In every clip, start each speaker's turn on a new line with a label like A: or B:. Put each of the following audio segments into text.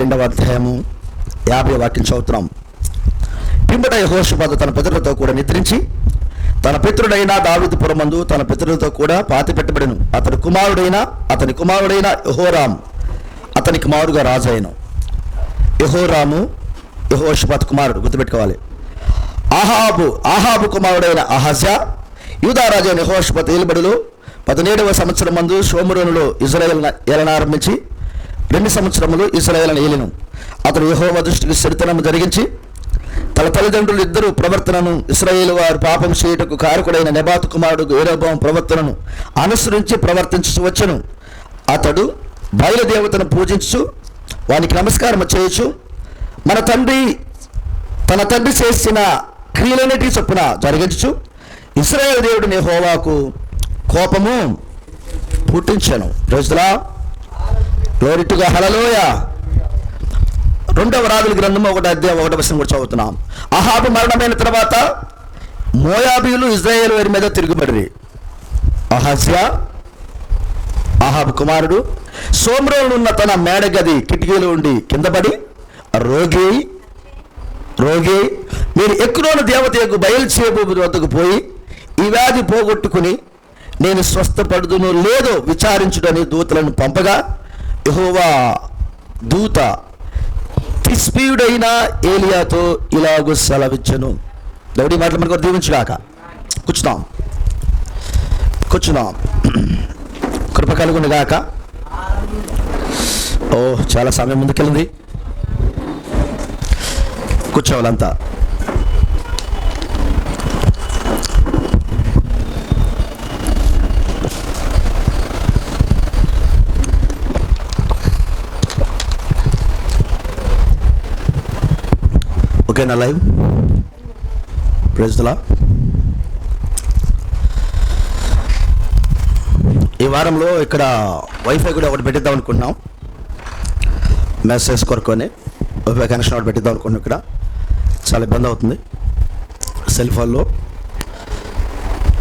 A: రెండవ అధ్యాయము 50 వాక్యం చదువుతున్నాం. పిమ్మట యెహోషాపాతు తన పితరులతో కూడా నిద్రించి తన పితరుడైన దావీదు పురమందు తన పితరులతో కూడా పాతి పెట్టబడెను. అతని కుమారుడైన యెహోరాము అతనికి మారుగా రాజు అయిను. యెహోరాము యెహోషాపాతు కుమారుడు, గుర్తుపెట్టుకోవాలి. ఆహాబు కుమారుడైన అహజ్యా యూదారాజైన యెహోషాపాతు ఏలుబడిలో 17వ సంవత్సరం మందు షోమ్రోనులో ఇశ్రాయేలు ఏలనారంభించి 2 సంవత్సరములు ఇశ్రాయేలును ఏలెను. అతడు యెహోవా దృష్టికి చెడుతనము జరిగించి తన తల్లిదండ్రులు ఇద్దరు ప్రవర్తనను, ఇశ్రాయేలు వారు పాపం చేయుటకు కారకుడైన నెబాతు కుమారుడు యెరొబోము ప్రవర్తనను అనుసరించి ప్రవర్తించు వచ్చెను. అతడు బయలుదేవతను పూజించు వానికి నమస్కారం చేయొచ్చు తన తండ్రి చేసిన క్రియలన్నిటి చొప్పున జరిగించు ఇశ్రాయేలు దేవుడిని యెహోవాకు కోపము పుట్టించాను. రోజులా గ్లోరీటుగా హల్లెలూయా. 2వ రాజుల గ్రంథము 1వ అధ్యాయం 1వ వచనం కూడా చదువుతున్నాం. అహాబు మరణమైన తర్వాత మోయాబీయులు ఇశ్రాయేలు వారి మీద తిరుగుబడిరి. అహజ్యా అహాబు కుమారుడు షోమ్రోనులో ఉన్న తన మేడగది కిటికీలో ఉండి కిందపడి రోగి మీరు ఎక్రోను దేవత యొక్క బయలుచేపు వద్దకు పోయి ఈ వ్యాధి పోగొట్టుకుని నేను స్వస్థపడుదునో లేదో విచారించుడని దూతలను పంపగా యెహోవా దూత తిష్బీయుడైన ఏలియాతో ఇలాగూ సెలవిచ్చెను. దేవుడి మాటలు మనకు దీవించుగాక. కూర్చున్నాం. కృప కలుగును గాక. చాలా సమయం ముందుకెళ్ళింది. కూర్చోవాలంతా. ఓకేనా? Live praise the Lord. ఈ వారంలో ఇక్కడ వైఫై కూడా ఒకటి పెట్టిద్దాం అనుకుంటున్నాం. మెసేజ్ కొరకొని వైఫై కనెక్షన్ ఒకటి పెట్టిద్దాం అనుకుంటున్నాం. ఇక్కడ చాలా ఇబ్బంది అవుతుంది. సెల్ ఫోన్లో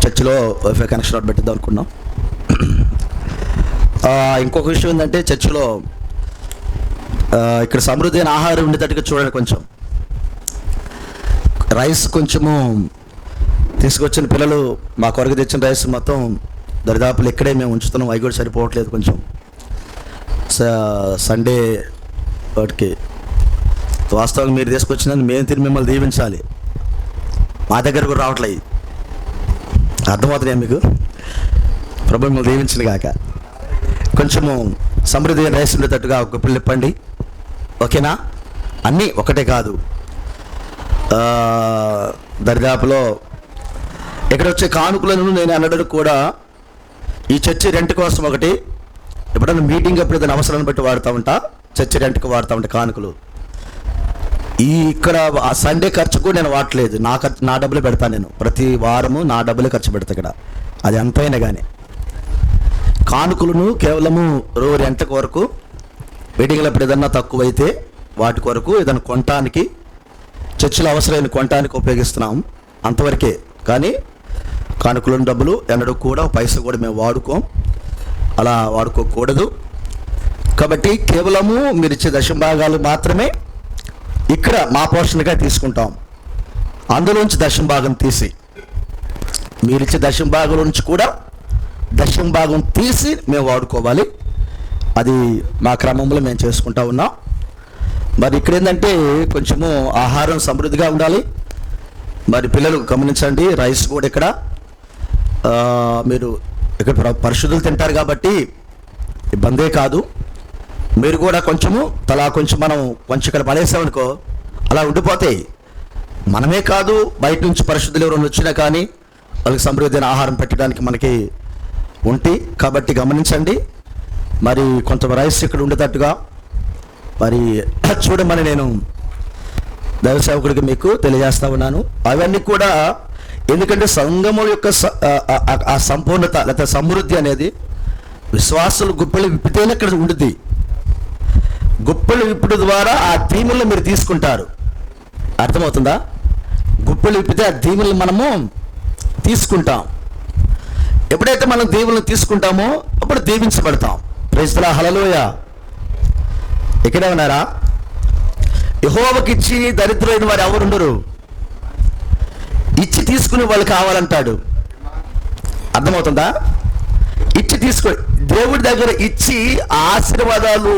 A: చర్చిలో వైఫై కనెక్షన్ ఒకటి పెట్టిద్దాం అనుకున్నాం. ఇంకొక విషయం ఏంటంటే చర్చిలో ఇక్కడ సమృద్ధి అయిన ఆహారం ఉండేటట్టుగా చూడండి. కొంచెం రైస్ కొంచెము తీసుకొచ్చిన పిల్లలు మా కొరకు తెచ్చిన రైస్ మొత్తం దరిదాపులు ఇక్కడే మేము ఉంచుతున్నాం. అవి కూడా సరిపోవట్లేదు. కొంచెం సండే వాటికి వాస్తవంగా మీరు తీసుకొచ్చినందుకు మేము తిరిగి మిమ్మల్ని దీవించాలి. మా దగ్గర కూడా రావట్లేదు. అర్థమవుతున్నాయా మీకు? ప్రభు మిమ్మల్ని దీవించిన కాక కొంచెము సమృద్ధి రైస్ ఉండేటట్టుగా ఒక పిల్లలు ఇప్పండి. ఓకేనా? అన్నీ ఒకటే కాదు. దరిదాపులో ఇక్కడ వచ్చే కానుకలను నేను అనడం కూడా ఈ చర్చి రెంట్ కోసం ఒకటి, ఎప్పుడైనా మీటింగ్ అప్పుడు దాని అవసరాన్ని బట్టి వాడుతూ ఉంటా. చర్చి రెంట్కి వాడుతూ ఉంటా కానుకలు. ఇక్కడ సండే ఖర్చుకు నేను వాడలేదు. నా డబ్బులు పెడతాను. నేను ప్రతి వారము నా డబ్బులే ఖర్చు పెడతా. ఇక్కడ అది ఎంతైనా కానీ కానుకలను కేవలము రెంట్ వరకు, మీటింగ్లో అప్పుడు ఏదన్నా తక్కువైతే వాటి కొరకు ఏదైనా కొనటానికి, చర్చిలో అవసరమైన కొనటానికి ఉపయోగిస్తున్నాం. అంతవరకే. కానీ కానుకలను డబ్బులు ఎన్నడూ కూడా పైసలు కూడా మేము అలా వాడుకోకూడదు. కాబట్టి కేవలము మీరు ఇచ్చే దశంభాగాలు మాత్రమే ఇక్కడ మా పోషణగా తీసుకుంటాం. అందులోంచి దశంభాగం తీసి మీరిచ్చే దశంభాగం నుంచి కూడా దశంభాగం తీసి మేము వాడుకోవాలి. అది మా క్రమంలో మేము చేసుకుంటా ఉన్నాం. మరి ఇక్కడ ఏంటంటే కొంచెము ఆహారం సమృద్ధిగా ఉండాలి. మరి పిల్లలు గమనించండి, రైస్ కూడా ఇక్కడ మీరు ఇక్కడ పరిశుద్ధులు తింటారు కాబట్టి ఇబ్బందే కాదు. మీరు కూడా కొంచెము తలా కొంచెం మనం కొంచెం ఇక్కడ పడేసామనుకో అలా ఉండిపోతాయి. మనమే కాదు, బయట నుంచి పరిశుద్ధులు ఎవరైనా వచ్చినా కానీ వాళ్ళకి సమృద్ధి ఆహారం పెట్టడానికి మనకి ఉంటే. కాబట్టి గమనించండి. మరి కొంత రైస్ ఇక్కడ ఉండేటట్టుగా మరి చూడమని నేను దైవ సేవకుడికి మీకు తెలియజేస్తా ఉన్నాను. అవన్నీ కూడా ఎందుకంటే సంఘము యొక్క ఆ సంపూర్ణత లేకపోతే సమృద్ధి అనేది విశ్వాసులు గుప్పలు విప్పితేనే ఇక్కడ ఉండుద్ది. గుప్పలు విప్పుడు ద్వారా ఆ దీవులను మీరు తీసుకుంటారు. అర్థమవుతుందా? గుప్పలు విప్పితే ఆ దీవులను మనము తీసుకుంటాం. ఎప్పుడైతే మనం దీవులను తీసుకుంటామో అప్పుడు దీవించబడతాం. Praise the lord. హల్లెలూయా. ఇక్కడే ఉన్నారా? యెహోవాకి ఇచ్చి దరిద్రులైన వారు ఎవరుండరు. ఇచ్చి తీసుకునే వాళ్ళు కావాలంటాడు. అర్థమవుతుందా? ఇచ్చి తీసుకు దేవుడి దగ్గర ఇచ్చి ఆశీర్వాదాలు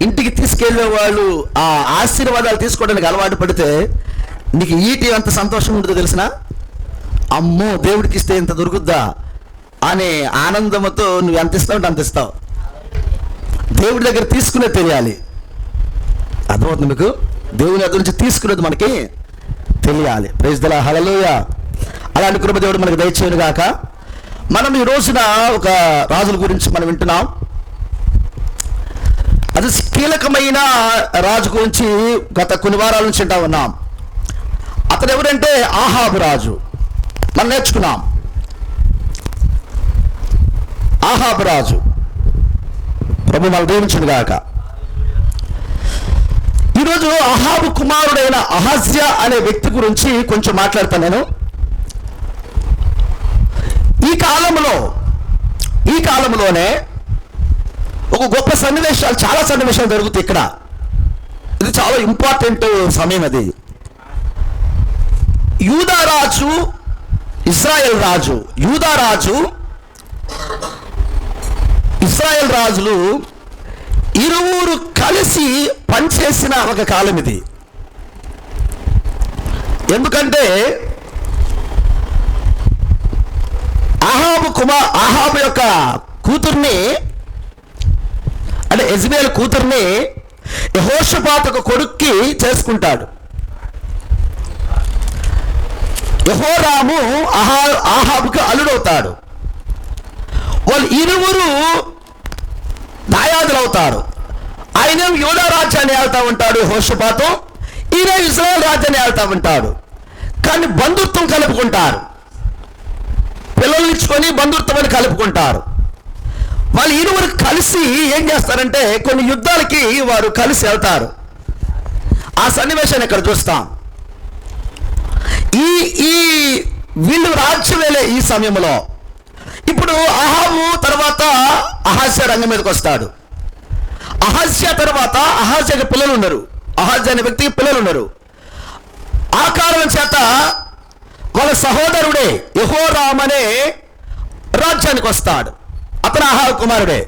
A: ఇంటికి తీసుకెళ్లే వాళ్ళు ఆ ఆశీర్వాదాలు తీసుకోవడానికి అలవాటు పడితే నీకు ఈటి ఎంత సంతోషం ఉంటుందో తెలిసిన. అమ్మో దేవుడికి ఇస్తే ఇంత దొరుకుద్దా అనే ఆనందంతో నువ్వు ఎంత ఇస్తావు అంటే అంత ఇస్తావు. దేవుడి దగ్గర తీసుకునే తెలియాలి. అర్థమవుతుంది మీకు? దేవుని దగ్గర నుంచి తీసుకునేది మనకి తెలియాలి. ప్రైజ్ ది లార్డ్, హల్లెలూయా. అలాంటి కృప దేవుడు మనకు దయచేయును గాక. మనం ఈ రోజున ఒక రాజుల గురించి మనం వింటున్నాం. అది కీలకమైన రాజు గురించి గత కొన్ని వారాల నుంచి వింటా ఉన్నాం. అతను ఎవరంటే ఆహాబు రాజు. మనం నేర్చుకున్నాం. ఆహాబు రాజు ప్రభు మనం దీవించును గాక. ఈరోజు అహాబు కుమారుడైన అహజ్యా అనే వ్యక్తి గురించి కొంచెం మాట్లాడతాను నేను. ఈ కాలంలోనే ఒక గొప్ప సన్నివేశాలు, చాలా సన్నివేశాలు జరుగుతాయి ఇక్కడ. ఇది చాలా ఇంపార్టెంట్ సమయం. అది యూదా రాజు, ఇశ్రాయేల్ రాజు. యూదా రాజు, ఇశ్రాయేల్ రాజులు ఇరువురు కలిసి పనిచేసిన ఒక కాలం ఇది. ఎందుకంటే అహాబు యొక్క కూతుర్ని, అంటే యెజ్బెల్ కూతుర్ని యెహోషాపాతు ఒక కొడుక్కి చేసుకుంటాడు. యెహోరాము అహాబుకి అల్లుడవుతాడు. వాళ్ళు ఇరువురు దాయాదులు అవుతారు. ఆయన యూదా రాజ్యాన్ని ఏళ్తా ఉంటాడు యెహోషాపాతు, ఈయన ఇశ్రాయేల్ రాజ్యాన్ని ఏళ్తా ఉంటాడు. కానీ బంధుత్వం కలుపుకుంటారు. పిల్లల్ని ఇచ్చుకొని బంధుత్వాన్ని కలుపుకుంటారు. వాళ్ళు ఇరువురు కలిసి ఏం చేస్తారంటే కొన్ని యుద్ధాలకి వారు కలిసి వెళ్తారు. ఆ సన్నివేశాన్ని ఇక్కడ చూస్తాం. ఈ వీళ్ళు రాజ్యం వెళ్ళే ఈ సమయంలో ఇప్పుడు అహాబు తర్వాత అహజ్యా రంగం మీదకి వస్తాడు. అహజ్యా తర్వాత అహజ్యాకి పిల్లలు ఉన్నారు. అహజ్యా అనే వ్యక్తికి పిల్లలు ఉన్నారు. ఆ కారణం చేత వాళ్ళ సహోదరుడే యెహోరాము అనే రాజ్యానికి వస్తాడు. అతను అహాబు కుమారుడే.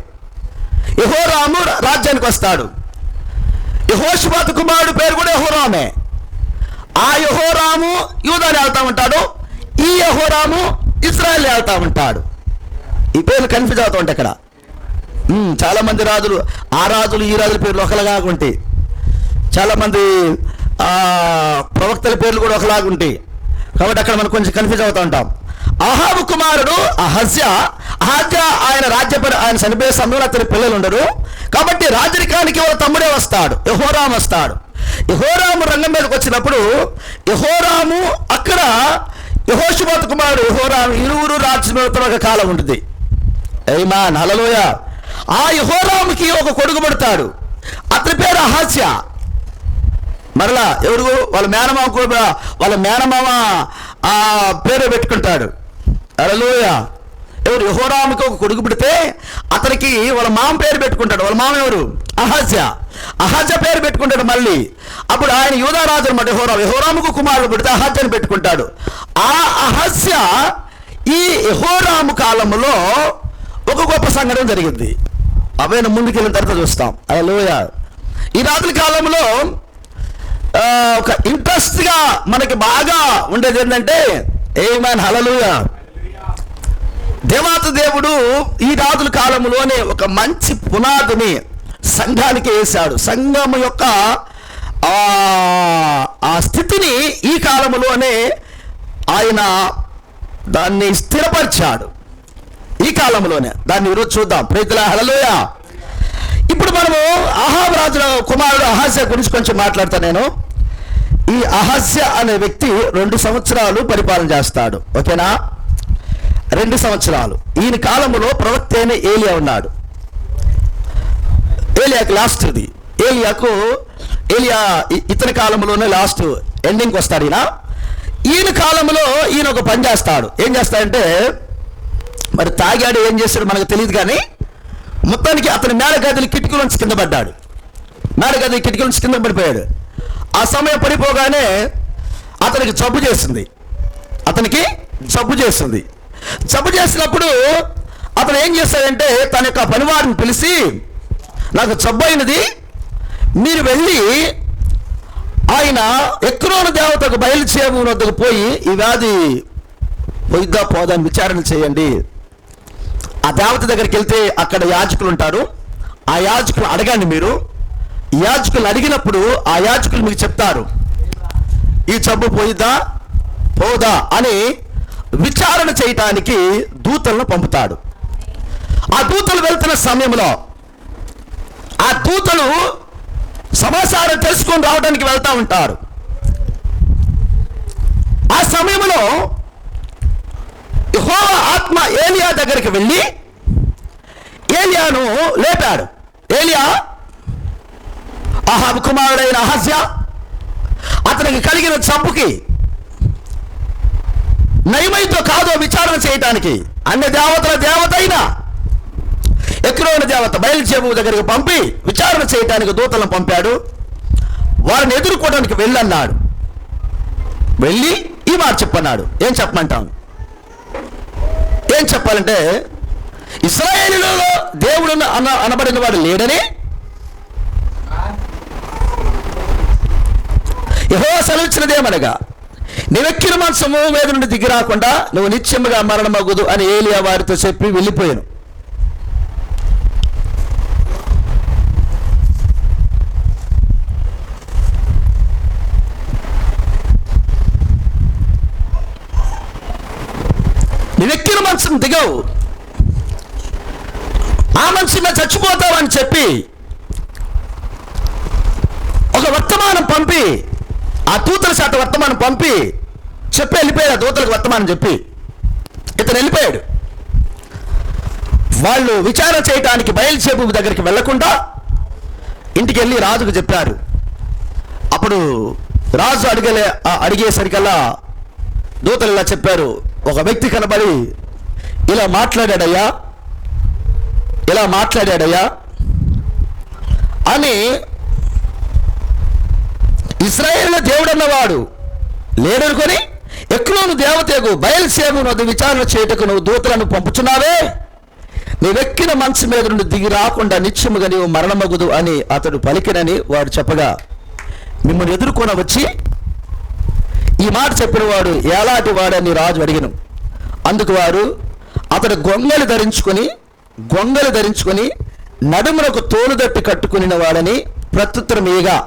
A: యెహోరాము రాజ్యానికి వస్తాడు. యెహోషాపాతు కుమారుడు పేరు కూడా యెహోరామే. ఆ యెహోరాము యూదాని వెళ్తా ఉంటాడు. ఈ యెహోరాము ఇశ్రాయేల్ వెళ్తా ఉంటాడు. ఈ పేర్లు కన్ఫ్యూజ్ అవుతూ ఉంటాయి ఇక్కడ. చాలా మంది రాజులు, ఆ రాజులు ఈ రాజుల పేర్లు ఒకలాగా ఉంటాయి. చాలా మంది ప్రవక్తల పేర్లు కూడా ఒకలాగా ఉంటాయి. కాబట్టి అక్కడ మనం కొంచెం కన్ఫ్యూజ్ అవుతూ ఉంటాం. అహాబు కుమారుడు అహజ్యా ఆయన చనిపోయే సమయంలో అతని పిల్లలు ఉండరు. కాబట్టి రాజరికానికి వాళ్ళ తమ్ముడే వస్తాడు, యెహోరాము వస్తాడు. యెహోరాము రంగం మీదకి వచ్చినప్పుడు యెహోరాము అక్కడ యెహోషాపాతు కుమారుడు యెహోరాము ఇరువురు రాజ్యం ఒక కాలం ఉంటుంది. ఆమేన్, హల్లెలూయా. ఆ యెహోరాముకి ఒక కొడుకు పుడతాడు. అతని పేరు అహజ్యా. మరలా ఎవరు? వాళ్ళ మేనమామ పేరు పెట్టుకుంటాడు. హల్లెలూయా. ఎవరు? యెహోరాముకి ఒక కొడుకు పుడితే అతనికి వాళ్ళ మామ పేరు పెట్టుకుంటాడు. వాళ్ళ మామ ఎవరు? అహజ్యా పేరు పెట్టుకుంటాడు. మళ్ళీ అప్పుడు ఆయన యూదా రాజు అనమాట. యెహోరాముకు కుమారుడు పుడితే అహజ్యాని పెట్టుకుంటాడు. ఆ అహజ్యా ఈ యెహోరాము కాలంలో ఒక గొప్ప సంఘటన జరిగింది. అవే ముందుకెళ్ళిన తర్వాత చూస్తాం. హల్లెలూయా. ఈ రాత్రి కాలంలో ఒక ఇంట్రెస్ట్గా మనకి బాగా ఉండేది ఏంటంటే ఆమేన్, హల్లెలూయా. దేవాతి దేవుడు ఈ రాజుల కాలంలోనే ఒక మంచి పునాదిని సంఘానికి వేశాడు. సంఘం యొక్క ఆ స్థితిని ఈ కాలంలోనే ఆయన దాన్ని స్థిరపరిచాడు. ఈ కాలంలోనే దాన్ని ఈరోజు చూద్దాం. ప్రైజ్ ది లార్డ్, హల్లెలూయా. ఇప్పుడు మనము అహాబు రాజు కుమారుడు అహజ్యా గురించి కొంచెం మాట్లాడతాను నేను. ఈ అహజ్యా అనే వ్యక్తి 2 సంవత్సరాలు పరిపాలన చేస్తాడు. ఓకేనా? 2 సంవత్సరాలు. ఈయన కాలంలో ప్రవక్త అయిన ఏలియా ఉన్నాడు. ఏలియాకి లాస్ట్ ఇది. ఏలియా ఇతని కాలంలోనే లాస్ట్ ఎండింగ్కి వస్తాడు. ఈయన కాలంలో ఈయన ఒక పని చేస్తాడు. ఏం చేస్తాడంటే, మరి తాగాడు, ఏం చేస్తాడు మనకు తెలియదు, కానీ మొత్తానికి అతని మేడగదిని కిటికీలోంచి కింద పడ్డాడు. మేడగది కిటికీలోంచి కింద పడిపోయాడు. ఆ సమయం పడిపోగానే అతనికి జబ్బు చేసింది. జబ్బు చేసినప్పుడు అతను ఏం చేశాడంటే తన యొక్క పనివాడిని పిలిచి, నాకు జబ్బు అయినది, మీరు వెళ్ళి ఆయన ఎక్రోను దేవతకు బయలుచేము వద్దకు పోయి ఈ వ్యాధి పోయిద్దా పోదని విచారణ చేయండి. ఆ దేవత దగ్గరికి వెళ్తే అక్కడ యాజకులు ఉంటారు, ఆ యాజకులు అడగండి. మీరు యాజకులు అడిగినప్పుడు ఆ యాజకులు మీకు చెప్తారు ఈ జబ్బు పోయిద్దా పోదా అని విచారణ చేయటానికి దూతలను పంపుతాడు. ఆ దూతలు వెళ్తున్న సమయంలో ఆ దూతలు సమాచారం తెలుసుకొని రావడానికి వెళ్తా ఉంటారు. ఆ సమయంలో యెహోవా ఆత్మ ఏలియా దగ్గరికి వెళ్ళి ఏలియాను లేపాడు. ఏలియా అహాబు కుమారుడైన అహజ్యా అతనికి కలిగిన జబ్బుకి నయమైతో కాదో విచారణ చేయటానికి అన్ని దేవతల దేవతైన ఎక్రోను దేవత బయలుచేము దగ్గరికి పంపి విచారణ చేయటానికి దూతలను పంపాడు. వారిని ఎదుర్కోవడానికి వెళ్ళన్నాడు. వెళ్ళి ఈ మాట చెప్పన్నాడు. ఏం చెప్పమంటాను? ఏం చెప్పాలంటే ఇశ్రాయేలులో దేవుడు అనబడిన వాడు లేడని యెహోవా సెలవిచ్చినదేమనగా, నీవెక్కిన మంచము మీద నుండి దిగి రాకుండా నువ్వు నిత్యముగా మరణమగుదు అని ఏలియా వారితో చెప్పి వెళ్ళిపోయాను. నీవెక్కిన మంచం దిగవు, ఆ మంచం మీద చచ్చిపోతావు అని చెప్పి ఒక వర్తమానం పంపి, ఆ దూతల శాత వర్తమానం పంపి చెప్పి వెళ్ళిపోయాడు. ఆ దూతలకు వర్తమానం చెప్పి ఇతను వెళ్ళిపోయాడు. వాళ్ళు విచారణ చేయడానికి బయలుచేపు దగ్గరికి వెళ్లకుండా ఇంటికి వెళ్ళి రాజుకు చెప్పారు. అప్పుడు రాజు అడిగేసరికల్లా దూతలు ఇలా చెప్పారు, ఒక వ్యక్తి కనబడి ఇలా మాట్లాడాడయ్యా అని, ఇశ్రాయేలు దేవుడు అన్నవాడు లేడనుకొని ఎక్రోను దేవతకు బయలుసేము వద్ద విచారణ చేయటకు నువ్వు దూతలను పంపుచున్నావే, నీవెక్కిన మంచం మీద నుండి దిగి రాకుండా నిత్యముగా నీవు మరణమగుదు అని అతడు పలికినని వాడు చెప్పగా, మిమ్మల్ని ఎదుర్కొని వచ్చి ఈ మాట చెప్పిన వాడు ఎలాంటి వాడని రాజు అడిగను. అందుకు వారు అతడు గొంగలి ధరించుకొని నడుమునకు తోలుదట్టి కట్టుకుని వాడని ప్రత్యుత్తరం ఇయ్యగా,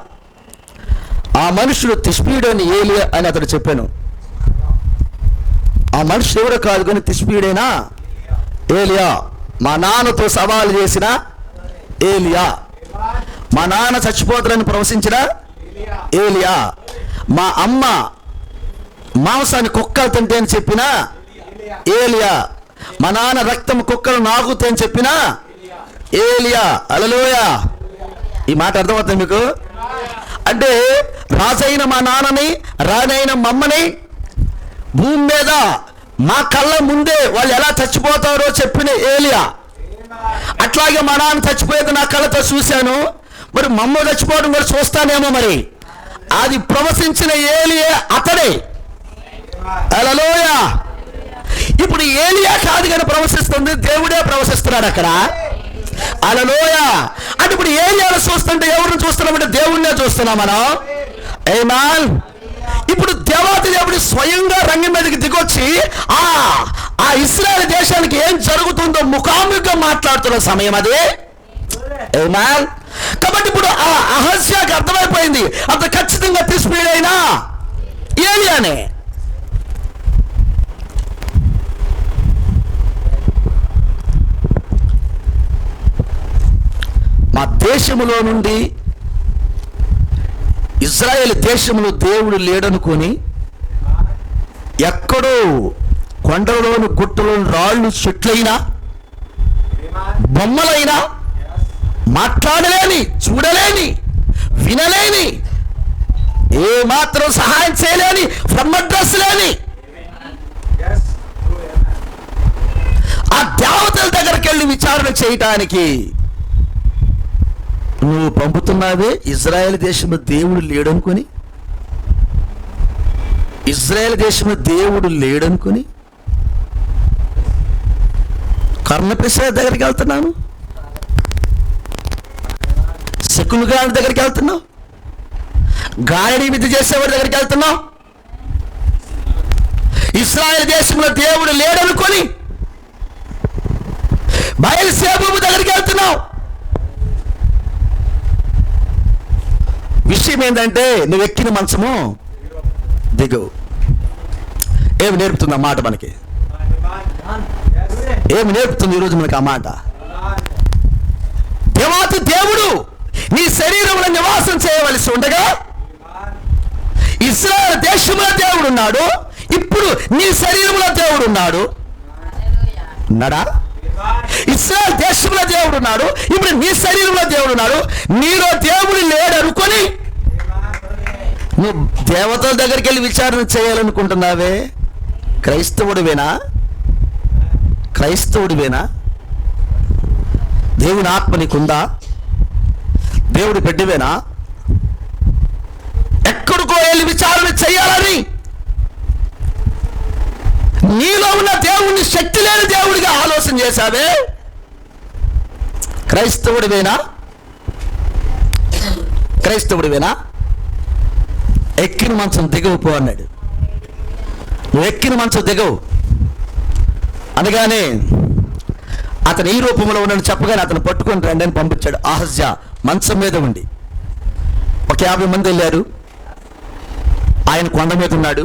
A: ఆ మనుషుడు తిష్బీయుడని ఏలియా అని అతడు చెప్పాను. ఆ మనుషుడు ఎవరో కాదు కానీ తిష్బీయుడైనా ఏలియా, మా నాన్నతో సవాలు చేసిన ఏలియా, మా నాన్న చచ్చిపోతారని ప్రవశించిన ఏలియా, మా అమ్మ మాంసాన్ని కుక్కలు తింటే అని చెప్పిన ఏలియా, మా నాన్న రక్తం కుక్కలు నాకుతే అని చెప్పిన ఏలియా. హల్లెలూయా. ఈ మాట అర్థమవుతుంది మీకు? అంటే రాజైన మా నాన్నని, రాణైన మమ్మని భూమి మీద మా కళ్ళ ముందే వాళ్ళు ఎలా చచ్చిపోతారో చెప్పిన ఏలియా. అట్లాగే మా నాన్న చచ్చిపోయేది నా కళ్ళతో చూశాను, మరి మమ్మ చచ్చిపోవడం కూడా చూస్తానేమో. మరి అది ప్రవశించిన ఏలియా అతడే. హల్లెలూయా. ఇప్పుడు ఏలియా కాదు కానీ ప్రవశిస్తుంది, దేవుడే ప్రవశిస్తున్నాడు అక్కడ. హల్లెలూయా. అంటే ఇప్పుడు ఏలియాను చూస్తుంటే ఎవరిని చూస్తున్నామంటే దేవుణ్ణే చూస్తున్నాం మనం. ఆమేన్. ఇప్పుడు దేవాతి దేవుడు స్వయంగా రంగం మీదకి దిగొచ్చి ఆ ఇశ్రాయేలు దేశానికి ఏం జరుగుతుందో ముఖాముఖిగా మాట్లాడుతున్న సమయం అది. ఆమేన్. కాబట్టి ఇప్పుడు ఆ అహజ్యాకి అర్థమైపోయింది, అంత ఖచ్చితంగా తిష్బీయుడైనా ఏలియానే. మా దేశములో నుండి ఇజ్రాయేల్ దేశంలో దేవుడు లేడనుకొని ఎక్కడో కొండలోని గుట్టలోని రాళ్ళు చెట్లైనా బొమ్మలైనా మాట్లాడలేని, చూడలేని, వినలేని, ఏ మాత్రం సహాయం చేయలేని, ఫ్రమ్ అడ్రస్ లేని ఆ దేవతల దగ్గరికి వెళ్ళి విచారణ చేయటానికి నువ్వు పంపుతున్నావే ఇజ్రాయేల్ దేశంలో దేవుడు లేడనుకొని ఇజ్రాయెల్ దేశంలో దేవుడు లేడనుకుని కర్ణప్రసాద్ దగ్గరికి వెళ్తున్నాను, శకులు గారి దగ్గరికి వెళ్తున్నావు, గాయని విద్య చేసేవాడి దగ్గరికి వెళ్తున్నావు. ఇశ్రాయేలు దేశంలో దేవుడు లేడనుకొని బయల్సెబూబు దగ్గరికి వెళ్తున్నావు. విషయం ఏంటంటే నువ్వు ఎక్కిన మంచము దిగు. ఏమి నేర్పుతుంది ఆ మాట మనకి? ఏమి నేర్పుతుంది ఈరోజు మనకి ఆ మాట? దేవాతి దేవుడు నీ శరీరంలో నివాసం చేయవలసి ఉండగా ఇశ్రాయేలు దేశంలో దేవుడు ఉన్నాడు, ఇప్పుడు నీ శరీరంలో దేవుడు ఉన్నాడు. ఉన్నాడా? ఇశ్రాయేలు దేశంలో దేవుడు ఉన్నాడు, ఇప్పుడు నీ శరీరంలో దేవుడు ఉన్నాడు. నీలో దేవుడు లేడు అనుకొని నువ్వు దేవతల దగ్గరికి వెళ్ళి విచారణ చేయాలనుకుంటున్నావే. క్రైస్తవుడివేనా? క్రైస్తవుడివేనా? దేవుని ఆత్మ నీకుందా? దేవుడి బిడ్డవేనా? ఎక్కడికో వెళ్ళి విచారణ చేయాలని నీలో ఉన్న దేవుణ్ణి శక్తి లేని దేవుడిగా ఆలోచన చేశావే. క్రైస్తవుడివేనా? క్రైస్తవుడివేనా? ఎక్కిన మంచం దిగవు పో అన్నాడు. నువ్వు ఎక్కిన మంచం దిగవు అనగానే అతను ఈ రూపంలో ఉన్నాడు చెప్పగానే అతను పట్టుకొని రండి అని పంపించాడు. అహజ్యా మంచం మీద ఉండి ఒక 50 మంది వెళ్ళారు. ఆయన కొండ మీద ఉన్నాడు.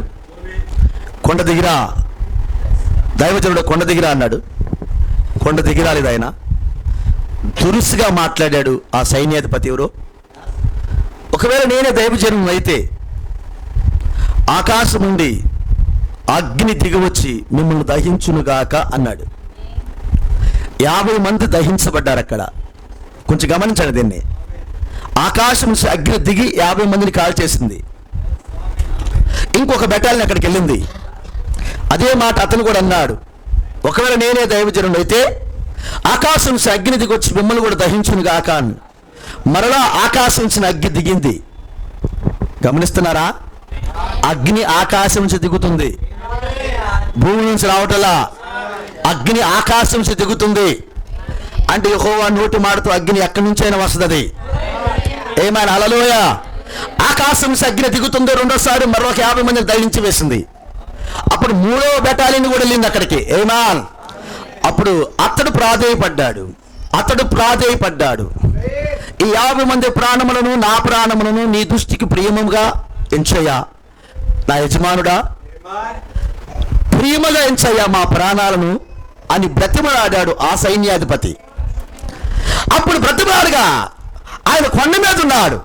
A: కొండ దిగిరా దైవజనుడు, కొండ దిగిరా అన్నాడు. కొండ దిగిరాలేదు ఆయన. దురుసుగా మాట్లాడాడు ఆ సైన్యాధిపతి ఎవరో. ఒకవేళ నేనే దైవజనుడు అయితే ఆకాశం నుండి అగ్ని దిగివచ్చి మిమ్మల్ని దహించునుగాక అన్నాడు. 50 మంది దహించబడ్డారు అక్కడ. కొంచెం గమనించండి దీన్ని. ఆకాశం నుంచి అగ్ని దిగి 50 మందిని కాల్ చేసింది. ఇంకొక బెటాలియన్ అక్కడికి వెళ్ళింది. అదే మాట అతను కూడా అన్నాడు. ఒకవేళ నేనే దైవజనుడు అయితే ఆకాశం నుంచి అగ్ని దిగొచ్చి మిమ్మల్ని కూడా దహించునుగాక అని. మరలా ఆకాశం నుంచి అగ్ని దిగింది. గమనిస్తున్నారా? అగ్ని ఆకాశం నుంచి దిగుతుంది, భూమి నుంచి రావటలా. అగ్ని ఆకాశం నుంచి దిగుతుంది అంటే యెహోవా నోటి మాటతో అగ్ని ఎక్కడి నుంచైనా వస్తుంది. ఏమైనా హల్లెలూయా. ఆకాశం నుంచి అగ్ని దిగుతుంది. రెండోసారి మరొక 50 మందిని దహించి వేసింది. అప్పుడు 3వ బెటాలియన్ కూడా వెళ్ళింది అక్కడికి. ఏమాన్ అప్పుడు అతడు ప్రాధేయపడ్డాడు. ఈ 50 మంది ప్రాణములను నా ప్రాణములను నీ దృష్టికి ప్రియముగా ఎంచయ్యా నా యజమానుడా, ప్రియముగా ఎంచయ్యా మా ప్రాణాలను అని బ్రతిమలాడాడు ఆ సైన్యాధిపతి. అప్పుడు బ్రతిమలాడగా ఆయన కొండ మీద ఉన్నాడు.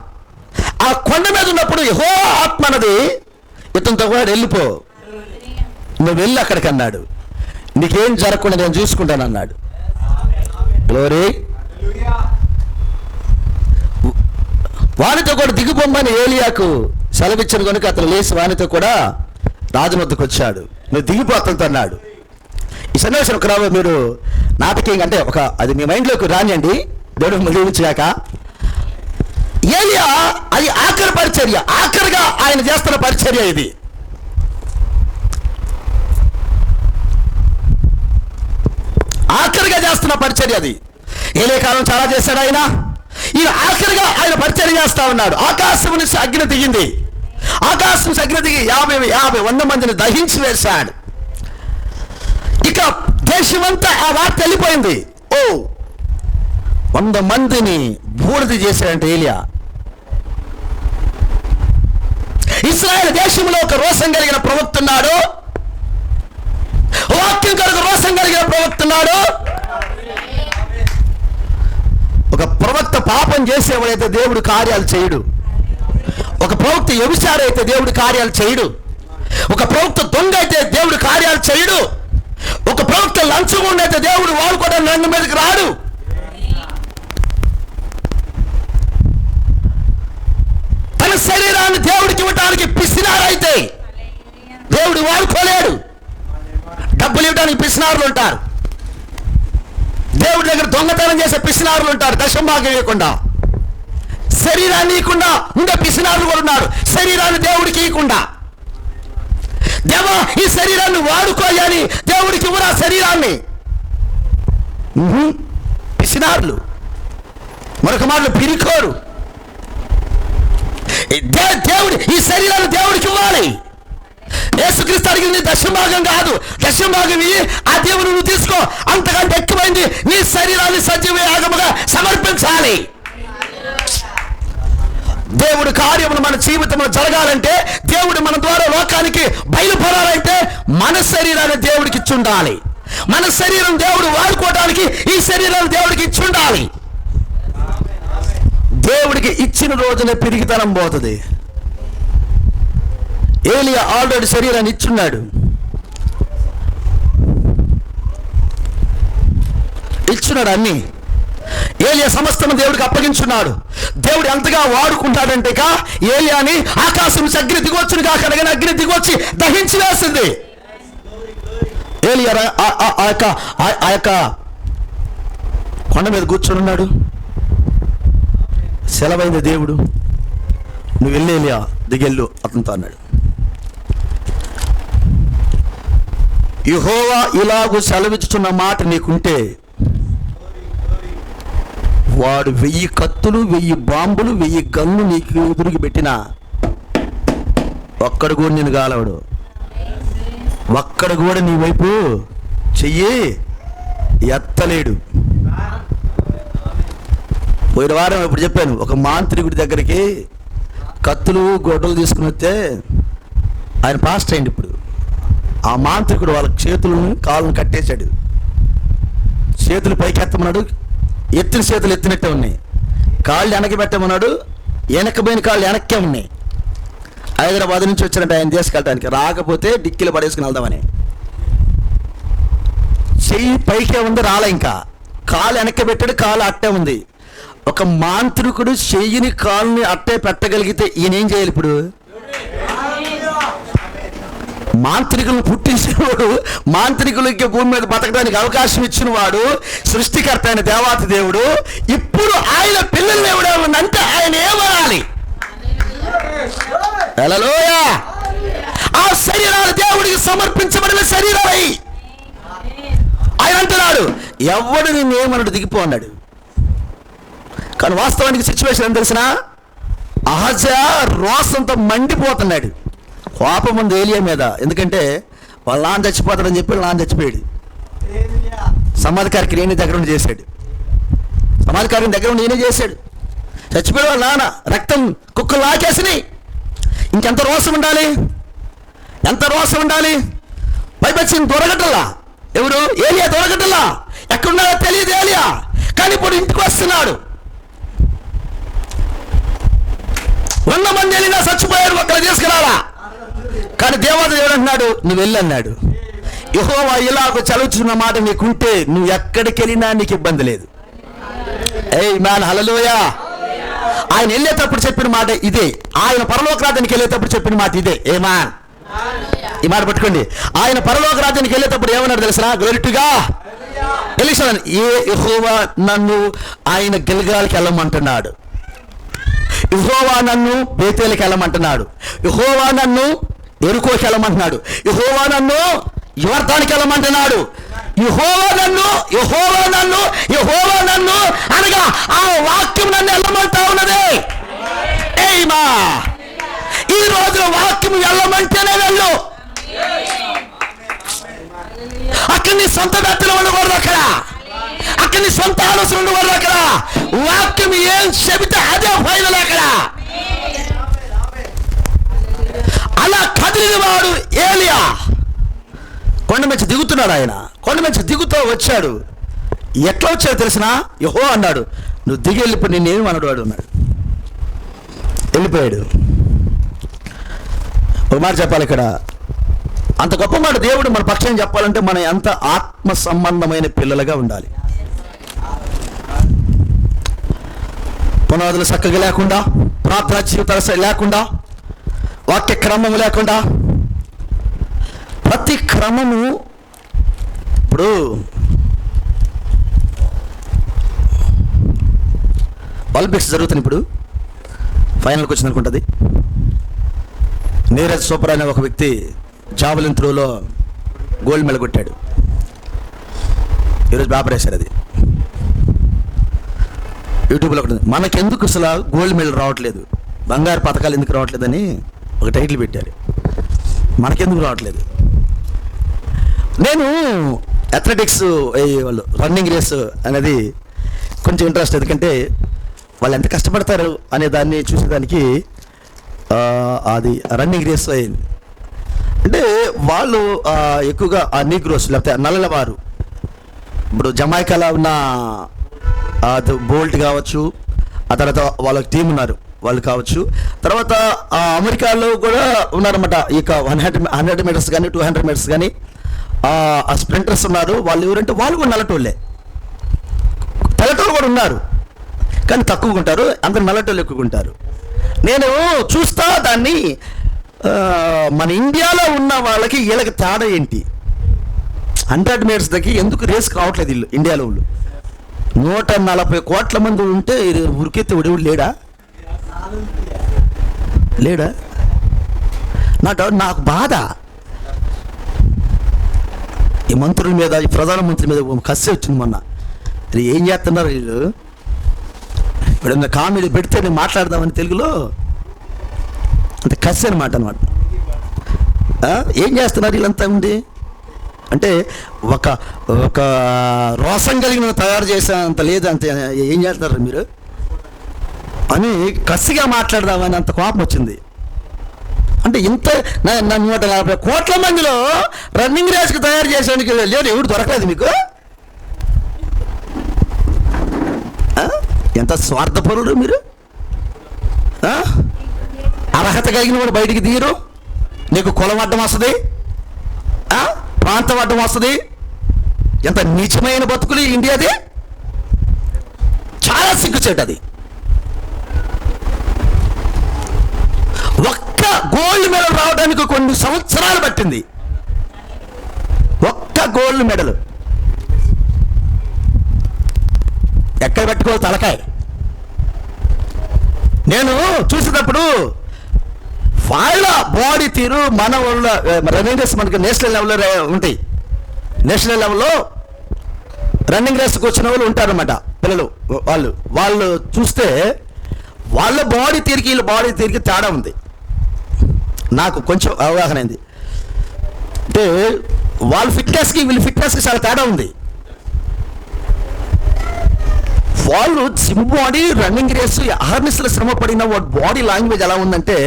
A: ఆ కొండ మీద ఉన్నప్పుడు యెహోవా ఆత్మ అన్నది ఇతనితో కూడా వెళ్ళిపో, నువ్వు వెళ్ళి అక్కడికి అన్నాడు. నీకేం జరగకుండా నేను చూసుకుంటాను అన్నాడు. గ్లోరీ. వానితో కూడా దిగిపోమ్మని ఏలియాకు సెలవిచ్చాను కనుక అతను లేచి వానితో కూడా రాజు వద్దకు వచ్చాడు. నువ్వు దిగిపోతంతో అన్నాడు. ఈ సన్నివేశం ఒక మీరు నాటకీయంగా అంటే అది మీ మైండ్లోకి రానియండి, దేవుడు ముగించాక. ఏలియా అది ఆఖరి పరిచర్య, ఆఖరిగా ఆయన చేస్తున్న పరిచర్య ఇది. ఆఖరిగా చేస్తున్న పరిచర్య అది. ఏలియా కాలం చాలా చేశాడు ఆయన. ఈయన ఆఖరిగా ఆయన పరిచర్య చేస్తా ఉన్నాడు. ఆకాశం నుంచి అగ్ని దిగింది. ఆకాశం నుంచి అగ్ని దిగి 100 మందిని దహించి వేశాడు. ఇక దేశమంతా ఆ వార్త వెళ్ళిపోయింది. 100 మందిని బూడిద చేశాడంటే ఏలియా. ఇశ్రాయేలు దేశంలో ఒక రోషం కలిగిన ప్రవక్త ఉన్నాడు, వాక్యం కొరకు రోషం కలిగిన ప్రవక్త ఉన్నాడు. ఒక ప్రవక్త పాపం చేసేవాడైతే దేవుడు కార్యాలు చేయడు. ఒక ప్రవక్త వ్యభిచారి అయితే దేవుడు కార్యాలు చేయడు. ఒక ప్రవక్త దొంగ అయితే దేవుడు కార్యాలు చేయడు. ఒక ప్రవక్త లంచగొండ అయితే దేవుడు వాడుకోవడానికి నన్ను మీదకి రాడు. తన శరీరాన్ని దేవుడికి ఇవ్వడానికి పిసినారైతే దేవుడు వాడుకోలేడు. డబ్బులు ఇవ్వడానికి పిసినారులు ఉంటారు. దేవుడి దగ్గర దొంగతనం చేసే పిసినారులు ఉంటారు. దశంభాగం ఇవ్వకుండా, శరీరాన్ని ఇవ్వకుండా ఉండే పిసినారులు కూడా ఉన్నారు. శరీరాన్ని దేవుడికి ఇవ్వకుండా దేవా ఈ శరీరాన్ని వాడుకోయాలి, దేవుడికి ఇవ్వరా శరీరాన్ని. పిసినారులు, మరొక మాటలు పిరికోరు. దేవుడి ఈ శరీరాన్ని దేవుడికి ఇవ్వాలి. యేసుక్రీస్తు అడిగింది దశభాగం కాదు, దశభాగం ఇయ్యి, ఆ దేవుని నువ్వు తీసుకో. అంతకంటే ఎక్కువైంది, నీ శరీరాన్ని సజీవ యాగముగా సమర్పించాలి. దేవుడి కార్యములు మన జీవితంలో జరగాలంటే, దేవుడు మన ద్వారా లోకానికి బయలుపడాలంటే మన శరీరాన్ని దేవుడికి ఇచ్చి ఉండాలి. మన శరీరం దేవుడు వాడుకోవడానికి ఈ శరీరాన్ని దేవుడికి ఇచ్చి ఉండాలి. దేవుడికి ఇచ్చిన రోజునే పిరిగితనం పోతుంది. ఏలియా ఆల్రెడీ శరీరాన్ని ఇచ్చున్నాడు. అన్ని ఏలియా సమస్తం దేవుడికి అప్పగించున్నాడు. దేవుడు ఎంతగా వాడుకుంటాడంటే ఏలియాని ఆకాశం అగ్ని దిగొచ్చును కాక అగ్ని దిగొచ్చి దహించి వేసింది. ఏలియా ఆ యొక్క కొండ మీద కూర్చొని ఉన్నాడు. సెలవైంది దేవుడు, నువ్వు వెళ్ళి ఏలియా దిగెళ్ళు అతనితో అన్నాడు. యెహోవా ఇలాగూ సెలవిచ్చుతున్న మాట నీకుంటే, వాడు 1000 కత్తులు 1000 బాంబులు 1000 గన్ను నీకు ఎదురుకి పెట్టినా ఒక్కడు కూడా నేను గాలవడు, ఒక్కడు కూడా నీ వైపు చెయ్యి ఎత్తలేడు. పోయిన వారం ఇప్పుడు చెప్పాను, ఒక మాంత్రికుడి దగ్గరికి కత్తులు గొడ్డలు తీసుకుని వస్తే ఆయన పాస్ట్ అయింది. ఇప్పుడు ఆ మాంత్రికుడు వాళ్ళ చేతులను కాళ్ళను కట్టేశాడు. చేతులు పైకి ఎత్తమన్నాడు, ఎత్తిన చేతులు ఎత్తినట్టే ఉన్నాయి. కాళ్ళు వెనక్కి పెట్టమన్నాడు, వెనక్కిపోయిన కాళ్ళు వెనక్కే ఉన్నాయి. హైదరాబాద్ నుంచి వచ్చారంటే ఆయన తీసుకెళ్ళడానికి, రాకపోతే డిక్కీలు పడేసుకుని వెళ్దామని. చెయ్యి పైకే ఉంది, రాలే. ఇంకా కాళ్ళు వెనక్కి పెట్టాడు, కాళ్ళు అట్టే ఉంది. ఒక మాంత్రికుడు చెయ్యిని కాళ్ళని అట్టే పెట్టగలిగితే ఈయన ఏం చేయాలి? ఇప్పుడు మాంత్రికులను పుట్టించినవాడు, మాంత్రికులకి భూమి మీద బతకడానికి అవకాశం ఇచ్చిన వాడు, సృష్టికర్త అయిన దేవాతి దేవుడు, ఇప్పుడు ఆయన పిల్లల్ని ఎవడేమన్నంటే ఆయన ఏమనాలి? హల్లెలూయా! ఆ శరీరాలు దేవుడికి సమర్పించబడిన శరీరాలై ఆయన అంటున్నాడు, ఎవడు నిన్నేమన్నాడు దిగిపో అన్నాడు. కానీ వాస్తవానికి సిచ్యువేషన్ ఏం తెలిసిన, అహజ్యా రోసంతో మండిపోతున్నాడు. కోపం ఉంది ఏలియా మీద, ఎందుకంటే వాళ్ళ నాన్న చచ్చిపోతాడని చెప్పి వాళ్ళ నాన్న చచ్చిపోయాడు. సమాధి కార్యక్రమం ఈయన దగ్గర ఉండి చేశాడు. సమాధి కార్యక్రమం దగ్గర ఉండి ఈయన చేశాడు. చచ్చిపోయాడు వాళ్ళ నాన్న, రక్తం కుక్కలు లాకేసినాయి. ఇంకెంత రోసం ఉండాలి, ఎంత రోసం ఉండాలి? పైపచ్చింది దొరకటల్లా. ఎవరు? ఏలియా దొరకటల్లా. ఎక్కడున్నాడో తెలియదు ఏలియా, కానీ ఇప్పుడు ఇంటికి వస్తున్నాడు. 100 మంది వెళ్ళినా చచ్చిపోయారు, ఒక్కరు తీసుకురాలా. కానీ దేవత దేవుడు అంటున్నాడు, నువ్వు వెళ్ళి అన్నాడు. యెహోవా ఇలాగ చదువుతున్న మాట నీకుంటే నువ్వు ఎక్కడికి వెళ్ళినా నీకు ఇబ్బంది లేదు. ఆమేన్, హల్లెలూయా. ఆయన వెళ్ళేటప్పుడు చెప్పిన మాట ఇదే, ఆయన పరలోక రాజ్యానికి వెళ్ళేటప్పుడు చెప్పిన మాట ఇదే. ఆమేన్, ఈ మాట పట్టుకోండి. ఆయన పరలోక రాజ్యానికి వెళ్ళేటప్పుడు ఏమన్నాడు తెలుసా? Glory to God. యెహోవా నన్ను ఆయన గిల్గాల్కి వెళ్ళమంటున్నాడు, యెహోవా నన్ను బేతేలుకి వెళ్ళమంటున్నాడు, యెహోవా నన్ను ఎరుకోకి వెళ్ళమంటున్నాడు, యెహోవా నన్ను యోర్దానికి వెళ్ళమంటున్నాడు. యెహోవా నన్ను అనగా ఆ వాక్యం నన్ను వెళ్ళమంటా ఉన్నది. ఏమా ఈ రోజు వాక్యం వెళ్ళమంటేనే వెళ్ళు. అక్కడ నీ సొంత వ్యక్తులు ఉండకూడదు, అక్కడ నీ సొంత ఆలోచన ఉండకూడదు. అక్కడ వాక్యం ఏం చెబితే అదే ఫైనల్. అక్కడ అలా కదిలిన వాడు ఏలియా. కొండ నుంచి దిగుతున్నాడు. ఆయన కొండ నుంచి దిగుతూ వచ్చాడు. ఎట్లా వచ్చాడు తెలిసిన? యెహోవా అన్నాడు, నువ్వు దిగి వెళ్ళిపోయి నేనేమి అన్నాడు. వాడు అన్నాడు, వెళ్ళిపోయాడు. ఒక మాట చెప్పాలి ఇక్కడ, అంత గొప్ప మాట దేవుడు మన పక్షం చెప్పాలంటే మనం ఎంత ఆత్మ సంబంధమైన పిల్లలుగా ఉండాలి. పునాదులు చక్కగా లేకుండా, ప్రార్థనా జీవితాలు లేకుండా, వాక్య క్రమము లేకుండా, ప్రతి క్రమము. ఇప్పుడు ఒలింపిక్స్ జరుగుతుంది, ఇప్పుడు ఫైనల్కి వచ్చింది అనుకుంటుంది. నీరజ్ చోప్రా అనే ఒక వ్యక్తి జావలిన్ త్రోలో గోల్డ్ మెడల్ కొట్టాడు. ఈరోజు పేపర్ వేశారు, అది యూట్యూబ్లో ఒకటి. మనకెందుకు అసలు గోల్డ్ మెడల్ రావట్లేదు, బంగారు పథకాలు ఎందుకు రావట్లేదని ఒక టైటిల్ పెట్టారు. మనకెందుకు రావట్లేదు? నేను అథ్లెటిక్స్ వాళ్ళు రన్నింగ్ రేస్ అనేది కొంచెం ఇంట్రెస్ట్, ఎందుకంటే వాళ్ళు ఎంత కష్టపడతారు అనే దాన్ని చూసేదానికి అది రన్నింగ్ రేస్ అయింది. అంటే వాళ్ళు ఎక్కువగా ఆ నీగ్రోస్ లేకపోతే నల్లవారు, ఇప్పుడు జమైకాలో ఉన్న బోల్ట్ కావచ్చు, ఆ తర్వాత వాళ్ళకి టీం ఉన్నారు వాళ్ళు కావచ్చు, తర్వాత అమెరికాలో కూడా ఉన్నారన్నమాట. ఇక 100 మీటర్స్ కానీ 200 మీటర్స్ కానీ ఆ స్ప్రింటర్స్ ఉన్నారు. వాళ్ళు ఎవరంటే వాళ్ళు కూడా నల్లటోళ్ళే, తెల్లటోళ్ళు కూడా ఉన్నారు కానీ తక్కువగా ఉంటారు, అందరు నల్లటోళ్ళు ఎక్కువగా ఉంటారు. నేను చూస్తా దాన్ని, మన ఇండియాలో ఉన్న వాళ్ళకి వీళ్ళకి తేడా ఏంటి? 100 మీటర్స్ దగ్గర ఎందుకు రేస్కి రావట్లేదు వీళ్ళు? ఇండియాలో వాళ్ళు 140 కోట్ల మంది ఉంటే ఉరికెత్తే ఉడివుడు లేడా? నాకు బాధ. ఈ మంత్రుల మీద, ఈ ప్రధానమంత్రి మీద కసి వచ్చింది మొన్న. ఏం చేస్తున్నారు వీళ్ళు? ఇప్పుడు కామెడీ పెడితే నేను మాట్లాడదామని తెలుగులో అంటే కసి అనమాట. ఏం చేస్తున్నారు వీళ్ళంతా ఉంది అంటే ఒక రోసం కలిగిన తయారు చేసేంత లేదు, అంత ఏం చేస్తున్నారు మీరు అని కసిగా మాట్లాడదామని అంత కోపం వచ్చింది. అంటే ఇంత 140 కోట్ల మందిలో రన్నింగ్ రేస్కి తయారు చేసేందుకు లేదు, ఎవడు దొరకలేదు మీకు? ఎంత స్వార్థపరుడు మీరు! అర్హత కలిగిన వాడు బయటికి తీయరు. నీకు కులం అడ్డం వస్తుంది, ప్రాంతం అడ్డం వస్తుంది. ఎంత నీచమైన బతుకులు ఇండియాది! చాలా సిగ్గుచేటు అది. ఒక్క గోల్డ్ మెడల్ రావడానికి కొన్ని సంవత్సరాలు పట్టింది. ఒక్క గోల్డ్ మెడల్ ఎక్కడ పెట్టుకోవాలి తలకాయ. నేను చూసేటప్పుడు వాళ్ళ బాడీ తీరు మన వాళ్ళ రన్నింగ్ రేస్ మనకి నేషనల్ లెవెల్లో ఉంటాయి. నేషనల్ లెవెల్లో రన్నింగ్ రేస్కి వచ్చిన వాళ్ళు ఉంటారన్నమాట పిల్లలు. వాళ్ళు చూస్తే వాళ్ళ బాడీ తీరికి వీళ్ళ బాడీ తీరికి తేడా ఉంది. నాకు కొంచెం అవగాహన అయింది. అంటే వాళ్ళ ఫిట్నెస్కి వీళ్ళ ఫిట్నెస్కి చాలా తేడా ఉంది. వాళ్ళు జిమ్ బాడీ, రన్నింగ్ రేస్, అహర్నిశలు శ్రమ పడిన వాడి బాడీ లాంగ్వేజ్ ఎలా ఉందంటే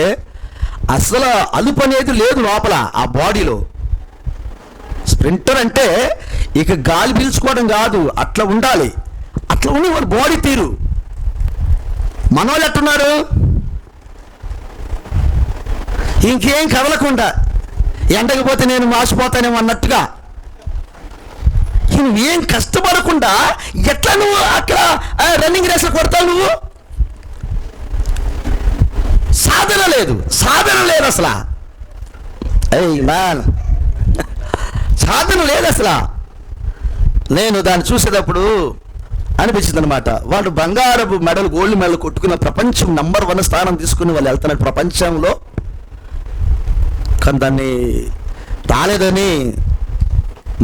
A: అసలు అలుపు అనేది లేదు లోపల ఆ బాడీలో. స్ప్రింటర్ అంటే ఇక గాలి పీల్చుకోవడం కాదు, అట్లా ఉండాలి. అట్లా ఉండి వాడి బాడీ తీరు. మనోళ్ళు ఎట్టున్నారు? ఇంకేం కదలకుండా ఎండకపోతే నేను మాసిపోతానేమో అన్నట్టుగా, నువ్వేం కష్టపడకుండా ఎట్లా నువ్వు అక్కడ రన్నింగ్ రేస్లో కొడతావు? నువ్వు సాధన లేదు అసలు. సాధన లేదు అసలు. నేను దాన్ని చూసేటప్పుడు అనిపించింది అనమాట. వాళ్ళు బంగారపు మెడల్, గోల్డ్ మెడల్ కొట్టుకున్న ప్రపంచం నంబర్ 1 స్థానం తీసుకుని వాళ్ళు వెళ్తున్నారు ప్రపంచంలో. కానీ దాన్ని రాలేదని,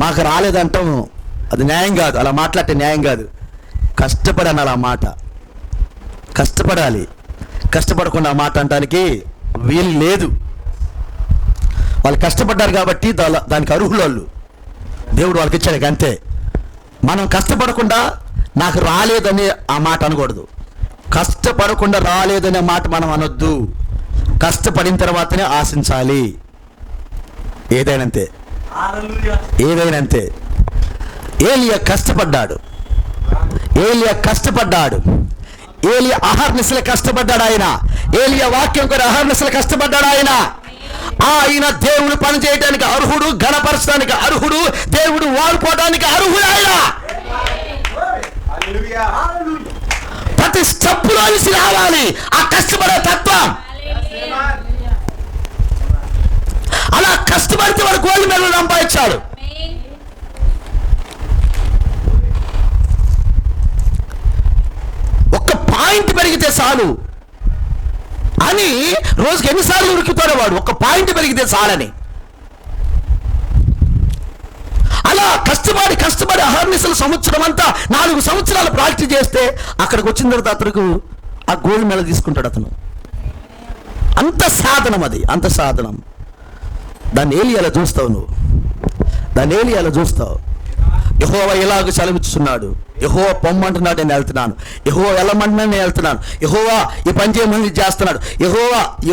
A: మాకు రాలేదంటాం, అది న్యాయం కాదు. అలా మాట్లాడితే న్యాయం కాదు. కష్టపడాలి అలా మాట, కష్టపడాలి. కష్టపడకుండా ఆ మాట అనడానికి వీలు లేదు. వాళ్ళు కష్టపడ్డారు కాబట్టి దానికి అర్హులు వాళ్ళు. దేవుడు వాళ్ళకి ఇచ్చాడు అంతే. మనం కష్టపడకుండా నాకు రాలేదని ఆ మాట అనకూడదు. కష్టపడకుండా రాలేదనే మాట మనం అనొద్దు. కష్టపడిన తర్వాతనే ఆశించాలి. ఏదైనంతే. ఏలియా కష్టపడ్డాడు. ఏలియా అహర్నిశలు కష్టపడ్డాడు. ఏలియా వాక్యం కూడా అహర్నిశలు కష్టపడ్డాడు. ఆయన దేవుడు పని చేయడానికి అర్హుడు, ఘనపరచడానికి అర్హుడు, దేవుడు వాడుకోవడానికి అర్హుడు. ఆయన ప్రతి స్టెప్పులో కలిసి రావాలి ఆ కష్టపడే తత్వం. అలా కష్టపడితే వాడు గోల్డ్ మెడల్ సంపాదించాడు. ఒక్క పాయింట్ పెరిగితే చాలు అని రోజుకి ఎన్నిసార్లు ఉరుకుతాడు వాడు. ఒక్క పాయింట్ పెరిగితే చాలని. అలా కష్టపడి అహర్నిశలు సంవత్సరం అంతా 4 సంవత్సరాలు ప్రాక్టీస్ చేస్తే అక్కడికి వచ్చిన తర్వాత అతనికి ఆ గోల్డ్ మెడల్ తీసుకుంటాడు అతను. అంత సాధనం అది, అంత సాధనం. దాన్ని ఏలియాలో చూస్తావు నువ్వు, దాన్ని ఏలియాలో చూస్తావు. యెహోవా ఇలాగ సెలవిస్తున్నాడు, యెహోవా పొమ్మంటున్నాడు, నేను వెళ్తున్నాను. యెహోవా వెళ్ళమంటున్నాడు, నేను వెళ్తున్నాను. యెహోవా ఈ పని చేయమని చేస్తున్నాడు.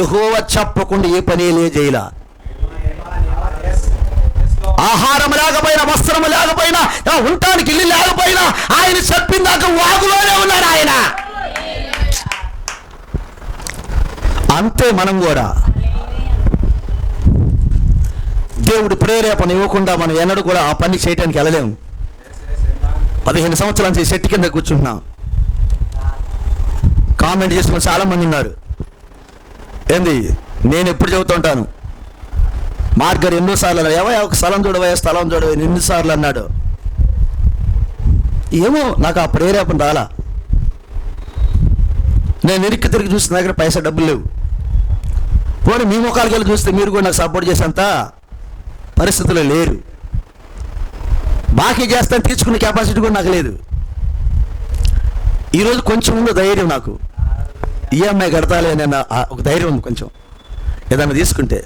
A: యెహోవా చెప్పకుండా ఏ పని చేయలా. ఆహారం లేకపోయినా, వస్త్రం లేకపోయినా, ఉండటానికి ఇల్లు లేకపోయినా ఆయన చెప్పిందాక వాగులోనే ఉన్నాడు ఆయన. అంతే మనం కూడా. దేవుడు ప్రేరేపణ ఇవ్వకుండా మనం ఎన్నడూ కూడా ఆ పని చేయడానికి వెళ్ళలేము. 15 సంవత్సరాల నుంచి చెట్టు కింద కూర్చుంటున్నాం. కామెంట్ చేసుకుని చాలా మంది ఉన్నారు. ఏంది నేను ఎప్పుడు చెబుతుంటాను, మార్గర్ ఎన్నోసార్లు అన్నాడు, ఏవో ఒక స్థలం చూడవే ఎన్నిసార్లు అన్నాడు. ఏమో నాకు ఆ ప్రేరేపణ రాలా. నేను వెనక్కి తిరిగి చూసిన దగ్గర పైసా డబ్బులు లేవు. పోనీ మీ ముఖాలకి వెళ్ళి చూస్తే మీరు కూడా నాకు సపోర్ట్ చేసేంత పరిస్థితుల్లో లేరు. బాకీ చేస్తాను తీర్చుకునే కెపాసిటీ కూడా నాకు లేదు. ఈరోజు కొంచెం ఉంది ధైర్యం నాకు, ఈఎంఐ కడతాలే అనే ఒక ధైర్యం ఉంది. కొంచెం ఏదైనా తీసుకుంటే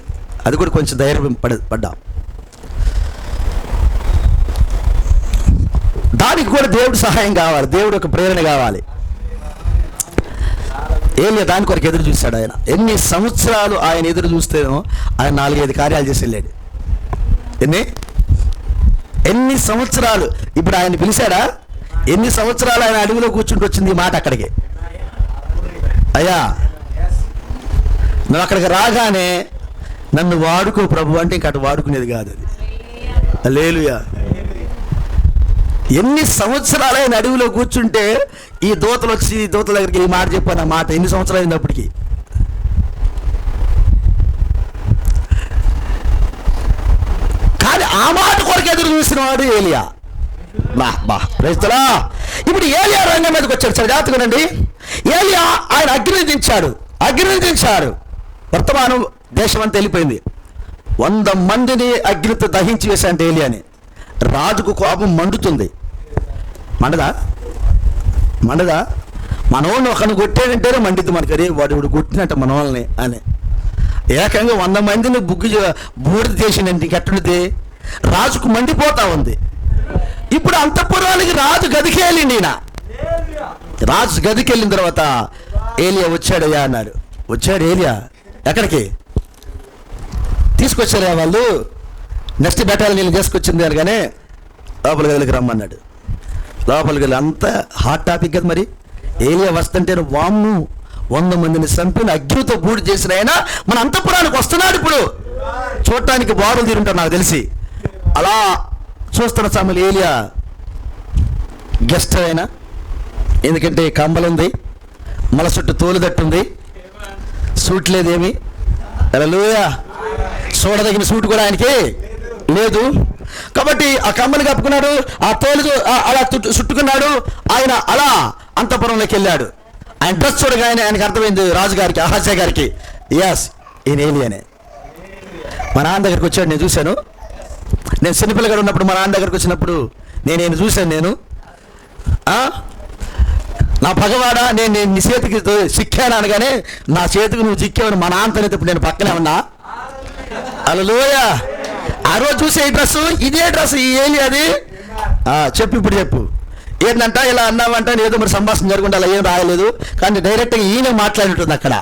A: అది కూడా కొంచెం ధైర్యం పడ్డా. దానికి కూడా దేవుడు సహాయం కావాలి, దేవుడు ఒక ప్రేరణ కావాలి. ఏలియా దాని కొరకు ఎదురు చూశాడు. ఆయన ఎన్ని సంవత్సరాలు ఆయన ఎదురు చూస్తేనో ఆయన 4-5 కార్యాలు చేసి వెళ్ళాడు. ఎన్ని సంవత్సరాలు. ఇప్పుడు ఆయన పిలిచాడా? ఎన్ని సంవత్సరాలు ఆయన అడవిలో కూర్చుంటూ వచ్చింది ఈ మాట అక్కడికి. అయ్యా నువ్వు అక్కడికి రాగానే నన్ను వాడుకో ప్రభు అంటే ఇంక అటు వాడుకునేది కాదు అది. హల్లెలూయా. ఎన్ని సంవత్సరాలు ఆయన అడవిలో కూర్చుంటే ఈ దూతలు వచ్చి దూతల దగ్గరికి ఈ మాట చెప్పాను. ఆ మాట ఎన్ని సంవత్సరాలు అయినప్పటికీ కానీ ఆ మాట కొరకు ఎదురు చూసిన వాడు ఏలియా. ఇప్పుడు ఏలియా రంగం మీదకి వచ్చాడు. చాలా జాగ్రత్తగానండి. ఏలియా ఆయన అగ్ని దించాడు. వర్తమానం దేశం అంతా వెళ్ళిపోయింది. 100 మందిని అగ్నితో దహించి వేశాడు ఏలియాని. రాజుకు కోపం మండుతుంది. మండదా మనోళ్ళని ఒకరిని కొట్టాడంటేనే మండిద్ది మనకి. అరే వాడు కొట్టినట్ట మన వాళ్ళని అని. ఏకంగా 100 మందిని బూడిద చేసిందంటే ఇంకెట్టుండితే రాజుకు మండిపోతా ఉంది. ఇప్పుడు అంతఃపురానికి రాజు గదికి వెళ్ళిండి. రాజు గదికి వెళ్ళిన తర్వాత ఏలియా వచ్చాడయ్యా అన్నాడు. వచ్చాడు ఏలియా. ఎక్కడికి తీసుకొచ్చారా వాళ్ళు? నెక్స్ట్ బెటాలియన్ నీళ్ళు తీసుకొచ్చింది అనగానే లోపలికి గదికి రమ్మన్నాడు. లోపలికి వెళ్ళి అంత హాట్ టాపిక్ కదా మరి. ఏలియా వస్తుంటే వామ్ము 100 మందిని చంపిన అగ్నితో బూడి చేసిన ఆయన మన అంతఃపురానికి వస్తున్నాడు. ఇప్పుడు చూడటానికి బారులు తీరుంటారు నాకు తెలిసి. అలా చూస్తున్న సమయంలో ఏలియా గెస్ట్ అయినా, ఎందుకంటే కంబలుంది, మల చుట్టూ తోలుదట్టుంది, సూట్ లేదేమి. హల్లెలూయా. చూడదగిన సూట్ కూడా ఆయనకి లేదు. కాబట్టి ఆ కమ్మని కప్పుకున్నాడు, ఆ తోలు అలా చుట్టుకున్నాడు. ఆయన అలా అంతఃపురంలోకి వెళ్ళాడు. ఆయన డ్రెస్ చూడగానే ఆయనకి అర్థమైంది రాజుగారికి, అహజ్యా గారికి, ఎస్ ఈయన ఏలియానే. మా నాన్న దగ్గరికి వచ్చాడు. నేను చూశాను. నేను చిన్నపిల్లగాడు ఉన్నప్పుడు మా నాన్న దగ్గరికి వచ్చినప్పుడు నేను చూశాను. నేను నా పగవాడా నేను నీ చేతికి చిక్కాను అనగానే నా చేతికి నువ్వు చిక్కావని మా నాన్నతో ఇప్పుడు నేను పక్కనే ఉన్నా. హల్లెలూయా. ఆ రోజు చూసే ఈ డ్రెస్సు, ఇదే డ్రెస్ ఈ ఏలియాది. చెప్పు ఇప్పుడు చెప్పు ఏంటంట ఇలా అన్నావంట. ఏదో మరి సంభాషణ జరుగుంటే అలా ఏం రాయలేదు, కానీ డైరెక్ట్గా ఈయన మాట్లాడినట్టుంది అక్కడ.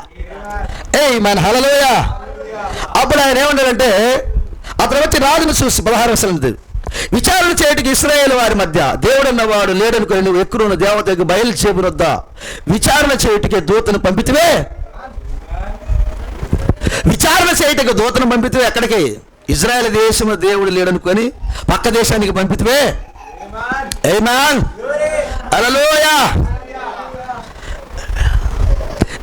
A: మన హల్లెలూయా. అప్పుడు ఆయన ఏమన్నాడంటే, ఆ తర్వాత రాజును చూసి 16వ వచనం, విచారణ చేయటికి ఇశ్రాయేలు వారి మధ్య దేవుడన్నవాడు లేడనుకొని నువ్వు ఎక్కువ దేవతకు బయలు చేపునొద్దా విచారణ చేయటికి దూతను పంపితివే. విచారణ చేయటకు దూతను పంపితివే ఎక్కడికి? ఇజ్రాయేల్ దేశంలో దేవుడు లేడనుకొని పక్క దేశానికి పంపితివే. ఆమేన్. హల్లెలూయా.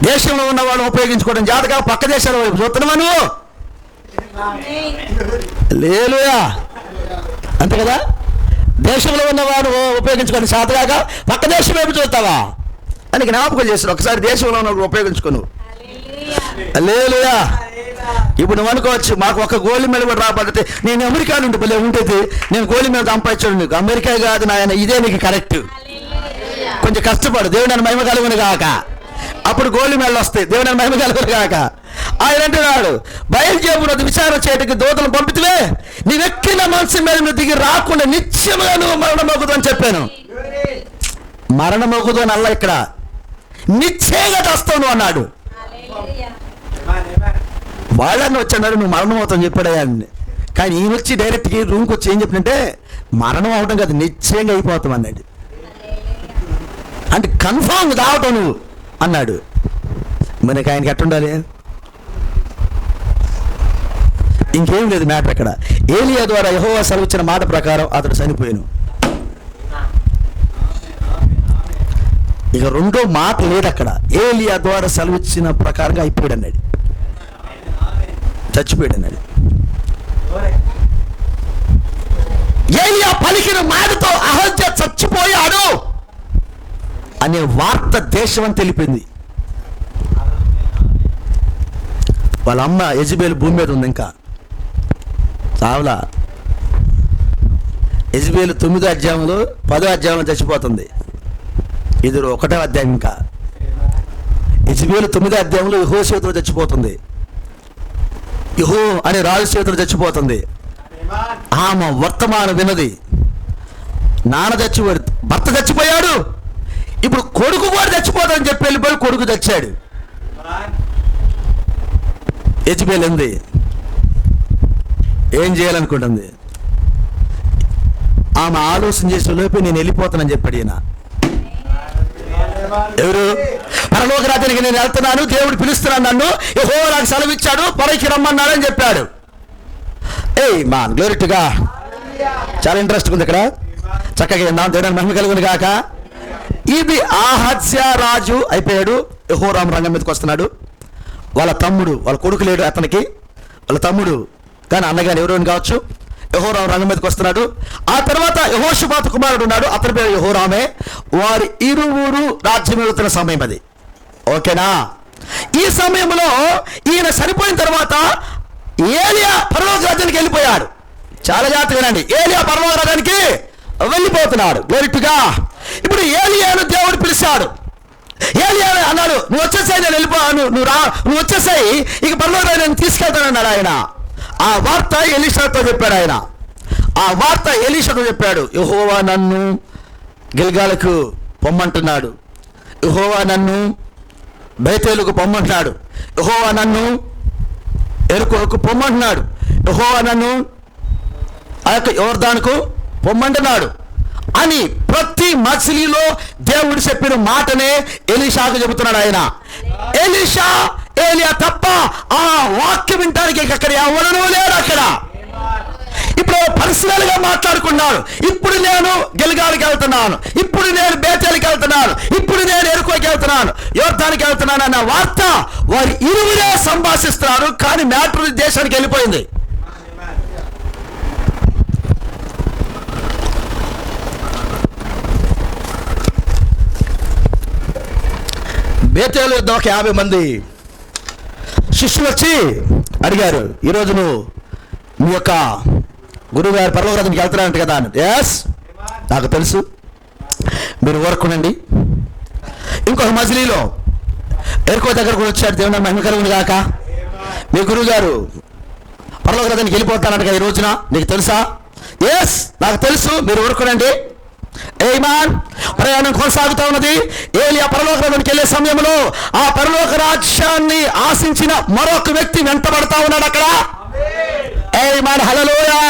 A: దేశంలో ఉన్న వాళ్ళని ఉపయోగించుకోవడం జాతగా పక్క దేశాల వైపు చూస్తున్నావా నువ్వు? హల్లెలూయా. అంతే కదా. దేశంలో ఉన్నవాడు ఉపయోగించుకోవడం చేతగాక పక్క దేశం వైపు చూస్తావా అని జ్ఞాపకం చేస్తాడు. ఒకసారి దేశంలో ఉన్న ఉపయోగించుకోను. హల్లెలూయా. ఇప్పుడు నువ్వు అనుకోవచ్చు, మాకు ఒక గోల్డ్ మెడల్ కూడా రాబడితే నేను అమెరికా నుండి భలే ఉండేది, నేను గోల్డ్ మెడల్ సంపాదించాడు. నీకు అమెరికా కాదు నాయన, ఇదే నీకు కరెక్ట్. కొంచెం కష్టపడు, దేవుని మహిమ కలుగును గాక. అప్పుడు గోల్డ్ మెడల్ వస్తాయి, దేవుని మహిమ కలుగును గాక. ఆయన అంటున్నాడు, బయలుదేరు విచారణ చేయడానికి దూతలు పంపితే నీవెక్కిన మనసు మీద నువ్వు దిగి రాకుండా నిత్యముగా నువ్వు మరణమోగుదు అని చెప్పాను. మరణమోగుదు అని అల్ల, ఇక్కడ నిశ్చయంగా చేస్తావు నువ్వు అన్నాడు. వాళ్ళని వచ్చాడు, నువ్వు మరణం అవుతావు చెప్పాడు అని. కానీ ఈయన వచ్చి డైరెక్ట్గా రూమ్కి వచ్చి ఏం చెప్పినంటే మరణం అవటం కాదు, నిశ్చయంగా అయిపోతాం అన్నాడు. అంటే కన్ఫామ్ రావటం నువ్వు అన్నాడు. మనకి ఆయనకి ఎట్టుండాలి? ఇంకేం లేదు మ్యాటర్. అక్కడ ఏలియా ద్వారా యెహోవా సెలవిచ్చిన మాట ప్రకారం అతడు చనిపోయాను. ఇక రెండో మాట లేదు అక్కడ. ఏలియా ద్వారా సెలవిచ్చిన ప్రకారంగా అయిపోయాడు అన్నాడు, చచ్చిపోయాడు అన్నాడు. ఏలియా పలికిన మాటతో అహజ్యా చచ్చిపోయాడు అనే వార్త దేశం అని తెలిపింది. వాళ్ళ అమ్మ యెజబేలు భూమి మీద ఉంది, ఇంకా చావలా. యెజబేలు 9వ అధ్యాయంలో 10వ అధ్యాయంలో చచ్చిపోతుంది. ఇది 1వ అధ్యాయం. ఇంకా యెజబేలు 9వ అధ్యాయంలో యెహోవా చేతిలో చచ్చిపోతుంది. యెహో అనే రాజు చేతిలో చచ్చిపోతుంది. ఆమె వర్తమానం విన్నది. నాన్న చచ్చిపోయాడు, భర్త చచ్చిపోయాడు, ఇప్పుడు కొడుకు కూడా చచ్చిపోతాడని చెప్పి వెళ్ళిపోయి కొడుకు చచ్చాడు. యెజబేలు ఉంది, ఏం చేయాలనుకుంటుంది? ఆమె ఆలోచన చేసే లోపే నేను వెళ్ళిపోతానని చెప్పాడు ఈయన. ఎవరు? పరలోక రాజ్యానికి నేను వెళ్తున్నాను, దేవుడు పిలుస్తున్నాను నన్ను, యెహోవా నాకు సెలవిచ్చాడు, పైకి రమ్మన్నాడు అని చెప్పాడు. మాన్ గ్లోరీ టు గాడ్. చాలా ఇంట్రెస్ట్ ఉంది ఇక్కడ, చక్కగా విందాం. దేవుని మహిమ కలుగును గాక. ఇది అహజ్యా రాజు అయిపోయాడు. యెహోరాము రంగం మీదకి వస్తున్నాడు. వాళ్ళ తమ్ముడు, వాళ్ళ కొడుకు లేడు అతనికి, వాళ్ళ తమ్ముడు కానీ అన్నగాని ఎవరైనా కావచ్చు. యెహోరాము రంగం మీదకి వస్తున్నాడు. ఆ తర్వాత యెహోషాపాతు కుమారుడు ఉన్నాడు, అతని పేరు యెహోరామే. వారి ఇరువురు రాజ్యం వెళుతున్న సమయం అది. ఓకేనా? ఈ సమయంలో ఈయన చనిపోయిన తర్వాత ఏలియా పరలోక రాజ్యానికి వెళ్ళిపోయాడు. చాలా జాగ్రత్తగా వినండి, ఏలియా పరలోక రాజ్యానికి వెళ్ళిపోతున్నాడు. Glory to God. ఇప్పుడు ఏలియాను దేవుడు పిలిచాడు. ఏలియా అన్నాడు, నువ్వు వచ్చేసాయి, నేను వెళ్ళిపోయాను, నువ్వు వచ్చేసాయి, ఇక పరలోక రాజ్యాన్ని తీసుకెళ్తానన్నాడు ఆయన. ఆ వార్త ఎలీషాతో చెప్పాడు ఆయన. ఆ వార్త ఎలీషాతో చెప్పాడు. యెహోవా నన్ను గిల్గాలకు పొమ్మంటున్నాడు, యెహోవా నన్ను బేతేలుకు పొమ్మంటున్నాడు, యెహోవా నన్ను ఎరుకోకు పొమ్మంటున్నాడు, యెహోవా నన్ను ఆ యొక్క యోర్దానుకు పొమ్మంటున్నాడు అని ప్రతి మజిలీలో దేవుడు చెప్పిన మాటనే ఎలీషాకు చెబుతున్నాడు ఆయన. ఎలీషా ఏలియా తప్ప ఆ వాక్యం వినడానికి అక్కడ ఎవరూ లేడు అక్కడ. ఇప్పుడు పర్సనల్ గా మాట్లాడుకున్నాడు. ఇప్పుడు నేను గిల్గాలుకి వెళ్తున్నాను, ఇప్పుడు నేను బేతేలుకి వెళ్తున్నాను, ఇప్పుడు నేను ఎరుకోకి వెళ్తున్నాను, యోర్దానికి వెళ్తున్నాను అన్న వార్త వారి ఇరువురే సంభాషిస్తున్నారు. కానీ మ్యాటర్ దేశానికి వెళ్ళిపోయింది. బేతేలు యుద్ధం ఒక 50 మంది శిష్యులు వచ్చి అడిగారు, ఈరోజు నువ్వు మీ యొక్క గురువుగారు పరలోక రాజ్యానికి వెళ్తున్నారంట కదా అని. ఎస్, నాకు తెలుసు, మీరు ఊరుకోనండి. ఇంకొక మజిలీలో ఎరుకో దగ్గర కూడా వచ్చాడు. దేవుని మహిమ కలుగును గాక. మీ గురువు గారు పరలోక రాజ్యానికి వెళ్ళిపోతానంట కదా ఈ రోజున, నీకు తెలుసా? ఎస్, నాకు తెలుసు, మీరు ఊరుకోనండి. ఏమాన్ ప్రయాణం కొనసాగుతూ ఉన్నది. ఏలియా పరలోక రాజ్యానికి వెళ్ళే సమయంలో ఆ పరలోక రాజ్యాన్ని ఆశించిన మరొక వ్యక్తి వెంటబడతా ఉన్నాడు అక్కడ. ఏమాన్ హల్లెలూయా.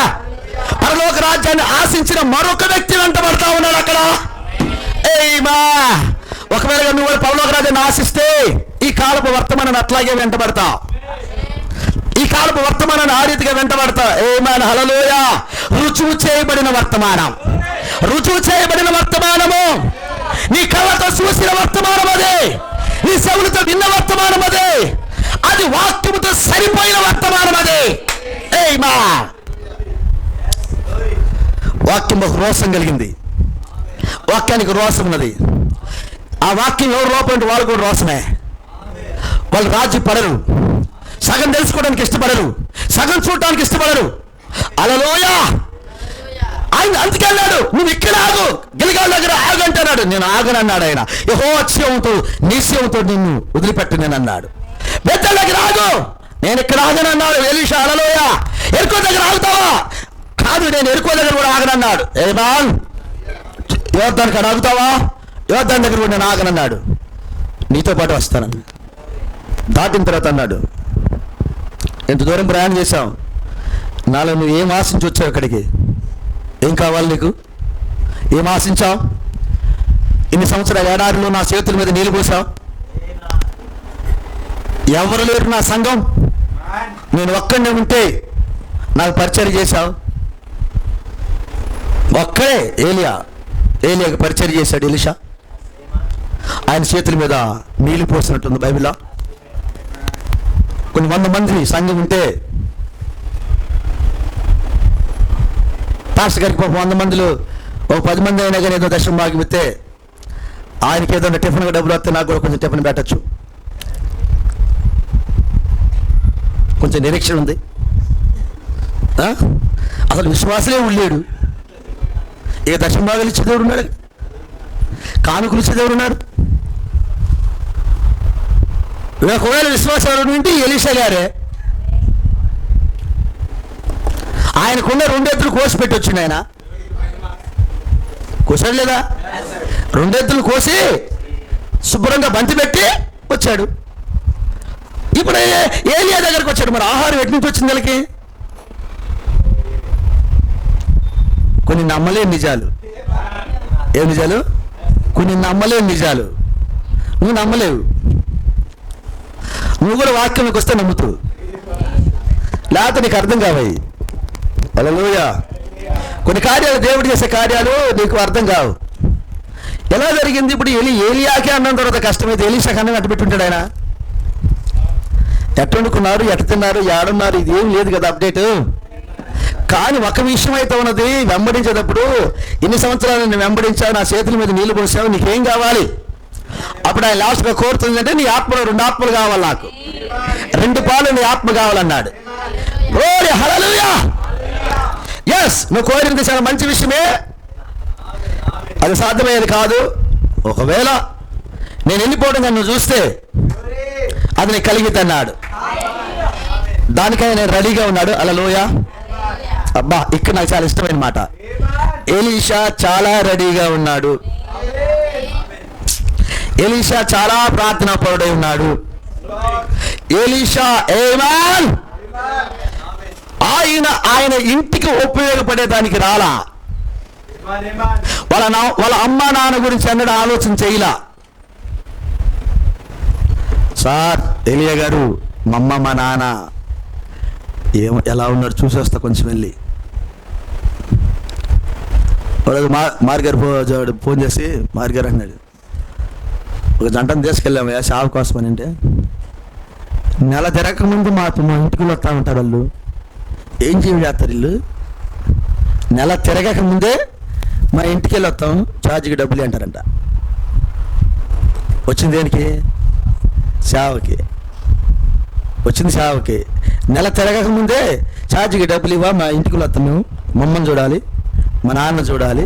A: పరలోక రాజ్యాన్ని ఆశించిన మరొక వ్యక్తి వెంటబడతా ఉన్నాడు అక్కడ. ఏమా ఒకవేళ నువ్వు పరలోక రాజ్యాన్ని ఆశిస్తే ఈ కాలపు వర్తమానాన్ని అట్లాగే వెంటబడతా, ఈ కాలపు వర్తమానాన్ని ఆ రీతిగా వెంటబడతా. ఏమాన్ హల్లెలూయా. రుజువు చేయబడిన వర్తమానం, రుజువు చేయబడిన వర్తమానము, నీ కళ్ళతో చూసిన వర్తమానం అదే, నీ చెవులతో విన్న వర్తమానం అదే, అది వాక్యముతో సరిపోయిన వర్తమానం అదే. ఏమా వాక్యం బహు రోషం కలిగింది, వాక్యానికి రోషం ఉన్నది. ఆ వాక్యం ఎవరు లోపల వాళ్ళు కూడా రోషమే. వాళ్ళు రాజీ పడరు, సగం తెలుసుకోవడానికి ఇష్టపడరు, సగం చూడటానికి ఇష్టపడరు. హల్లెలూయా. ఆయన అందుకెళ్ళాడు, నువ్వు ఇక్కడ ఆగు, గిల్గాల్ దగ్గర ఆగు అంటున్నాడు. నేను ఆగనన్నాడు ఆయన. యెహోవా అతిశయంతో నిశ్చయంతో నిన్ను వదిలిపెట్టు నేను అన్నాడు. బేతేల్ దగ్గర ఆగు, నేను ఇక్కడ ఆగనన్నాడు ఎలీషా. హల్లెలూయా. ఎరుకో దగ్గర ఆగుతావా? కాదు, నేను ఎరుకో దగ్గర కూడా ఆగనన్నాడు. ఏమాన్, యోర్దాను కాడ ఆగుతావా? యోర్దాను దగ్గర కూడా నేను ఆగనన్నాడు. నీతో పాటు వస్తానని దాటిన తర్వాత అన్నాడు, ఎంత దూరం ప్రయాణం చేశావు, నాలో నువ్వు ఏం ఆశించి వచ్చావు ఇక్కడికి? ఏం కావాలి నీకు? ఏం ఆశించావు? ఇన్ని సంవత్సరాల ఏడాదిలో నా చేతుల మీద నీళ్ళు పోసావు, ఎవరు లేరు నా సంఘం, నేను ఒక్కడే ఉంటే నాకు పరిచయం చేశావు. ఒక్కడే ఏలియాకి పరిచయం చేశాడు ఎలీషా. ఆయన చేతుల మీద నీళ్ళు పోసినట్టుంది బైబిల్లో. కొన్ని 100 మంది సంఘం ఉంటే పాస్టర్ గారికి 100 మందిలో 10 మంది అయినా కానీ ఏదో దశం భాగం ఇస్తే ఆయనకి ఏదో టిఫిన్ డబ్బులు వస్తే నాకు కూడా కొంచెం టిఫిన్ పెట్టచ్చు. కొంచెం నిరీక్షణ ఉంది. అసలు విశ్వాసలే ఉండలేడు. ఇక దశం భాగాలు ఇచ్చే దేవుడు ఉన్నాడు, కానుకలు ఇచ్చే దేవుడు ఉన్నాడు. ఒకవేళ విశ్వాసాలు ఉంటే ఎలీషా గారే. ఆయనకున్న 2 ఎద్దులు కోసి పెట్టి వచ్చిండు. ఆయన కోసాడు లేదా? 2 ఎద్దులు కోసి శుభ్రంగా బంతి పెట్టి వచ్చాడు. ఇప్పుడు ఏలియా దగ్గరకు వచ్చాడు. మరి ఆహారం ఎటు నుంచి వచ్చింది వీళ్ళకి? కొన్ని నమ్మలేని నిజాలు. ఏం నిజాలు? కొన్ని నమ్మలేని నిజాలు. నువ్వు నమ్మలేవు. నువ్వు కూడా వాక్యంలోకి వస్తే నమ్ముతూ, లేకపోతే నీకు అర్థం కావాయి. హల్లెలూయా. కొన్ని కార్యాలు, దేవుడు చేసే కార్యాలు నీకు అర్థం కావు. ఎలా జరిగింది? ఇప్పుడు ఏలియాకే అన్నం తర్వాత కష్టమైతే ఎలీషాకి అన్నం అట్టు పెట్టుంటాడు ఆయన. ఎట్ట వండుకున్నారు, ఎట్ట తిన్నారు, ఏడున్నారు, ఇది ఏం లేదు కదా అప్డేటు. కానీ ఒక విషయం అయితే ఉన్నది, వెంబడించేటప్పుడు ఇన్ని సంవత్సరాలు నేను వెంబడించావు, నా చేతుల మీద నీళ్లు పోసావు, నీకేం కావాలి? అప్పుడు ఆయన లాస్ట్గా కోరుతుందంటే నీ ఆత్మలో 2 ఆత్మలు కావాలి, నాకు 2 పాలు నీ ఆత్మ కావాలన్నాడు. ఓరి హల్లెలూయా. ఎస్, నువ్వు కోరింది చాలా మంచి విషయమే, అది సాధ్యమయ్యేది కాదు. ఒకవేళ నేను వెళ్ళిపోవడం కానీ నువ్వు చూస్తే అది నీకు కలిగితే అన్నాడు. దానికైనా నేను రెడీగా ఉన్నాడు. హల్లెలూయా. అబ్బా, ఇక్కడ నాకు చాలా ఇష్టమైన మాట. ఎలీషా చాలా రెడీగా ఉన్నాడు. ఎలీషా చాలా ప్రార్థనా పరుడై ఉన్నాడు. ఎలీషా ఆమేన్. ఆయన ఇంటికి ఉపయోగపడేదానికి రాలా. వాళ్ళ అమ్మా నాన్న గురించి అన్నది ఆలోచన చేయలా. సార్, ఎలియా గారు, మా అమ్మ మా నాన్న ఎలా ఉన్నారు చూసేస్తా కొంచెం వెళ్ళి. వాడు మార్గారు ఫోన్ చేసి, మార్గారు అన్నాడు, ఒక జంటను తీసుకెళ్ళాము షాప్ కోసం అని. అంటే నెల తిరగకముందు మా ఇంటికి వస్తూ ఉంటారు వాళ్ళు. ఏం చేస్తారు వీళ్ళు? నెల తిరగక ముందే మా ఇంటికి వెళ్ళి వస్తాం, ఛార్జీకి డబ్బులు అంటారంట. వచ్చింది దేనికి? సేవకి. వచ్చింది సేవకి. నెల తిరగక ముందే ఛార్జీకి డబ్బులు ఇవ్వ, మా ఇంటికి వస్తాం, మేము మమ్మల్ని చూడాలి, మా నాన్న చూడాలి.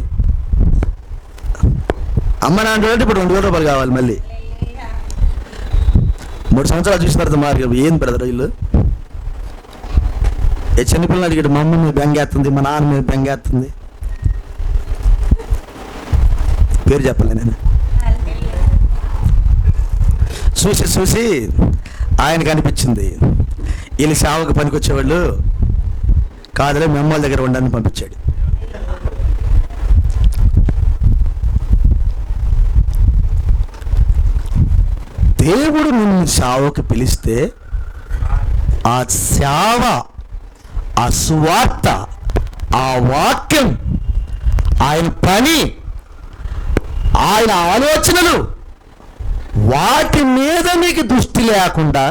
A: అమ్మ నాన్న చూడాలి. ఇప్పుడు 2,000 రూపాయలు కావాలి మళ్ళీ. 3 సంవత్సరాలు చూసిన తర్వాత మార్గం ఏం బ్రదర్ వీళ్ళు? ఏ చిన్నపిల్లలు అడిగాడు, మా అమ్మ మీద బెంగేస్తుంది, మా నాన్న మీద బెంగేస్తుంది. పేరు చెప్పలే నేను. చూసి ఆయనకు అనిపించింది, వీళ్ళు సేవకు పనికొచ్చేవాళ్ళు కాదులే, మెమ్మల దగ్గర ఉండని పంపించాడు. దేవుడు నిన్ను సేవకు పిలిస్తే ఆ సేవ, ఆ సువార్త, ఆ వాక్యం, ఆయన పని, ఆయన ఆలోచనలు, వాటి మీద నీకు దృష్టి లేకుండా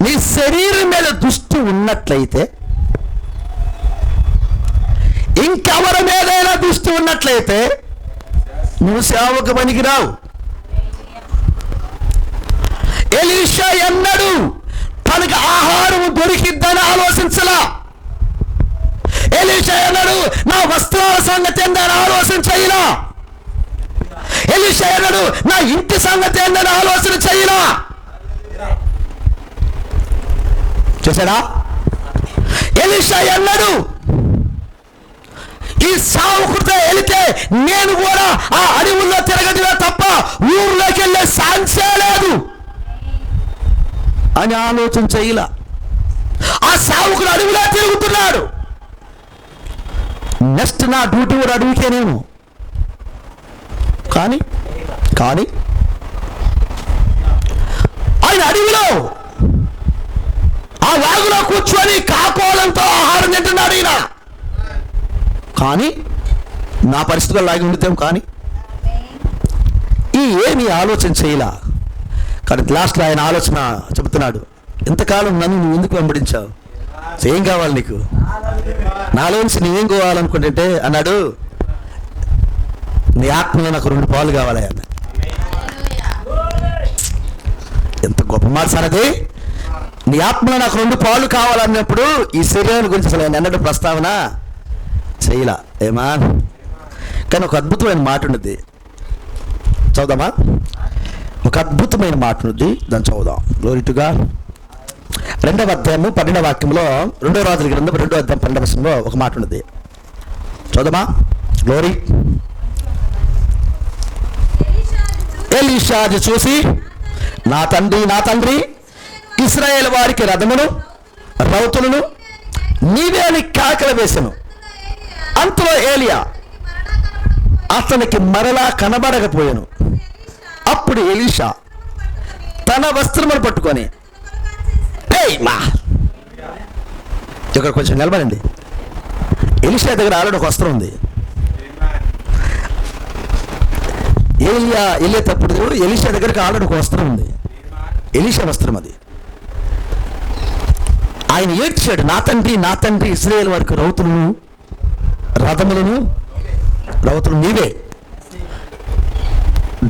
A: నీ శరీరం మీద దృష్టి ఉన్నట్లయితే, ఇంకెవరి మీదైనా దృష్టి ఉన్నట్లయితే నువ్వు సేవకు పనికిరావు. ఎలీషా ఎన్నడు తనకు ఆహారం దొరికిద్దని ఆలోచించలా. ఎలీషా ఎన్నడు నా వస్త్రాల సంగతి ఏందని ఆలోచన చేయలా. ఎలీషా ఎన్నడు నా ఇంటి సంగతి ఏందని ఆలోచన చేయలా. చూసాడా? ఎలీషా ఎన్నడు ఈ సావుకుడితో వెళితే నేను కూడా ఆ అడవుల్లో తిరగడమే తప్ప ఊర్లోకి వెళ్ళే ఛాన్సే లేదు అని ఆలోచన చేయలా. ఆ సావుకుడు అడవిలో తిరుగుతున్నాడు. నెక్స్ట్ నా డ్యూటీ కూడా అడవికేనేమో. కానీ ఆయన అడవిలో ఆ వాగులో కూర్చొని కాకోలంతో ఆహారం తింటున్నాడు ఈయన. కానీ నా పరిస్థితుల్లో లాగి ఉండితేం. కానీ ఏమి ఆలోచన చేయలా. కానీ లాస్ట్లో ఆయన ఆలోచన చెబుతున్నాడు, ఇంతకాలం నన్ను నువ్వు ఎందుకు వెంబడించావు? ఏం కావాలి నీకు? నాలోంచి నువ్వేం కావాలనుకుంటుంటే అన్నాడు, నీ ఆత్మలో నాకు 2 పాలు కావాలి అన్న. ఎంత గొప్ప మాట సార్ అది. నీ ఆత్మలో నాకు 2 పాలు కావాలన్నప్పుడు ఈ శరీరాన్ని గురించి అసలు ఆయన అన్నట్టు ప్రస్తావన చేయలా. ఏమా? కానీ ఒక అద్భుతమైన మాట ఉన్నది, చదువుదామా? ఒక అద్భుతమైన మాట ఉన్నది, దాన్ని చదువుదాం. Glory to God. 2వ అధ్యాయము 12వ వాక్యంలో, 2వ రాజుల గ్రంథం 2వ అధ్యాయం 12వ వచనంలో ఒక మాట ఉన్నది, చదువుదామా? గ్లోరీ. ఎలీషా అది చూసి, నా తండ్రి ఇశ్రాయేలు వారికి రథమును రౌతులను నీవే అని కేకలు వేసెను. అంతలో ఏలియా అతనికి మరలా కనబడకపోయాను. అప్పుడు ఎలీషా తన వస్త్రమును పట్టుకొని, ఇక్కడ కొంచెం నిలబడండి. ఎలీషా దగ్గర ఆల్రెడీ ఒక వస్త్రం ఉంది. ఏలియా వెళ్ళేటప్పుడు ఎలీషా దగ్గరకు ఆల్రెడీ ఒక వస్త్రం ఉంది. ఎలీషా వస్త్రం అది. ఆయన ఏడ్చాడు, నా తండ్రి ఇశ్రాయేలు వారికి రథములను నీవే.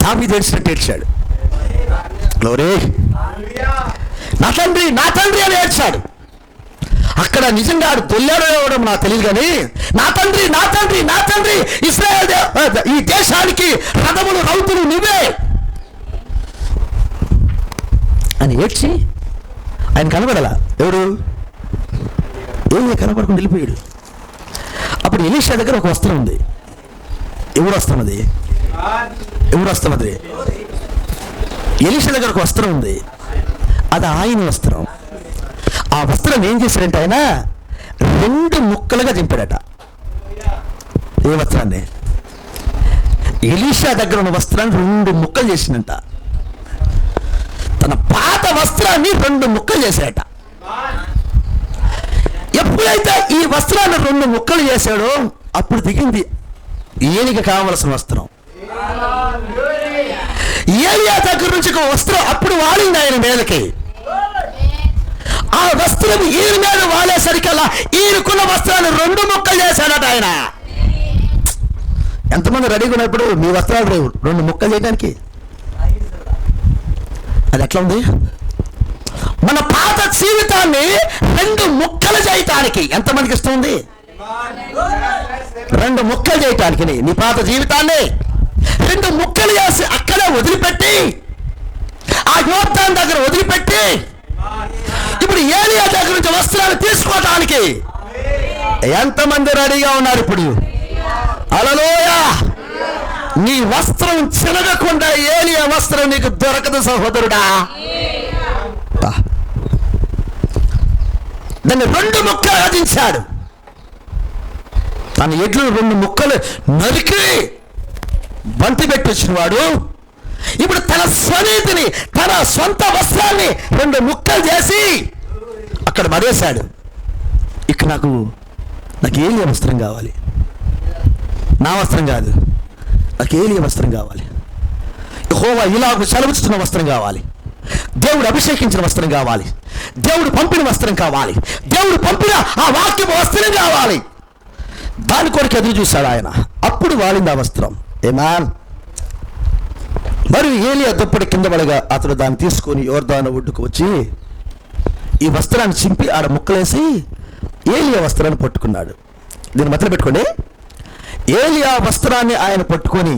A: దావీదు ఏడ్చినట్టు ఏడ్చాడు. గ్లోరీ. నా తండ్రి అని ఏడ్చాడు. అక్కడ నిజంగా ఆడు తొల్లాడో ఇవ్వడం నాకు తెలియదు, కానీ నా తండ్రి ఇశ్రాయేల్ ఈ దేశానికి రథములు రౌతులు నువ్వే అని ఏడ్చి ఆయన కనబడాల. ఎవరు? ఏమి కనబడకుండా వెళ్ళిపోయాడు. అప్పుడు ఎలీషా దగ్గర ఒక వస్త్రం ఉంది. ఎవరు వస్త్రం అది? ఎలీషా దగ్గర ఒక వస్త్రం ఉంది. అది ఆయన వస్త్రం. ఆ వస్త్రం ఏం చేశాడంటే ఆయన 2 ముక్కలుగా చింపాడట. ఏ వస్త్రాన్ని? ఎలీషా దగ్గర ఉన్న వస్త్రాన్ని 2 ముక్కలు చేసిందంట. తన పాత వస్త్రాన్ని 2 ముక్కలు చేశాడట. ఎప్పుడైతే ఈ వస్త్రాన్ని 2 ముక్కలు చేశాడో అప్పుడు దిగింది ఈయనకి కావలసిన వస్త్రం. ఏలియా దగ్గర నుంచి ఒక వస్త్రం అప్పుడు వాడింది ఆయన మీదకి. ఆ వస్త్రం ఈయన మీద వాలేసరికల్లా ఈయనకున్న వస్త్రాన్ని 2 ముక్కలు చేశాడట ఆయన. ఎంతమంది రెడీగా ఉన్నప్పుడు మీ వస్త్రాలు 2 ముక్కలు చేయడానికి? అది ఎట్లా ఉంది? మన పాత జీవితాన్ని 2 ముక్కలు చేయటానికి ఎంతమందికి ఇష్టం ఉంది? 2 ముక్కలు చేయటానికి నీ పాత జీవితాన్ని 2 ముక్కలు చేసి అక్కడే వదిలిపెట్టి, ఆ యోర్దాను దగ్గర వదిలిపెట్టి, ఇప్పుడు ఏలియా దగ్గర నుంచి వస్త్రాలు తీసుకోవటానికి ఎంతమంది రెడీగా ఉన్నారు ఇప్పుడు? హల్లెలూయా. నీ వస్త్రం చిరగకుండా ఏలియా వస్త్రం నీకు దొరకదు సహోదరుడా. దాన్ని 2 ముక్కలు అదించాడు. తన ఎడ్లు 2 ముక్కలు నరికి బంతి పెట్టి వచ్చిన వాడు ఇప్పుడు తన స్వనీతిని, తన సొంత వస్త్రాన్ని 2 ముక్కలు చేసి అక్కడ మరేశాడు. ఇక నాకు ఏలియా వస్త్రం కావాలి. నా వస్త్రం కాదు, నాకు ఏలియా వస్త్రం కావాలి. యెహోవా ఇలాగ సెలవిస్తున్న వస్త్రం కావాలి. దేవుడు అభిషేకించిన వస్త్రం కావాలి. దేవుడు పంపిన వస్త్రం కావాలి. దేవుడు పంపిన ఆ వాక్యపు వస్త్రం కావాలి. దాని కొరకు ఎదురు చూశాడు ఆయన. అప్పుడు వాడింది ఆ వస్త్రం. ఏమాన్ మరియు ఏలియా దుప్పటి కింద పడగా అతడు దాన్ని తీసుకొని యోర్దాను ఒడ్డుకు వచ్చి ఈ వస్త్రాన్ని చింపి ఆడ ముక్కలేసి ఏలియా వస్త్రాన్ని పట్టుకున్నాడు. దీన్ని మధ్యలో పెట్టుకోండి. ఏలియా వస్త్రాన్ని ఆయన పట్టుకొని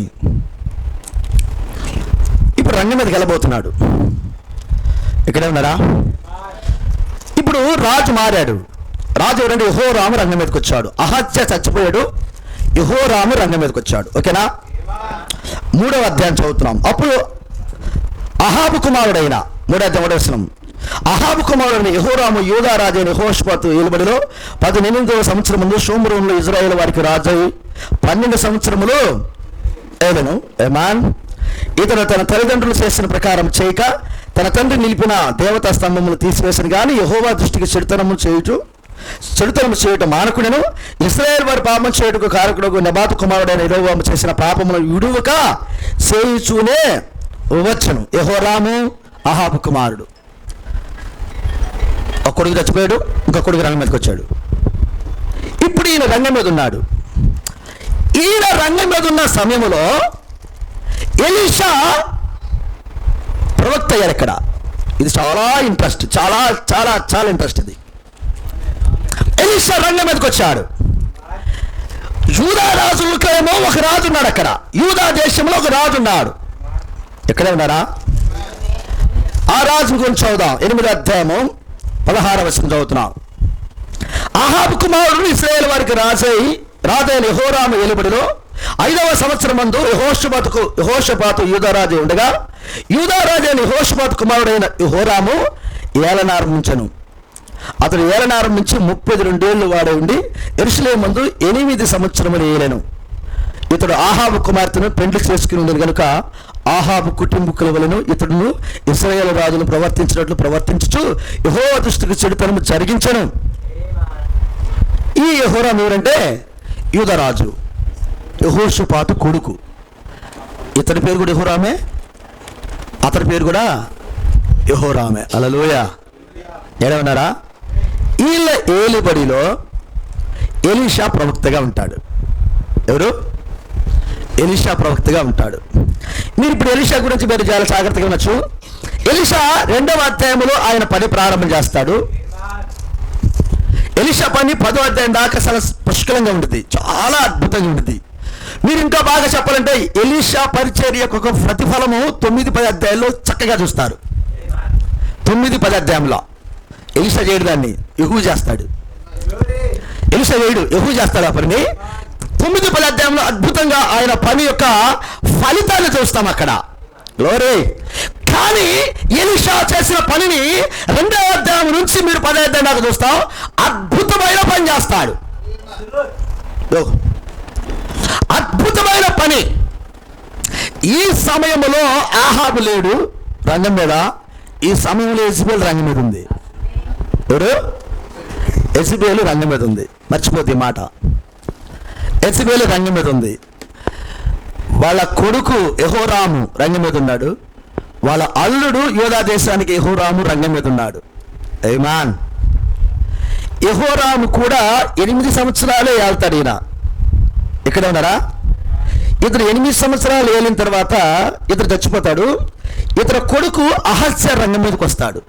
A: ఇప్పుడు రంగం మీదకి వెళ్ళబోతున్నాడు. ఇక్కడే ఉన్నారా? ఇప్పుడు రాజు మారాడు. రాజు ఎవరంటే యెహోరాము రంగం మీదకి వచ్చాడు. అహజ్యా చచ్చిపోయాడు, యెహోరాము రంగం మీదకి వచ్చాడు. ఓకేనా? 3వ అధ్యాయం చదువుతున్నాం. అప్పుడు అహాబు కుమారుడైన 3వ అధ్యాయం 1వ వచనం. అహాబు కుమారుడైన యెహోరాము యూదా రాజైన యెహోషాపాతు ఏలుబడిలో 18వ సంవత్సరం ముందు షోమ్రోనులో ఇజ్రాయేల్ వారికి రాజు 12 సంవత్సరములు ఏలెను. ఏమాన్. ఇతను తన తల్లిదండ్రులు చేసిన ప్రకారం చేయక తన తండ్రి నిలిపిన దేవతా స్తంభములు తీసివేసిన కానీ యెహోవా దృష్టికి చెడుతనము చేయటం మానకుడెను. ఇశ్రాయేల్ వారి పాపం చేయుటకు కారకుడు నెబాతు కుమారుడైన యెరోబోము చేసిన పాపమును విడువక చేయుచూనే వచ్చను. యెహోరాము అహాబు కుమారుడు. ఒక కొడుకు చచ్చిపోయాడు, ఇంకొక కొడుకు రంగం మీదకి వచ్చాడు. ఇప్పుడు ఈయన రంగం మీద ఉన్నాడు. ఈయన రంగం మీద ఉన్న సమయంలో ఎలీషా ప్రవక్త అయ్యాడు. ఇక్కడ ఇది చాలా ఇంట్రెస్ట్, చాలా చాలా చాలా ఇంట్రెస్ట్. ఇది ఎలీషా రంగం మీదకి వచ్చాడు. యూదా రాజులకేమో ఒక రాజు ఉన్నాడు. అక్కడ యూదా దేశంలో ఒక రాజు ఉన్నాడు. ఎక్కడే ఉన్నారా? ఆ రాజు గురించి చదువుదాం. 8వ అధ్యాయము 16వ వచనం చదువుతున్నాం. అహాబు కుమారుడు ఇశ్రాయేల్ వారికి రాజైన యెహోరాము ఏలుబడిలో 5వ సంవత్సరం మందు యెహోషాపాతు యూదారాజు ఉండగా యూదారాజైన యెహోషాపాతు కుమారుడైన యెహోరాము ఏలనారంభించను. అతడు ఏలనారంభించి 32 ఏళ్ళు వాడే ఉండి యెరూషలేము మందు 8 సంవత్సరములు ఏలెను. ఇతడు ఆహాబు కుమార్తెను పెండ్లి చేసుకుని ఉండేది కనుక ఆహాబు కుటుంబకుల వలన ఇతడును ఇశ్రాయేలు రాజును ప్రవర్తించినట్లు ప్రవర్తించుచు యెహోవా దృష్టికి చెడుతనము జరిగించను. ఈ యెహోరాము ఎవరంటే యూదారాజు యెహోషాపాతు కొడుకు. ఇతడి పేరు కూడా యెహోరామే, అతడి పేరు కూడా యెహోరామే. హల్లెలూయా. ఏడవన్నారా? వీళ్ళ ఏలుబడిలో ఎలీషా ప్రవక్తగా ఉంటాడు. ఎవరు? ఎలీషా ప్రవక్తగా ఉంటాడు. మీరు ఇప్పుడు ఎలీషా గురించి మీరు చాలా జాగ్రత్తగా ఉండొచ్చు. ఎలీషా 2వ అధ్యాయంలో ఆయన పని ప్రారంభం చేస్తాడు. ఎలీషా పని 10వ అధ్యాయం దాకా చాలా పుష్కలంగా ఉంటుంది, చాలా అద్భుతంగా ఉంటుంది. మీరు ఇంకా బాగా చెప్పాలంటే ఎలీషా పరిచర్యకు ఒక ప్రతిఫలము 9-10 అధ్యాయాల్లో చక్కగా చూస్తారు. 9-10 అధ్యాయంలో ఎలీషా చేయడు, దాన్ని యెహూ చేస్తాడు. ఎలీషా చేయడు, యెహూ చేస్తాడు ఆ పనిని. 9-10 అధ్యాయంలో అద్భుతంగా ఆయన పని యొక్క ఫలితాన్ని చూస్తాం అక్కడ. గ్లోరీ. కానీ ఎలీషా చేసిన పనిని 2వ అధ్యాయం నుంచి మీరు 10వ అధ్యాయం దాకా చూస్తాం. అద్భుతమైన పని చేస్తాడు. అద్భుతమైన పని. ఈ సమయంలో ఆహాబు లేడు రంగం మీద. ఈ సమయంలో యెజబెల్ రంగం మీద ఉంది. ఎవరు? యెజబెల్ రంగం మీద ఉంది. మర్చిపోతే మాట. యెజబెల్ రంగం మీద ఉంది. వాళ్ళ కొడుకు యెహోరాము రంగం మీద ఉన్నాడు. వాళ్ళ అల్లుడు యూదా దేశానికి యెహోరాము రంగం మీద ఉన్నాడు. ఆమేన్. యెహోరాము కూడా 8 సంవత్సరాలే ఏళ్తాడు. ఈయన ఇక్కడ ఉన్నారా? ఇతడు 8 సంవత్సరాలు ఏలిన తర్వాత ఇతడు చచ్చిపోతాడు. ఇతడు కొడుకు అహజ్యా రంగం మీదకి వస్తాడు.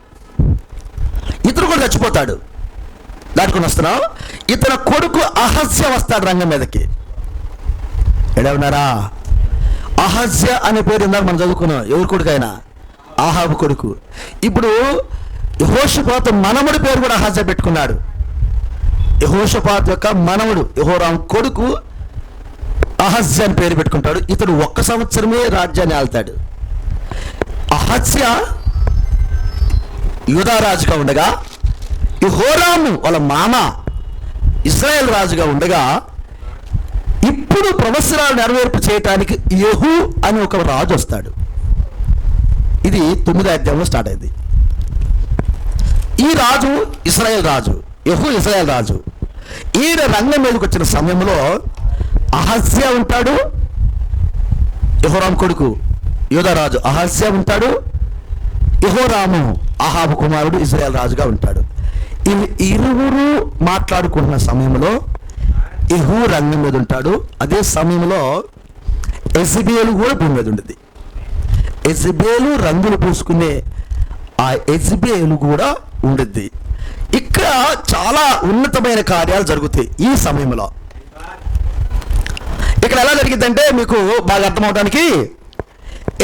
A: ఇతడు కూడా చచ్చిపోతాడు. దాటుకొని వస్తున్నాం. ఇతని కొడుకు అహజ్యా వస్తాడు రంగం మీదకి. ఎక్కడ ఉన్నారా? అహజ్యా అనే పేరు ఇందాక మనం చదువుకున్నాం. ఎవరి కొడుకు? ఆయన ఆహాబు కొడుకు. ఇప్పుడు యెహోషాపాతు మనముడి పేరు కూడా అహజ్యా పెట్టుకున్నాడు. యెహోషాపాతు యొక్క మనముడు యెహోరాము కొడుకు అహజ్యా అని పేరు పెట్టుకుంటాడు. ఇతడు 1 సంవత్సరమే రాజ్యాన్ని ఆళ్తాడు. అహజ్యా యూదా రాజుగా ఉండగా యెహోరాము వాళ్ళ మామ ఇశ్రాయేల్ రాజుగా ఉండగా ఇప్పుడు ప్రవచనాలు నెరవేర్పు చేయటానికి యెహూ అని ఒక రాజు వస్తాడు. ఇది 9వ అధ్యాయంలో స్టార్ట్ అయింది. ఈ రాజు ఇశ్రాయేల్ రాజు, యెహూ ఇశ్రాయేల్ రాజు. ఈయన రంగం మీదకి వచ్చిన సమయంలో అహజ్యా ఉంటాడు, యెహోరాము కొడుకు యూదా రాజు అహజ్యా ఉంటాడు, యెహోరాము అహాబు కుమారుడు ఇశ్రాయేల్ రాజుగా ఉంటాడు. ఇరువురు మాట్లాడుకుంటున్న సమయంలో యెహూ రంగం మీద ఉంటాడు. అదే సమయంలో యెజబెల్ కూడా భూమి మీద ఉండేది. యెజబేలు రంగులు పూసుకునే ఆ యెజబేలు కూడా ఉండిద్ది. ఇక్కడ చాలా ఉన్నతమైన కార్యాలు జరుగుతాయి ఈ సమయంలో. ఇక్కడ ఎలా జరిగిద్దంటే మీకు బాగా అర్థమవడానికి,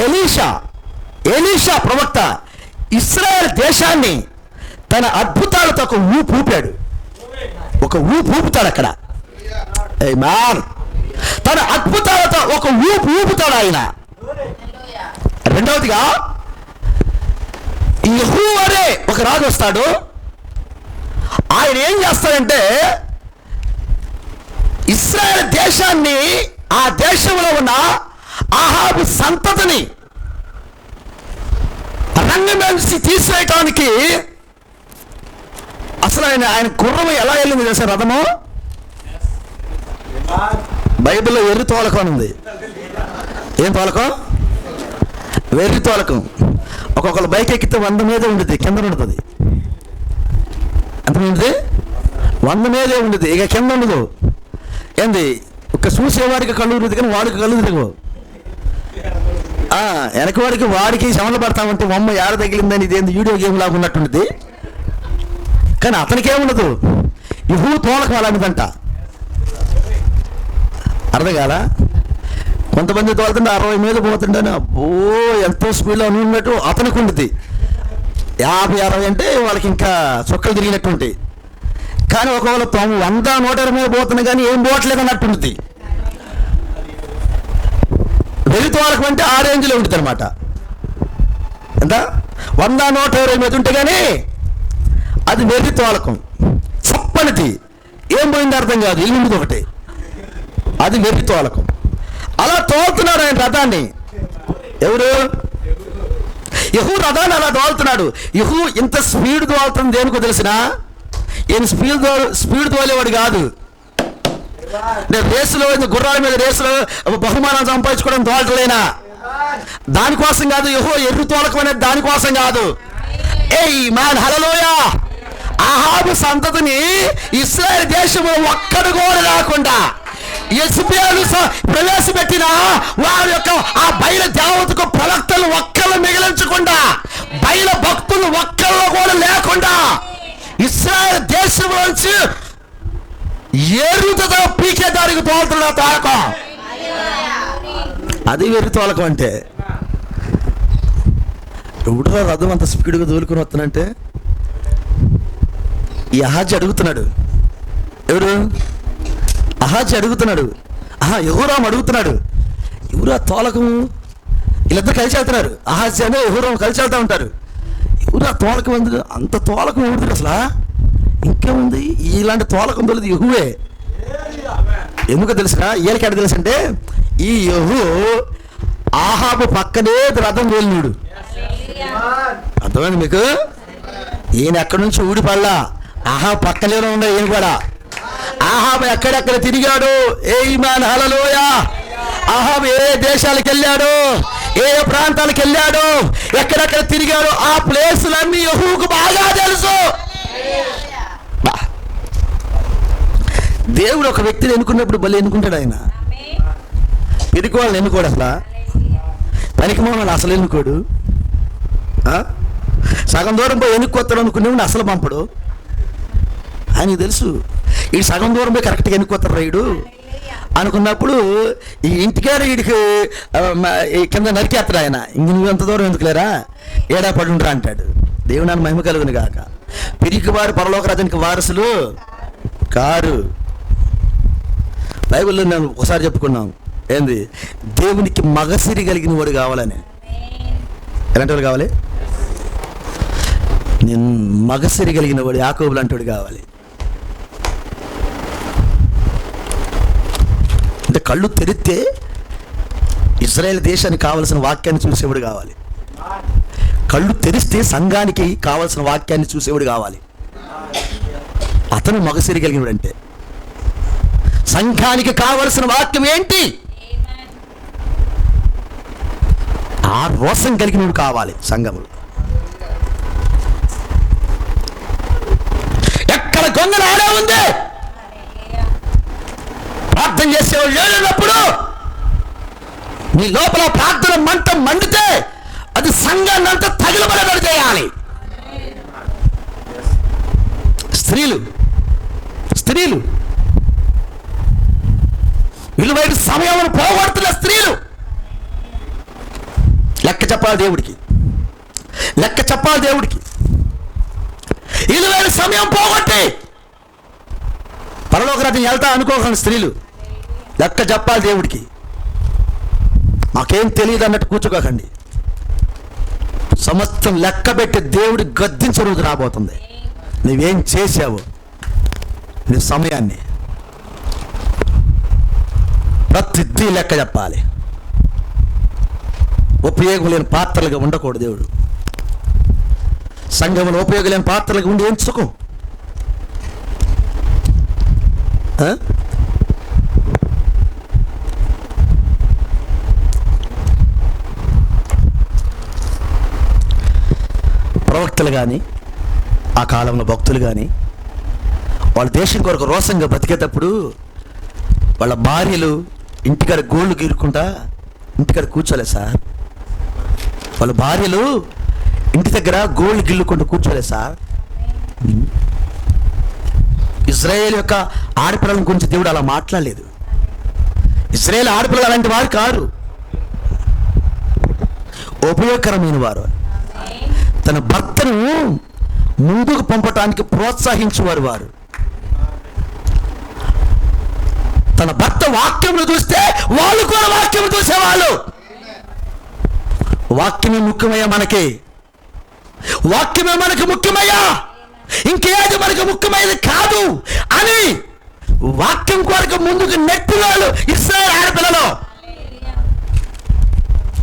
A: ఎలీషా ప్రవక్త ఇశ్రాయేల్ దేశాన్ని తన అద్భుతాలతో ఒక ఊపు ఊపాడు. ఒక ఊపు ఊపుతాడు అక్కడ. ఆమేన్. తన అద్భుతాలతో ఒక ఊపు ఊపుతాడు ఆయన. రెండవదిగా యెహోవా అనే ఒక రాజు వస్తాడు. ఆయన ఏం చేస్తాడంటే ఇశ్రాయేల్ దేశాన్ని, ఆ దేశంలో ఉన్న అహాబు సంతతిని రంగమెలిసి తీసేయటానికి అసలు ఆయన గుర్రం ఎలా వెళ్ళింది తెలుసా? రథము బైబిల్లో వెర్రి తోలకం అని ఉంది. ఏం తోలకం? వెర్రి తోలకం. ఒక్కొక్కరు బైక్ ఎక్కితే 100 మీదే ఉంటుంది, కింద ఉంటుంది. ఎంత ఉంటుంది? 100 మీదే ఉంటుంది, ఇక కింద ఉండదు. ఏంది? ఒక చూసేవాడికి కళ్ళు తిరిగి కానీ వాడికి కళ్ళు తిరగవు. వెనకవాడికి వాడికి శమలు పడతామంటే అమ్మ ఏడ తగిలిందని ఇదేంది వీడియో గేమ్ లాగా ఉన్నట్టుంటుంది. కానీ అతనికి ఏముండదు, ఇహూ తోలకం అలాంటిదంట. అర్థం కాలా? కొంతమంది తోలుతుంటే 60 మీద పోతుంటాను, అబ్బో ఎంతో స్పీడ్లో ఉన్నట్టు అతనికి ఉంటుంది. 50-60 అంటే వాళ్ళకి ఇంకా చొక్కలు తిరిగినట్టు ఉంటాయి. కానీ ఒకవేళ 100-120 మీద పోతున్నా కానీ ఏం పోవట్లేదు అన్నట్టు ఉంటుంది. వెలి తోలకం అంటే ఆ రేంజ్లో ఉంటుంది అనమాట. ఎంత? 100-120 మీద ఉంటే కానీ అది వెర్రి తోలకం. చప్పనిది ఏం పోయింది అర్థం కాదు, ఇల్లు ఒకటి, అది వెర్రి తోలకం. అలా తోలుతున్నాడు ఆయన రథాన్ని. ఎవరు? యెహూ రథాన్ని అలా తోలుతున్నాడు. యెహూ ఇంత స్పీడ్ తోలుతుంది దేనికో తెలిసినా? ఈయన స్పీడ్ తోలేవాడు కాదు. నేను రేసులో గుర్రాల మీద రేసులో బహుమానం సంపాదించుకోవడం తోలటలేనా? దానికోసం కాదు. యెహూ ఎర్రు తోలకం అనేది దానికోసం కాదు. ఆమేన్, హల్లెలూయా. అహాబు సంతతిని ఇశ్రాయేల్ దేశంలో ఒక్కడు కూడా రాకుండా యెజబేలు ప్రవేశపెట్టిన వారి యొక్క ఆ బయల దేవతకు ప్రవక్తలు ఒక్కళ్ళు మిగిలించకుండా, బయల భక్తులు ఒక్కళ్ళు కూడా లేకుండా ఇశ్రాయేల్ దేశంలోంచి ఏరుతో పీకే దానికి తోలుతున్నా తోలకం. అది వెర్రి తోలకం అంటే. ఎవడో రథం అంత స్పీడ్గా తోలుకుని వస్తానంటే ఈ అహాజీ అడుగుతున్నాడు. ఎవరు? అహాజీ అడుగుతున్నాడు. యెహోరాము అడుగుతున్నాడు, ఎవరా తోలకం? వీళ్ళిద్దరు కలిసి వెళ్తున్నారు. అహాజీ అనే యెహోరాము కలిసి వెళ్తూ ఉంటారు. ఎవరా తోలకం? అంత తోలకం ఎవరు అసలు? ఇంకేముంది, ఇలాంటి తోలకం తోలేదు యెహోవే. ఎందుకు తెలుసునా? వీళ్ళకి ఎక్కడ తెలుసు అంటే, ఈ యెహూ ఆహాబు పక్కనే రథం వెళ్ళినాడు. అర్థమైంది మీకు? ఈయన ఎక్కడి నుంచి ఊడిపడలా, ఆహాబు పక్కనే ఉండే. ఈయన కూడా ఆహాబు ఎక్కడెక్కడ తిరిగాడు. ఆమేన్, హల్లెలూయా. ఆహాబు ఏ దేశాలకు వెళ్ళాడు, ఏ ప్రాంతాలకు వెళ్ళాడు, ఎక్కడెక్కడ తిరిగాడు, ఆ ప్లేసులన్నీ యెహూకు బాగా తెలుసు. దేవుడు ఒక వ్యక్తిని ఎన్నుకున్నప్పుడు భలే ఎన్నుకుంటాడు ఆయన. పిరికి వాళ్ళని ఎన్నుకోడు, అసలు పనికి మామూలు అసలు ఎన్నుకోడు. సగం దూరం పోయి ఎన్నుకొస్తాడు అనుకునేవాడు అసలు పంపడు. ఆయనకు తెలుసు ఈ సగం దూరం పోయి కరెక్ట్గా ఎన్నుకొస్తాడు రైడు అనుకున్నప్పుడు ఈ ఇంటికాడ వీడికి కింద నరికేస్తాడు ఆయన. ఇంక నువ్వు ఎంత దూరం ఎందుకు లేరా, ఏడా పడుండ్రా అంటాడు. దేవుడు నన్ను మహిమ కలుగును గాక. పిరికి వారు పరలోక రాజ్యానికి వారసులు కారు. బైబిల్లో నేను ఒకసారి చెప్పుకున్నాం, ఏంది? దేవునికి మగసిరి కలిగిన వాడు కావాలని. ఎలాంటి వాడు కావాలి? నేను మగసిరి కలిగిన వాడు, యాకోబు లాంటి వాడు కావాలి. అంటే కళ్ళు తెరిస్తే ఇజ్రాయెల్ దేశానికి కావలసిన వాక్యాన్ని చూసేవాడు కావాలి. కళ్ళు తెరిస్తే సంఘానికి కావలసిన వాక్యాన్ని చూసేవాడు కావాలి. అతను మగసిరి కలిగినవాడు. అంటే సంఘానికి కావలసిన వాక్యం ఏంటి? ఆ రోషం కలిగినవాడు కావాలి సంఘములు. ఎక్కడ గొంగల ఆడే ఉంది, ప్రార్థన చేసేవాడు లేనప్పుడు నీ లోపల ప్రార్థన మంట మండితే అది సంఘాన్ని అంతా తగిలబడేటట్టు చేయాలి. స్త్రీలు విలువైన సమయం పోగొడుతున్న స్త్రీలు లెక్క చెప్పాలి దేవుడికి. విలువైన సమయం పోగొట్టి పరలోక రాజ్యం వెళ్తా అనుకోకండి. స్త్రీలు లెక్క చెప్పాలి దేవుడికి. మాకేం తెలియదు అన్నట్టు కూర్చోకండి. సమస్తం లెక్క పెట్టి దేవుడి గద్దించే రోజు రాబోతుంది. నువ్వేం చేసావు నీ సమయాన్ని ప్రతిదీ లెక్క చెప్పాలి. ఉపయోగం లేని పాత్రలుగా ఉండకూడదు. దేవుడు సంఘంలో ఉపయోగం లేని పాత్రలుగా ఉండి ఏం సుఖం? ప్రవక్తలు కానీ ఆ కాలంలో భక్తులు కానీ వాళ్ళ దేశం కొరకు రోషంగా బతికేటప్పుడు వాళ్ళ భార్యలు ఇంటికాడ గోళ్ళు గీరుకుంటా ఇంటికాడ కూర్చోలేదు సార్. వాళ్ళ భార్యలు ఇంటి దగ్గర గోళ్ళు గిల్లుకుంటూ కూర్చోలేదు సార్. ఇజ్రాయేల్ యొక్క ఆడపిల్లల గురించి దేవుడు అలా మాట్లాడలేదు. ఇజ్రాయేల్ ఆడపిల్లలు అలాంటి వారు కారు, ఉపయోగకరమైన వారు. తన భర్తను ముందుకు పంపటానికి ప్రోత్సహించేవారు వారు. తన భర్త వాక్యమును చూస్తే వాళ్ళు కూడా వాక్యము చూసేవాళ్ళు. వాక్యమే ముఖ్యమయ్యా, వాక్యమే మనకి ముఖ్యమయ్యా, ఇంకేది మనకు ముఖ్యమైనది కాదు అని వాక్యం కొరకు ముందుకు నెట్టినాడు ఇశ్రాయేలు ఆడపిల్లలు.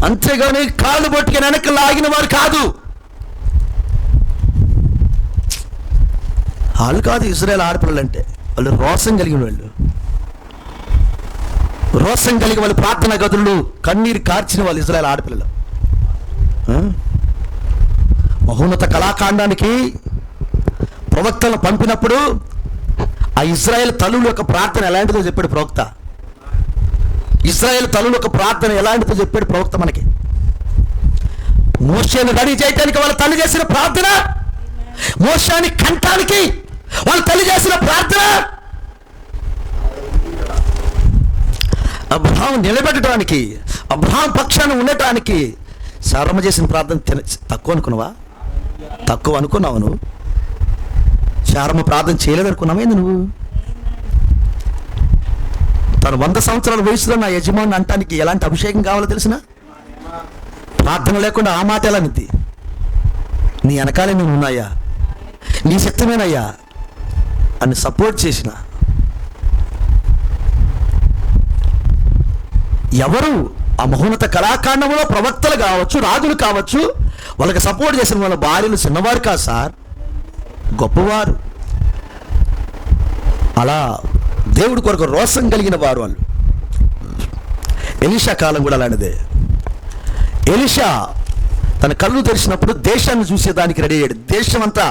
A: అంతేగాని కాళ్ళు పట్టుకుని వెనక్కి లాగిన వారు కాదు. వాళ్ళు కాదు ఇశ్రాయేలు ఆడపిల్లలు అంటే. వాళ్ళు రోషం కలిగిన వాళ్ళు, రోషం కలిగి వాళ్ళు ప్రార్థన గదులు కన్నీరు కార్చిన వాళ్ళు ఇశ్రాయేలు ఆడపిల్లలు. మహోన్నత కళాకాండానికి ప్రవక్తలను పంపినప్పుడు ఆ ఇశ్రాయేల్ తల్లుల యొక్క ప్రార్థన ఎలాంటిదో చెప్పాడు ప్రవక్త. ఇశ్రాయేల్ తల్లుల యొక్క ప్రార్థన ఎలాంటిదో చెప్పాడు ప్రవక్త మనకి. మోషేను రెడీ చేయడానికి వాళ్ళ తల్లి చేసిన ప్రార్థన, మోషాని కంటానికి వాళ్ళ తల్లి చేసిన ప్రార్థన, అబ్రహాం నిలబెట్టడానికి, అబ్రహాం పక్షాన ఉండటానికి శారమ్మ చేసిన ప్రార్థన తక్కువ అనుకున్నావా? తక్కువ అనుకున్నావు నువ్వు? శారమ్మ ప్రార్థన చేయలేదనుకున్నావేంది నువ్వు? తను 100 సంవత్సరాల వయసులో నా యజమాని అంటానికి ఎలాంటి అభిషేకం కావాలో తెలిసిన? ప్రార్థన లేకుండా ఆ మాట ఎలా నిద్ది? నీ వెనకాలే నేను ఉన్నాయా, నీ శక్తమేనయ్యా అని సపోర్ట్ చేసిన ఎవరు? ఆ మహోన్నత కళాకాండంలో ప్రవక్తలు కావచ్చు, రాజులు కావచ్చు, వాళ్ళకి సపోర్ట్ చేసిన వాళ్ళ భార్యలు చిన్నవారు కాదు సార్, గొప్పవారు. అలా దేవుడి కొరకు రోషం కలిగిన వారు వాళ్ళు. ఎలీషా కాలం కూడా అలాంటిదే. ఎలీషా తన కళ్ళు తెరిచినప్పుడు దేశాన్ని చూసేదానికి రెడీ అయ్యాడు. దేశం అంతా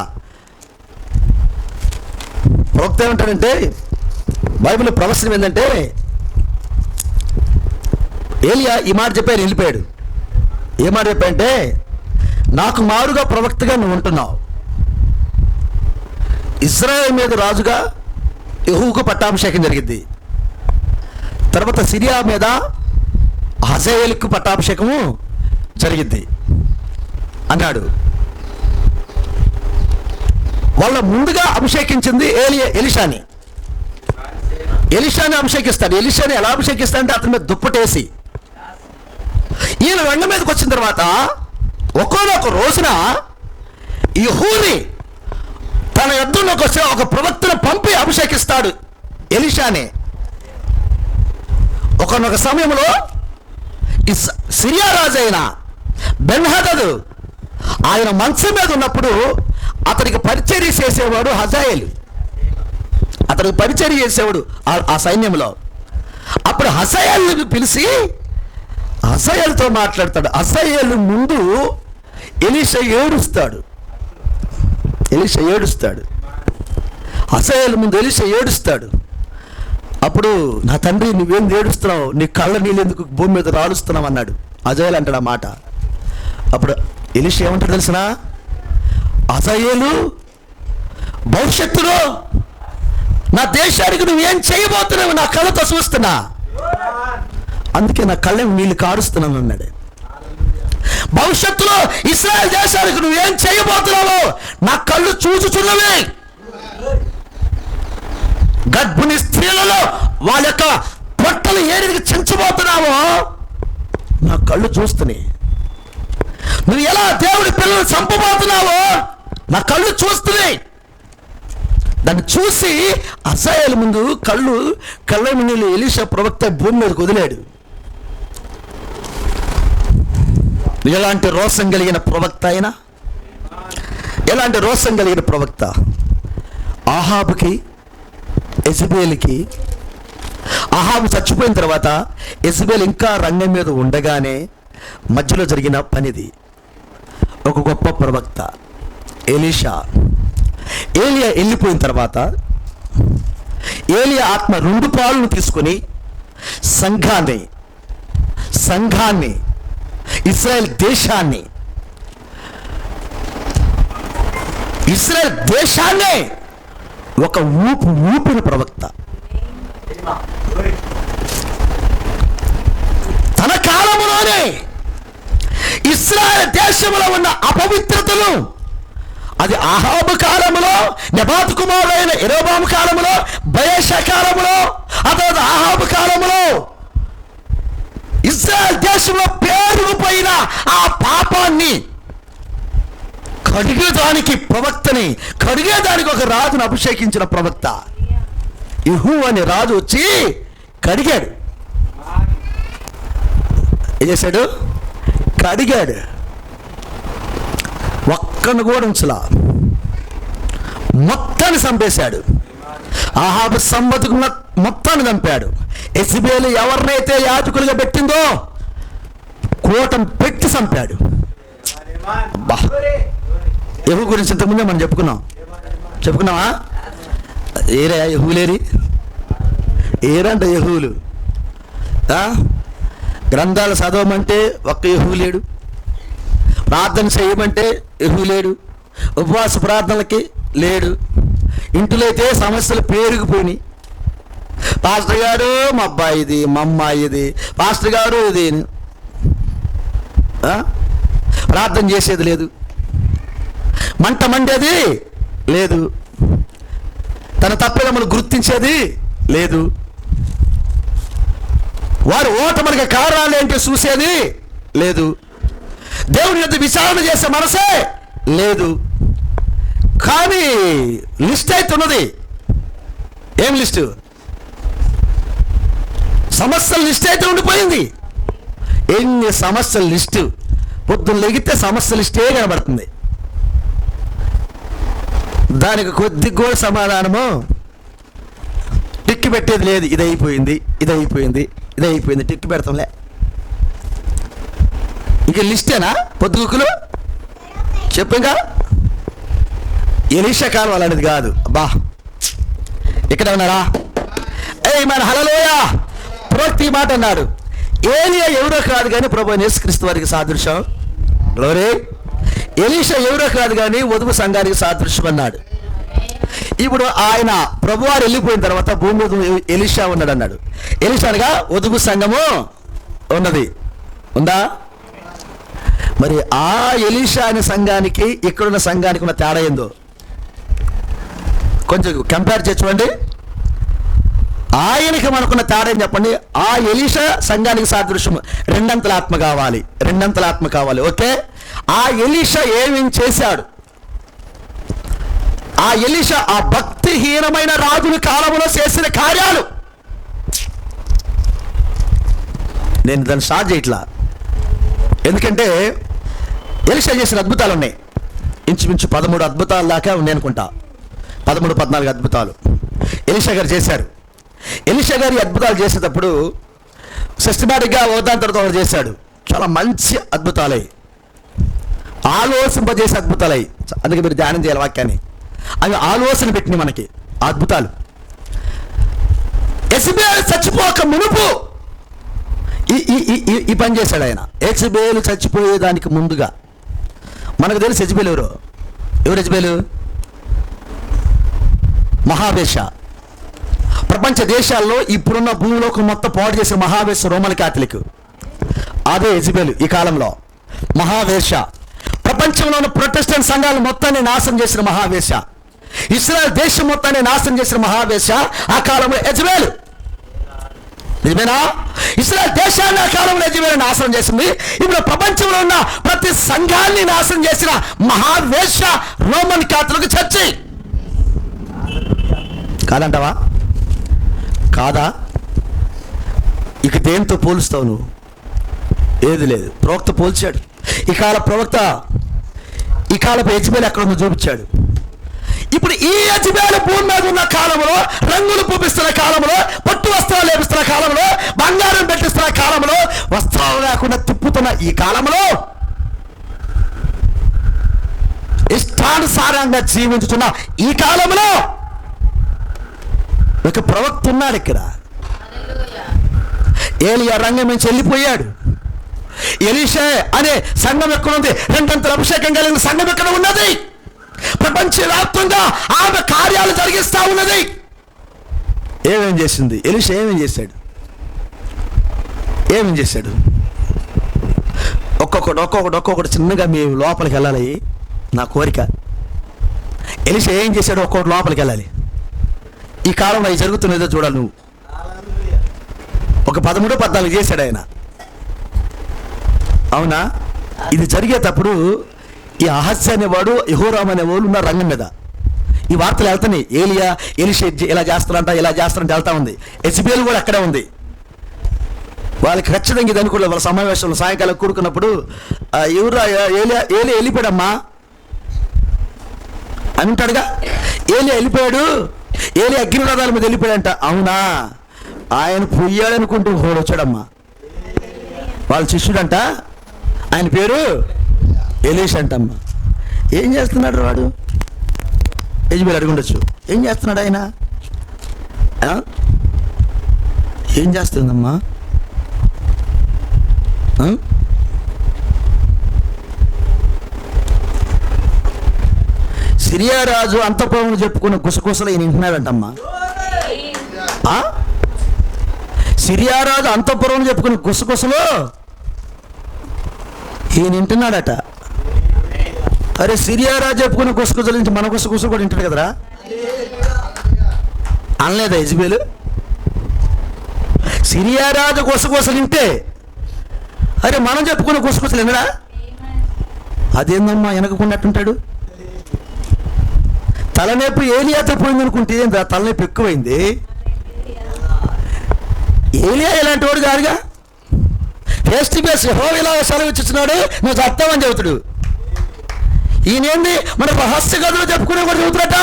A: ప్రవక్త ఏమంటాడంటే, బైబిల్లో ప్రవచనం ఏంటంటే, ఏలియా ఈ మాట చెప్పారు, వెళ్ళిపోయాడు. ఏ మాట చెప్పాడంటే, నాకు మారుగా ప్రవక్తగా నువ్వు ఉంటున్నావు, ఇశ్రాయేలు మీద రాజుగా యెహూకు పట్టాభిషేకం జరిగింది, తర్వాత సిరియా మీద హజాయేలుకు పట్టాభిషేకము జరిగింది అన్నాడు. వాళ్ళ ముందుగా అభిషేకించింది ఎలీషాని అభిషేకిస్తాడు. ఎలీషాని ఎలా అభిషేకిస్తాడంటే అతని మీద దుప్పటేసి. ఈయన వెండ మీదకి వచ్చిన తర్వాత ఒక్కొక్క రోజున యెహూని తన యుద్ధంలోకి వచ్చే ఒక ప్రవక్తను పంపి అభిషేకిస్తాడు ఎలీషాని. ఒకనొక సమయంలో ఈ సిరియా రాజు అయిన బెన్హదదు ఆయన మంచం మీద ఉన్నప్పుడు అతనికి పరిచర్య చేసేవాడు హజాయేలు. అతనికి పరిచర్య చేసేవాడు ఆ సైన్యంలో. అప్పుడు హజాయేలుని పిలిచి హజాయేలుతో మాట్లాడతాడు. హజాయేలు ముందు ఎలీషా ఏడుస్తాడు. హజాయేలు ముందు ఎలీషా ఏడుస్తాడు. అప్పుడు నా తండ్రి నువ్వేం ఏడుస్తున్నావు, నీ కళ్ళ నీళ్ళు ఎందుకు భూమి మీద రాలుస్తున్నావు అన్నాడు. హజాయేలు అంటాడు ఆ మాట. అప్పుడు ఎలీషా ఏమంటాడు తెలిసిన, హజాయేలు భవిష్యత్తులో నా దేశానికి నువ్వేం చేయబోతున్నావు నా కళ్ళతో చూస్తున్నా, అందుకే నా కళ్ళ నీళ్ళు కారుస్తున్నాను అన్నాడు. భవిష్యత్తులో ఇశ్రాయేల్ దేశానికి నువ్వేం చేయబోతున్నావో నా కళ్ళు చూచుచున్నవి. గర్భిణీ స్త్రీలలో వాళ్ళ యొక్క పొట్టలు ఏ రీతికి చించబోతున్నావో నా కళ్ళు చూస్తున్నాయి. నువ్వు ఎలా దేవుడి పిల్లలు చంపబోతున్నావో నా కళ్ళు చూస్తున్నాయి. దాన్ని చూసి హజాయేలు ముందు కళ్ళ నీళ్ళు ఎలీషా ప్రవక్త భూమి మీదకి వదిలాడు. ఎలాంటి రోషం కలిగిన ప్రవక్త అయినా, ఎలాంటి రోషం కలిగిన ప్రవక్త. ఆహాబుకి యెజబేలుకి, ఆహాబు చచ్చిపోయిన తర్వాత యెజబేలు ఇంకా రంగం మీద ఉండగానే మధ్యలో జరిగిన పనిది. ఒక గొప్ప ప్రవక్త ఎలీషా, ఏలియా వెళ్ళిపోయిన తర్వాత ఏలియా ఆత్మ 2 పాలను తీసుకొని సంఘాన్ని ఇశ్రాయేల్ దేశాన్ని ఒక ఊపిన ప్రవక్త. తన కాలములోనే ఇశ్రాయేల్ దేశంలో ఉన్న అపవిత్రతను, అది ఆహాబు కాలంలో, నెబాతు కుమారుడైన యెరోబాము కాలంలో, బయెషా కాలంలో, ఆ తర్వాత ఆహాబు కాలంలో ఇశ్రాయేల్ దేశంలో పేరుకుపోయిన ఆ పాపాన్ని కడిగేదానికి ఒక రాజును అభిషేకించిన ప్రవక్త. యెహూ అనే రాజు వచ్చి కడిగాడు. ఏం చేశాడు? కడిగాడు. ఒక్కను కూడా ఉంచలా, మొత్తాన్ని చంపేశాడు. ఆహాబు సంపదకు మొత్తాన్ని చంపాడు. యెజబేలు ఎవరినైతే యాజకులుగా పెట్టిందో కోటం పెట్టి చంపాడు. అబ్బా, యెహూ గురించి ఇంతకుముందే మనం చెప్పుకున్నావా? ఏరా యెహూలేరి, ఏరంట యెహూలు. గ్రంథాలు చదవమంటే ఒక్క యెహూ లేడు, ప్రార్థన చేయమంటే యెహూ లేడు, ఉపవాస ప్రార్థనలకి లేడు. ఇంట్లో అయితే సమస్యలు పేరుకుపోయినాయి. పాస్టర్ గారు మా అబ్బాయిది, మా అమ్మాయిది, పాస్టర్ గారు ఇది, ప్రార్థన చేసేది లేదు, మంట మండేది లేదు, తన తప్పిదములు గుర్తించేది లేదు, వారు ఓటమికి కారణాలు ఏంటో చూసేది లేదు, దేవుని యొక్క విచారణ చేసే మనసే లేదు. కానీ లిస్ట్ అయితే ఉన్నది. ఏం లిస్టు? సమస్యల లిస్ట్ అయితే ఉండిపోయింది. ఎన్ని సమస్యల లిస్టు, పొద్దున్న లెగితే సమస్య లిస్టే కనబడుతుంది. దానికి కొద్ది కూడా సమాధానము టిక్కి పెట్టేది లేదు. ఇది అయిపోయింది, టిక్కి పెడతాంలే. ఇంక లిస్టేనా పొద్దుగుకులు? చెప్పుగా ఎలీషా కాలం అలాంటిది కాదు. అబ్బా, ఇక్కడ ఉన్నారా? మన హల్లెలూయా, ప్రతి మాట అన్నాడు. ఏలియా ఎవరో కాదు కానీ ప్రభువైన యేసుక్రీస్తు వారికి సాదృశ్యం. గ్లోరీ. ఎలీషా ఎవరో కాదు కానీ వధువు సంఘానికి సాదృశ్యం అన్నాడు. ఇప్పుడు ఆయన ప్రభువారు వెళ్ళిపోయిన తర్వాత భూమి మీద ఎలీషా ఉన్నాడు అన్నాడు. ఎలీషా అనగా వధువు సంఘము ఉందా? మరి ఆ ఎలీషా అనే సంఘానికి ఇక్కడున్న సంఘానికి ఉన్న తేడా ఏందో కొంచెం కంపేర్ చేసుకోండి. ఆయనకి మనకున్న తేడా ఏం చెప్పండి. ఆ ఎలీషా సంఘానికి సాదృశ్యం రెండంతల ఆత్మ కావాలి. ఓకే, ఆ ఎలీషా ఏమేం చేశాడు? ఆ ఎలీషా ఆ భక్తిహీనమైన రాజుల కాలంలో చేసిన కార్యాలు నేను దాన్ని స్టార్ట్ చేయట్లా. ఎందుకంటే ఎలీషా చేసిన అద్భుతాలు ఉన్నాయి. ఇంచుమించు 13 అద్భుతాల దాకా ఉన్నాయి అనుకుంటా. 13-14 అద్భుతాలు ఎలీషా గారు చేశారు. ఎలీషా గారి అద్భుతాలు చేసేటప్పుడు సిస్టమేటిక్గా ఒకదాని తర్వాత ఒకటి చేశాడు. చాలా మంచి అద్భుతాలై, ఆలోచింపజేసే అద్భుతాలై. అందుకే మీరు ధ్యానం చేయాలి వాక్యాన్ని. అవి ఆలోచన పెట్టినాయి మనకి ఆ అద్భుతాలు. యెజబేలు చచ్చిపోక మునుపు ఈ పని చేశాడు ఆయన. యెజబేలు చచ్చిపోయేదానికి ముందుగా మనకు తెలుసు యెజబెలు ఎవరు యెజబెలు? మహావేష. ప్రపంచ దేశాల్లో ఇప్పుడున్న భూమిలోకి మొత్తం పాడు చేసిన మహావేష రోమన్ క్యాథలిక్, అదే యెజబెలు. ఈ కాలంలో మహావేష. ప్రపంచంలో ఉన్న ప్రొటెస్టెంట్ సంఘాలు మొత్తాన్ని నాశనం చేసిన మహావేష, ఇశ్రాయేల్ దేశం మొత్తాన్ని నాశనం చేసిన మహావేష ఆ కాలంలో యెజబెలు. నిజమేనా? ఇశ్రాయేల్ దేశాన్ని ఆ కాలంలో యెజబెలు నాశనం చేసింది. ఇప్పుడు ప్రపంచంలో ఉన్న ప్రతి సంఘాన్ని నాశనం చేసిన మహావేష రోమన్ క్యాథలిక్ చర్చి. కాదంటావా? కాదా? ఇక దేంతో పోలుస్తావు నువ్వు? ఏది లేదు. ప్రవక్త పోల్చాడు. ఈ కాల ప్రవక్త ఈ కాలపు యెజబెలు ఎక్కడ ఉందో చూపించాడు. ఇప్పుడు ఈ యెజబెలు భూమి మీద ఉన్న కాలంలో, రంగులు పూపిస్తున్న కాలంలో, పట్టు వస్త్రాలు లేపిస్తున్న కాలంలో, బంగారం పెట్టిస్తున్న కాలంలో, వస్త్రాలు లేకుండా తిప్పుతున్న ఈ కాలంలో, ఇష్టానుసారంగా జీవించుతున్న ఈ కాలంలో ఒక ప్రవక్త ఉన్నాడు ఇక్కడ. ఏలియా రంగం నుంచి వెళ్ళిపోయాడు. ఎలీషా అనే సంఘం ఎక్కడ ఉంది? రెండంతల అభిషేకం కలిగిన సంఘం ఎక్కడ ఉన్నది? ప్రపంచవ్యాప్తంగా ఆమె కార్యాలు జరిగిస్తా ఉన్నది. ఏమేం చేసింది ఎలీషా? ఏమేం చేశాడు? ఒక్కొక్కటి చిన్నగా మీ లోపలికి వెళ్ళాలి. నా కోరిక. ఎలీషా ఏం చేశాడు? ఒక్కొక్కటి లోపలికి వెళ్ళాలి. ఈ కాలంలో అవి జరుగుతున్నదో చూడాలి నువ్వు. ఒక 13-14 చేశాడు ఆయన. అవునా? ఇది జరిగేటప్పుడు ఈ అహస్య అనేవాడు, యెహోరాము అనేవాడు ఉన్న రంగం మీద ఈ వార్తలు వెళ్తున్నాయి. ఎలీషా ఇలా చేస్తారంట వెళ్తా ఉంది. యెజబెలు కూడా అక్కడే ఉంది. వాళ్ళకి ఖచ్చితంగా ఇది అనుకోలేదు. వాళ్ళ సమావేశంలో సాయంకాలం కూడుకున్నప్పుడు ఎవరు ఏలియా వెళ్ళిపోయాడమ్మా అని ఉంటాడుగా. ఏలియా వెళ్ళిపోయాడు, ఏలియా అగ్నిరథాల మీద వెళ్ళిపోయాడంట. అవునా? ఆయన పొయ్యాడనుకుంటూ ఒకడు వచ్చాడమ్మా. వాళ్ళ శిష్యుడంట, ఆయన పేరు ఎలీషా అంటమ్మా. ఏం చేస్తున్నాడు వాడు? యెజబెలు అడుగుండొచ్చు, ఏం చేస్తున్నాడు ఆయన? ఏం చేస్తుందమ్మా? సిరియా రాజు అంతఃపురంలో చెప్పుకున్న గుసగుసలు ఈయన వింటున్నాడంటమ్మా. సిరియా రాజు అంతఃపురంలో చెప్పుకున్న గుసగుసలు ఈయన వింటున్నాడట. అరే, సిరియా రాజు చెప్పుకున్న గుసగుసల నుంచి మన గుసగుసలు కూడా వింటాడు కదరా. అనలేదా యెజబెలు? సిరియా రాజు గుసగుసలు వింటే అరే మనం చెప్పుకున్న గుసగుసలు వినడా? అదేందమ్మా వెనకకున్నట్టుంటాడు. తలనొప్పి ఏలియాతో పోయింది అనుకుంటే ఏందా తలనొప్పి ఎక్కువైంది. ఏలియా ఇలాంటి వాడు కాదుగా. ఫేస్ టు ఫేస్ యెహోవా ఇలా సెలవు ఇచ్చిస్తున్నాడు, నువ్వు చస్తావని చెబుతాడు. ఈయనేంది మన రహస్య గదుల్లో చెప్పుకునే కూడా చెబుతున్నట.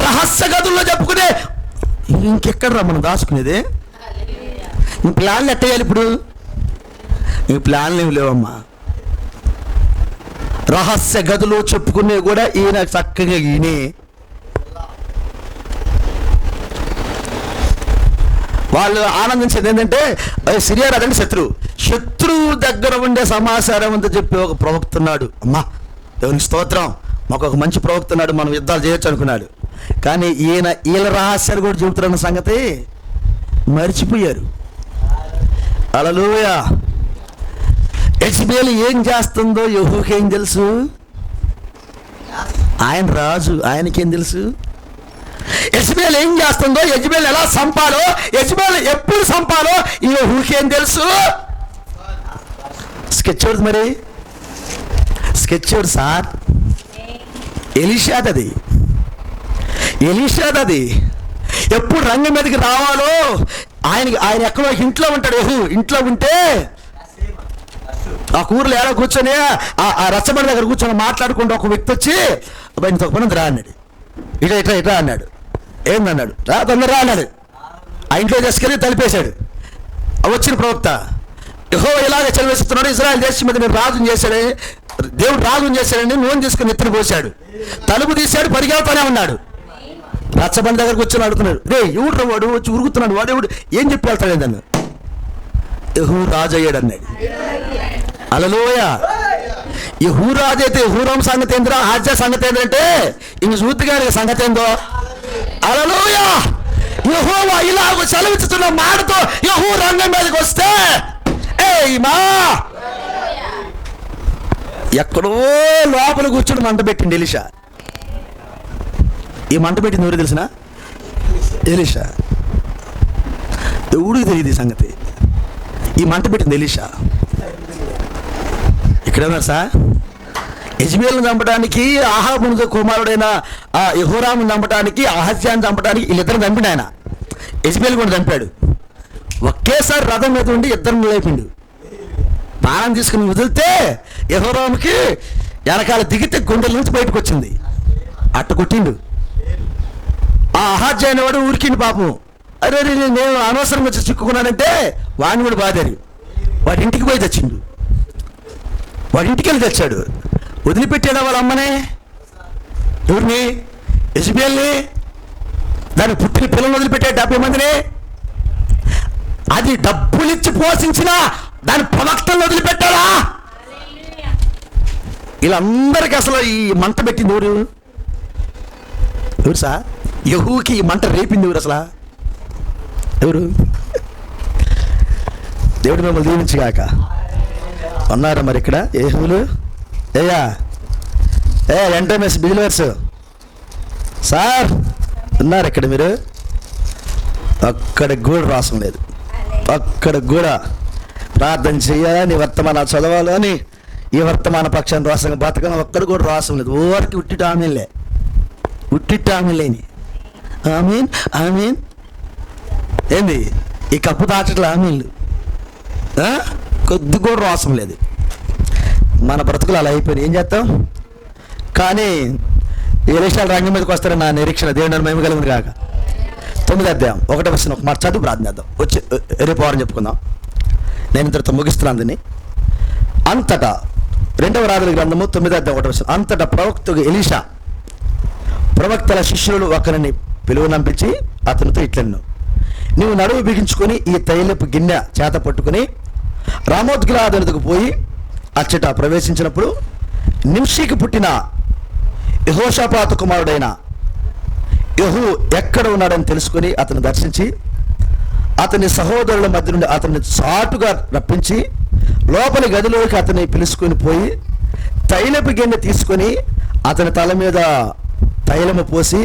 A: రహస్య గదుల్లో చెప్పుకునే ఇంకెక్కడరా మనం దాచుకునేది? నీ ప్లాన్లు ఎట్టేయాలి ఇప్పుడు? నీ ప్లాన్లు ఏమి లేవమ్మా. రహస్య గదులు చెప్పుకునే కూడా ఈయన చక్కగా ఈయనే. వాళ్ళు ఆనందించేది ఏంటంటే సిరియా రాజంటే శత్రువు దగ్గర ఉండే సమాచారం అంతా చెప్పి ఒక ప్రవక్త ఉన్నాడు. అమ్మా దేవునికి స్తోత్రం, మాకు ఒక మంచి ప్రవక్త ఉన్నాడు, మనం యుద్ధాలు చేయొచ్చు అనుకున్నాడు. కానీ వీళ్ళ రహస్యాలు కూడా చెబుతున్న సంగతి మర్చిపోయారు. హల్లెలూయా. యెజబెలు ఏం చేస్తుందో యెహోవాకి ఏం తెలుసు? ఆయన రాజు, ఆయనకేం తెలుసు? యెజబెలు ఏం చేస్తుందో, యెజబెలు ఎలా చంపాలో, యెజబెలు ఎప్పుడు చంపాలో యెహోవాకి ఏం తెలుసు? స్కెచ్ మరి స్కెచ్ సార్. ఎలీషాదది ఎప్పుడు రంగం మీదకి రావాలో ఆయన ఎక్కడో ఇంట్లో ఉంటాడు. ఇంట్లో ఉంటే ఆ కూరలు ఎలా కూర్చొని ఆ రచ్చబండి దగ్గర కూర్చొని మాట్లాడుకుంటూ ఒక వ్యక్తి వచ్చి అబ్బాయి తొక్కనంది రా అన్నాడు. ఇట్లా అన్నాడు. ఏందన్నాడు? రా తొందరరా అన్నాడు. ఆ ఇంట్లో తీసుకెళ్ళి తలిపేశాడు. వచ్చిన ప్రవక్త యెహోవా ఇలాగే చదివేస్తున్నాడు, ఇశ్రాయేలు దేశం మీద నేను రాజుని చేశాడని, దేవుడు రాజుని చేశాడని నూనె తీసుకుని ఎత్తున పోశాడు. తలుపు తీశాడు, పరిగెడుతూనే ఉన్నాడు. రచ్చబండి దగ్గర కూర్చొని అడుగుతున్నాడు, రే ఎవడు వాడు వచ్చి ఉరుగుతున్నాడు, వాడేవాడు ఏం చెప్పి వెళ్తాడు అన్న. యెహోవా రాజు అయ్యాడు అన్నాడు. హల్లెలూయా. యెహూరాజు అయితే యెహోరాం సంగతి ఏందిరా, ఆహాజ్యా సంగతి ఏంటంటే ఇంక చూద్దు గారి సంగతి ఏందో. హల్లెలూయా. యెహోవా ఇలాగ సెలవిస్తున్న మాటతో యెహూ రంగం మీదకి వస్తే ఏమా ఎక్కడో లోపల కూర్చొని మంట పెట్టింది ఎలీషా. ఈ మంట పెట్టింది ఎవరు తెలిసిన? ఎలీషా. ఎవడికి తెలియదు ఈ సంగతి. ఈ మంట పెట్టింది ఎలీషా. ఇక్కడ ఉన్నారు సార్. యెజ్బేలును చంపడానికి, ఆహాబు కుమారుడైన యెహోరామును చంపడానికి, అహజ్యాన్ని చంపడానికి వీళ్ళిద్దరు చంపిన ఆయన. యెజ్బేలు కూడా చంపాడు. ఒకేసారి రథం మీద ఉండి ఇద్దరిని లేపిండు. ప్రాణం తీసుకుని వదిలితే యెహోరాముకి వెనకాల దిగితే గుండెల నుంచి బయటకు వచ్చింది. అట్ట కొట్టిండు. ఆ అహజ్యా అనేవాడు ఊరికిండు పాపం. అరే నేను అనవసరంగా వచ్చి చిక్కుకున్నానంటే వాడిని కూడా బాధారు. వాడి ఇంటికి పోయి తెచ్చిండు. వాడి ఇంటికి వెళ్ళి తెచ్చాడు. వదిలిపెట్టాడా వాళ్ళ అమ్మనే? ఎవరిని? యెజ్బేల్ని. దాన్ని పుట్టిన పిల్లలు వదిలిపెట్టాడు 70 మందిని. అది డబ్బులిచ్చి పోషించిన దాని ప్రవక్తలు వదిలిపెట్టాడా? వీళ్ళందరికీ అసలు ఈ మంట పెట్టింది ఎవరు? ఎవరు సార్? యెహూకి ఈ మంట రేపింది ఎవరు అసలు? ఎవరు? దేవుడు మిమ్మల్ని దీవించుగాక. ఉన్నారా మరి ఇక్కడ యెహూలు? ఎంటోమెస్ బిజినర్స్ సార్ ఉన్నారు ఇక్కడ మీరు? అక్కడికి కూడా రాసం లేదు. అక్కడికి కూడా ప్రార్థన చేయాలని, వర్తమానాలు చదవాలని, ఈ వర్తమాన పక్షాన్ని రాసంగా బతకని ఒక్కడు కూడా రాసం లేదు. ఓరికి ఉట్టిట్టు ఆమెలే, ఉట్టిట్టు ఆమెలేని ఆమీన్ ఆమీన్. ఏంది ఈ కప్పు దాచట్ల ఆమీన్లు? కొద్ది కూడా రాసం లేదు. మన బ్రతుకులు అలా అయిపోయినాయి. ఏం చేస్తాం? కానీ ఎలీషా రంగం మీదకి వస్తారని నా నిరీక్షణ. దేవుడు మేము కలిగింది కాక. 9వ అధ్యాయం 1వ వచనం ఒక మాట చదువు ప్రార్థన చేద్దాం. వచ్చి రేపు వారం చెప్పుకుందాం. నేను ఇంతటితో ముగిస్తున్నాను దీన్ని. అంతటా 2వ రాజుల గ్రంథము 9వ అధ్యాయం 1వ వచనం. అంతటా ప్రవక్తకు ఎలీషా ప్రవక్తల శిష్యులు ఒకరిని పిలువనంపించి అతనితో ఇట్లను, నీవు నడువు బిగించుకొని ఈ తైలపు గిన్నె చేత పట్టుకుని రామోత్ గిలాదుకు పోయి అచ్చట ప్రవేశించినప్పుడు నింషికి పుట్టిన యెహోషాపాతు కుమారుడైన యెహూ ఎక్కడ ఉన్నాడని తెలుసుకొని అతను దర్శించి అతని సహోదరుల మధ్య నుండి అతన్ని చాటుగా రప్పించి లోపలి గదిలోకి అతన్ని పిలుచుకొని పోయి తైలపు గిన్నె తీసుకొని అతని తల మీద తైలము పోసి,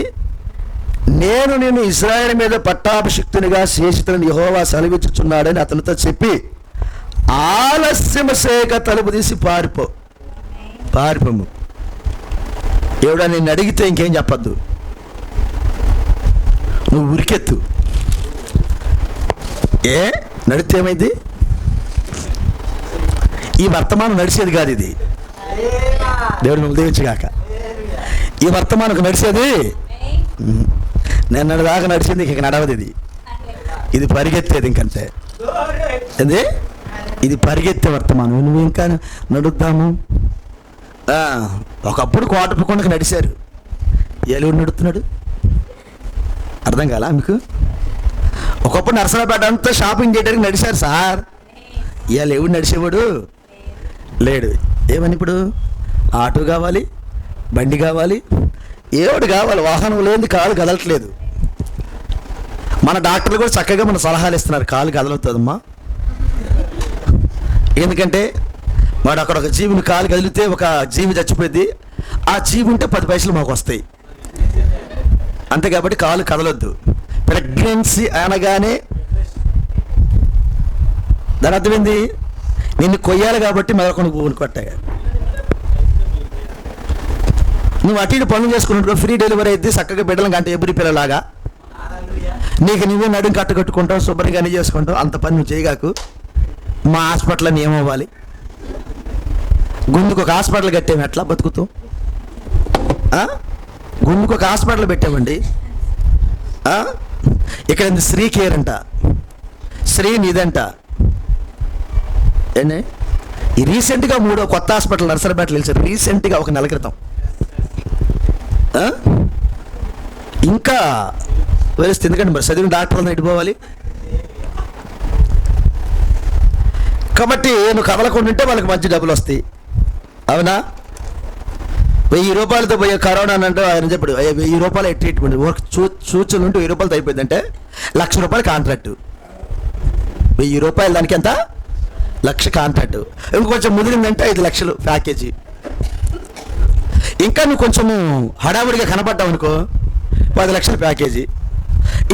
A: నేను నిన్ను ఇశ్రాయేలు మీద పట్టాభిషిక్తునిగా శేషితుని యెహోవా సెలవిచ్చుచున్నాడని అతనితో చెప్పి ఆలస్యము సేక తలుపు తీసి పారిపోము. ఎవడా నిన్ను అడిగితే ఇంకేం చెప్పద్దు, నువ్వు ఉరికెత్తు. నడితే ఏమైంది? ఈ వర్తమానం నడిచేది కాదు. ఇది దేవుడు నువ్వు దీవించగాక. ఈ వర్తమానం నడిచేది నేను దాకా నడిచింది, ఇంక నడవదు. ఇది పరిగెత్తేది. ఇంకంతే. ఏంది? ఇది పరిగెత్తే వర్తమానం. నువ్వు ఇంకా నడుద్దాము. ఒకప్పుడు కోటపకొండకు నడిచారు. ఏలూరు నడుస్తున్నాడు. అర్థం కాలా మీకు? ఒకప్పుడు నరసరాపేట అంతా షాపింగ్ చేయడానికి నడిచారు సార్. ఇవాళ ఎవడు నడిచేవాడు లేడు. ఏమని ఇప్పుడు ఆటో కావాలి, బండి కావాలి, ఏవాడు కావాలి. వాహనం లేని కాలు కదలట్లేదు. మన డాక్టర్లు కూడా చక్కగా మన సలహాలు ఇస్తున్నారు, కాలు కదలుతుందమ్మా. ఎందుకంటే వాడు అక్కడ ఒక జీవిని కాలు కదిలితే ఒక జీవి చచ్చిపోయింది. ఆ జీవి ఉంటే 10 పైసలు మాకు వస్తాయి. అంతే కాబట్టి కాలు కదలొద్దు. ప్రెగ్నెన్సీ అనగానే దాని అర్థమైంది, నిన్ను కొయ్యాలి కాబట్టి మెదకొని పువ్వుని కొట్టాయి. నువ్వు అటు ఇటు పనులు చేసుకుంటూ ఫ్రీ డెలివరీ అయితే చక్కగా బిడ్డలు గంట ఎబ్రి పిల్లలాగా నీకు నువ్వే నడుము కట్టుకుంటావు, శుభ్రంగా అన్ని చేసుకుంటావు. అంత పని నువ్వు చేయగాకు. మా హాస్పిటల్ ఏమవ్వాలి? గుండుకు ఒక హాస్పిటల్ కట్టాము, ఎట్లా బతుకుతాం? గుండుకు ఒక హాస్పిటల్ పెట్టామండి. ఇక్కడ శ్రీ కేర్ అంట, శ్రీ నిదంట. ఏంటి ఈ రీసెంట్గా 3వ కొత్త హాస్పిటల్ నర్సరాపేటలో వెళ్తారు రీసెంట్గా, ఒక నెల క్రితం. ఇంకా వేస్తే ఎందుకంటే మరి చదివిన డాక్టర్లను ఎడిపోవాలి కాబట్టి నువ్వు కదలకుండా ఉంటే వాళ్ళకి మంచి డబ్బులు వస్తాయి. అవునా? 1000 రూపాయలతో పోయే కరోనా అంటే ఆయన చెప్పాడు 1000 రూపాయలు ట్రీట్మెంట్ వర్క్ సూచనలు ఉంటే 1000 రూపాయలతో అయిపోయిందంటే 1,00,000 రూపాయలు కాంట్రాక్టు. 1000 రూపాయలు దానికి ఎంత? 1,00,000 కాంట్రాక్టు. ఇంకొంచెం ముదిరిందంటే 5 లక్షలు ప్యాకేజీ. ఇంకా నువ్వు కొంచెము హడావుడిగా కనపడ్డావు అనుకో 10 లక్షల ప్యాకేజీ.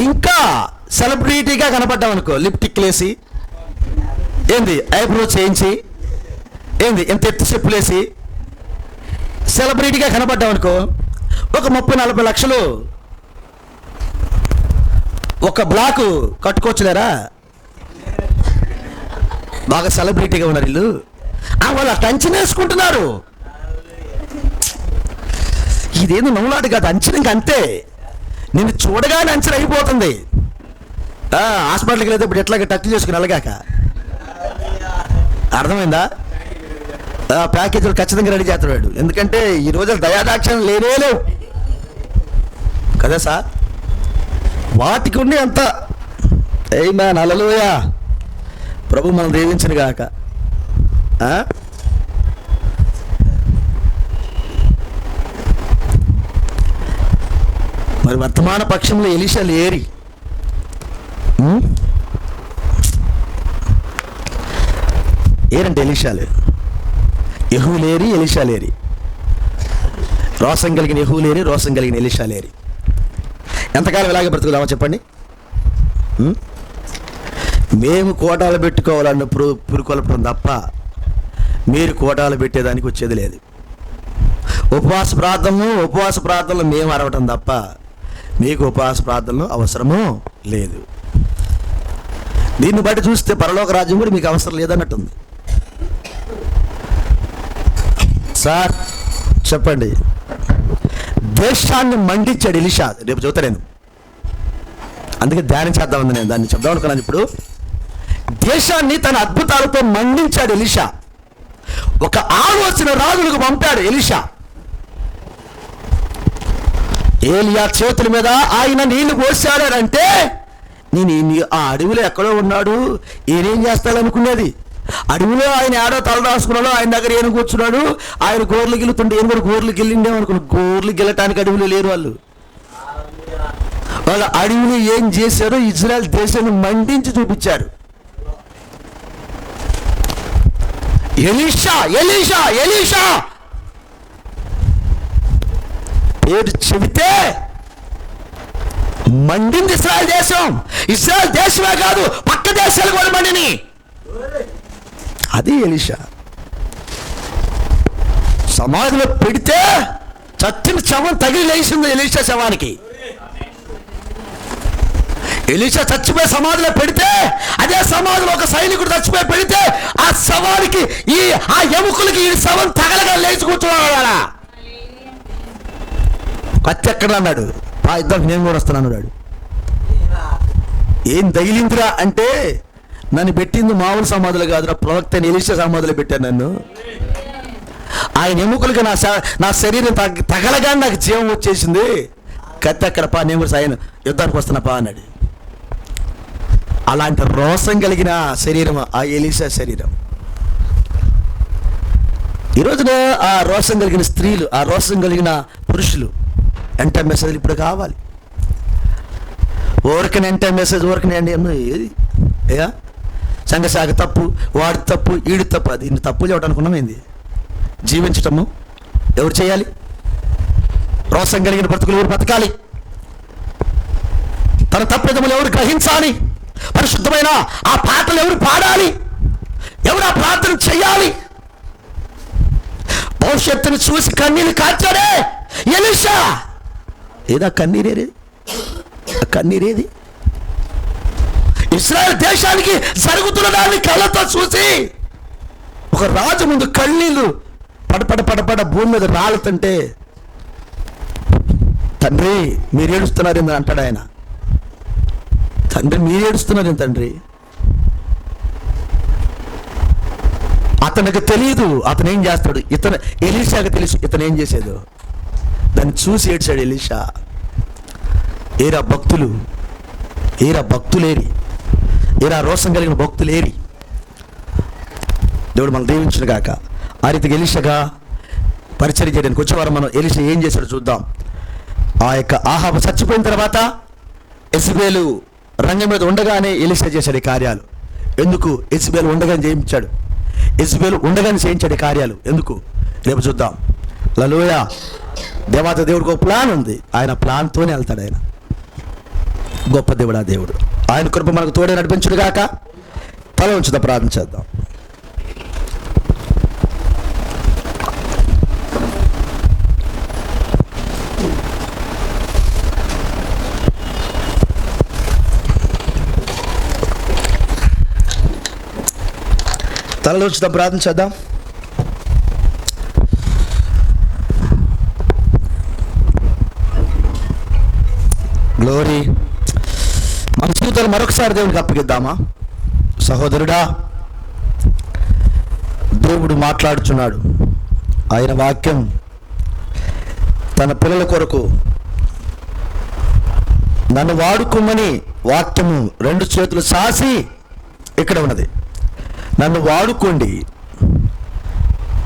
A: ఇంకా సెలబ్రిటీగా కనపడ్డావు అనుకో లిప్టిక్లేసి ఏంది ఐబ్రో చేయించి ఏంది ఎంత ఎత్తు చెప్పులేసి సెలబ్రిటీగా కనపడ్డావు అనుకో ఒక 30-40 లక్షలు ఒక బ్లాకు కట్టుకోవచ్చులేరా? బాగా సెలబ్రిటీగా ఉన్నారు వీళ్ళు. వాళ్ళు అట్లా అంచనా వేసుకుంటున్నారు. ఇదేదో నవ్వులాట కాదు, అంచనా అంతే. నేను చూడగానే అంచనా అయిపోతుంది. హాస్పిటల్కి వెళ్తే ఇప్పుడు ఎట్లాగా టచ్ చేసుకుని వెళ్ళగాక అర్థమైందా? ప్యాకేజీలు ఖచ్చితంగా రెడీ చేస్తున్నాడు. ఎందుకంటే ఈ రోజు దయాదాక్షణ లేవు కదా సార్. వాటికి ఉండి అంత ఏమేన్ హల్లెలూయా. ప్రభు మనం దీవించను గాక. మరి వర్తమాన పక్షంలో ఎలీషా లేరి ఏరంటే ఎలీషాలు యెహూ లేరి ఎలీషా లేరి. రోసం కలిగిన యెహూ లేరి, రోసం కలిగిన ఎలీషా లేరి. ఎంతకాలం ఇలాగే బ్రతుకుదామో చెప్పండి. మేము కోటాలు పెట్టుకోవాలన్నప్పుడు పురుకొలపడం తప్ప మీరు కోటాలు పెట్టేదానికి వచ్చేది లేదు. ఉపవాస ప్రార్థనలు మేము అరవటం తప్ప మీకు ఉపవాస ప్రార్థనలు అవసరము లేదు. దీన్ని బట్టి చూస్తే పరలోక రాజ్యం కూడా మీకు అవసరం లేదన్నట్టుంది. సార్ చెప్పండి. దేశాన్ని మండించాడు ఎలీషా. రేపు చెబుతా నేను, అందుకే ధ్యానం చేద్దామంది. నేను దాన్ని చెప్దాం అనుకున్నాను. ఇప్పుడు దేశాన్ని తన అద్భుతాలతో మండించాడు ఎలీషా. ఒక ఆలోచన రాజులకు పంపాడు ఎలీషా. ఏలియా చేతుల మీద ఆయన నీళ్లు పోసాడంటే నేను ఆ అడవిలో ఎక్కడో ఉన్నాడు, ఈయనేం చేస్తాడనుకునేది. అడవిలో ఆయన ఏడో తల రాసుకున్నాడు, ఆయన దగ్గర ఏను కూర్చున్నాడు, ఆయన గోర్లు గిల్లుతుంటే ఈయన కూడా గోర్లు గిల్లిండేమనుకున్నాడు. గోర్లు గిల్లటానికి అడవిలో లేరు వాళ్ళు. వాళ్ళ అడవిలో ఏం చేశారో ఇజ్రాయెల్ దేశాన్ని మండించి చూపించారు. ఎలీషా ఎలీషా ఎలీషా పేరు చెబితే మండింది ఇశ్రాయేల్ దేశం. ఇశ్రాయేల్ దేశమే కాదు, పక్క దేశాలు కూడా మండిని. అది ఎలీషా. సమాధిలో పెడితే చచ్చిన శవం తగిలి లేచింది ఎలీషా శవానికి. ఎలీషా చచ్చిపోయి సమాధిలో పెడితే అదే సమాధిలో ఒక సైనికుడు చచ్చిపోయి పెడితే ఆ శవానికి ఆ ఎముకలకి ఈ శవం తగలగా లేచి కూర్చున్నాడు. కత్తి ఎక్కడ అన్నాడు, ఇద్దరు నేను కూడా వస్తాను అన్నాడు. ఏం తగిలిందిరా అంటే నన్ను పెట్టింది మామూలు సమాధులు కాదురా, ప్రవక్త ఎలీషా సమాధిలో పెట్టాను నన్ను. ఆయన ఎముకలకి నా శరీరం తగలగానే నాకు జీవం వచ్చేసింది. కత్తి ఎక్కడ పా, నేను కూడా సాయను యుద్ధానికి వస్తున్నా పా అన్నాడు. అలాంటి రోసం కలిగిన శరీరం ఆ ఎలీషా శరీరం. ఈరోజున ఆ రోసం కలిగిన స్త్రీలు, ఆ రోసం కలిగిన పురుషులు ఎంట మెసేజ్లు ఇప్పుడు కావాలి. ఊరికనే ఎంట మెసేజ్ ఊరికనే అండి ఏది అయ్యా సంఘశాఖ తప్పు, వాడి తప్పు, ఈడు తప్పు. అది ఇన్ని తప్పులు చెప్పడానికి ఏంది? జీవించటము ఎవరు చేయాలి? రోసం కలిగిన బ్రతుకులు ఎవరు బ్రతకాలి? తన తప్పిదములు ఎవరు గ్రహించాలి? పరిశుద్ధమైన ఆ పాటలు ఎవరు పాడాలి? ఎవరు ఆ ప్రార్థన చెయ్యాలి? భవిష్యత్తును చూసి కన్నీళ్ళు కార్చాడే ఎలీషా. ఏదా కన్నీరేది? కన్నీరేది? ఇశ్రాయేల్ దేశానికి జరుగుతున్న దాన్ని కళ్ళతో చూసి ఒక రాజు ముందు కన్నీళ్ళు పడపడ భూమి మీద రాలుతుంటే తండ్రి మీరు ఏడుస్తున్నారేంది అంటాడు ఆయన. తండ్రి మీరు ఏడుస్తున్నారేంటి తండ్రి? అతనికి తెలియదు అతను ఏం చేస్తాడు. ఎలీషాకి తెలుసు ఇతను ఏం చేసేదో. దాన్ని చూసి ఏడ్చాడు ఎలీషా. ఏరా భక్తులేరి, ఏరా రోసం కలిగిన భక్తులేరి. దేవుడు మనం దీవించును గాక. ఆ రీతికి ఎలీషాగా పరిచయం చేయడానికి వచ్చేవారు మనం ఎలీషా ఏం చేశాడు చూద్దాం. ఆ యొక్క ఆహాబు చచ్చిపోయిన తర్వాత యెజబెలు రంగం మీద ఉండగానే ఎలీషా చేశాడు ఈ కార్యాలు. ఎందుకు? యెజబెలు ఉండగానే చేయించాడు. యెజబెలు ఉండగానే చేయించాడు ఈ కార్యాలు ఎందుకు? రేపు చూద్దాం. హల్లెలూయా. దేవాత దేవుడికి ఒక ప్లాన్ ఉంది. ఆయన ప్లాన్తోనే వెళ్తాడు. ఆయన గొప్ప దేవుడు. ఆ దేవుడు ఆయన కృప మనకు తోడే నడిపించుడు గాక. తల ఉంచుదా ప్రార్థన చేద్దాం. తలలో ఉంచుదా ప్రార్థన చేద్దాం. గ్లోరీ. మన జీవితాలు మరొకసారి దేవునికి అప్పగిద్దామా? సహోదరుడా, దేవుడు మాట్లాడుచున్నాడు. ఆయన వాక్యం తన పిల్లల కొరకు నన్ను వాడుకోమని వాక్యము 2 చేతులు సాసి ఇక్కడ ఉన్నది. నన్ను వాడుకోండి.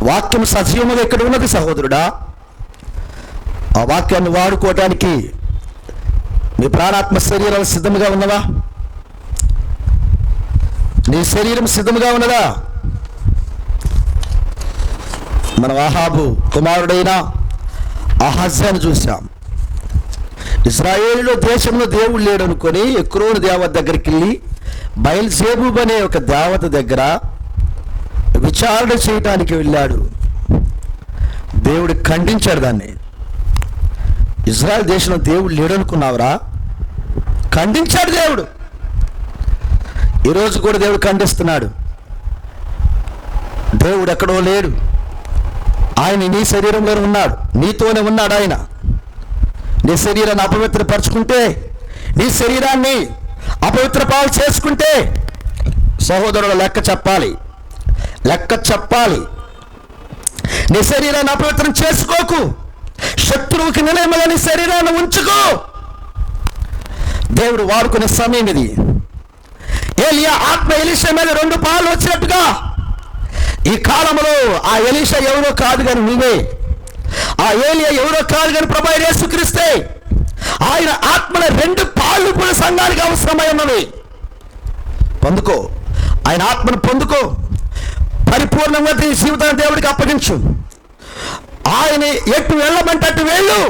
A: వాక్యం సజీవముగా ఇక్కడ ఉన్నది సహోదరుడా. ఆ వాక్యాన్ని వాడుకోవటానికి నీ ప్రాణాత్మ శరీరాలు సిద్ధంగా ఉన్నవా? నీ శరీరం సిద్ధంగా ఉన్నదా? మనం ఆహాబు కుమారుడైన అహజ్యాను చూసాం. ఇశ్రాయేలు దేశంలో దేవుడు లేడు అనుకొని ఎక్రోను దేవత దగ్గరికి వెళ్ళి బయల్జెబూబు అనే ఒక దేవత దగ్గర విచారణ చేయటానికి వెళ్ళాడు. దేవుడు ఖండించాడు దాన్ని. ఇజ్రాయెల్ దేశంలో దేవుడు లేడు అనుకున్నావురా? ఖండించాడు దేవుడు. ఈరోజు కూడా దేవుడు ఖండిస్తున్నాడు. దేవుడు ఎక్కడో లేడు. ఆయన నీ శరీరంలోనే ఉన్నాడు, నీతోనే ఉన్నాడు. ఆయన నీ శరీరాన్ని అపవిత్రపరుచుకుంటే, నీ శరీరాన్ని అపవిత్రపాలు చేసుకుంటే సహోదరుడు లెక్క చెప్పాలి, లెక్క చెప్పాలి. నీ శరీరాన్ని అపవిత్రం చేసుకోకు. శత్రువుకి నిలయముగా నీ శరీరాన్ని ఉంచుకో. దేవుడు వాడుకునే సమయం ఇది. ఏలియా ఆత్మ ఎలీషా మీద 2 పాలు వచ్చినట్టుగా ఈ కాలంలో ఆ ఎలీషా ఎవరో కాదు కానీ నువ్వే. ఆ ఏలియా ఎవరో కాదు కానీ ప్రభు యేసుక్రీస్తే. ఆయన ఆత్మల 2 పాలు కూడా సంఘానికి అవసరమై ఉన్నవి. పొందుకో, ఆయన ఆత్మను పొందుకో. పరిపూర్ణంగా నీ జీవితాన్ని దేవుడికి అప్పగించు. ఆయన ఎటు వెళ్ళమంటే అటు వెళ్ళు.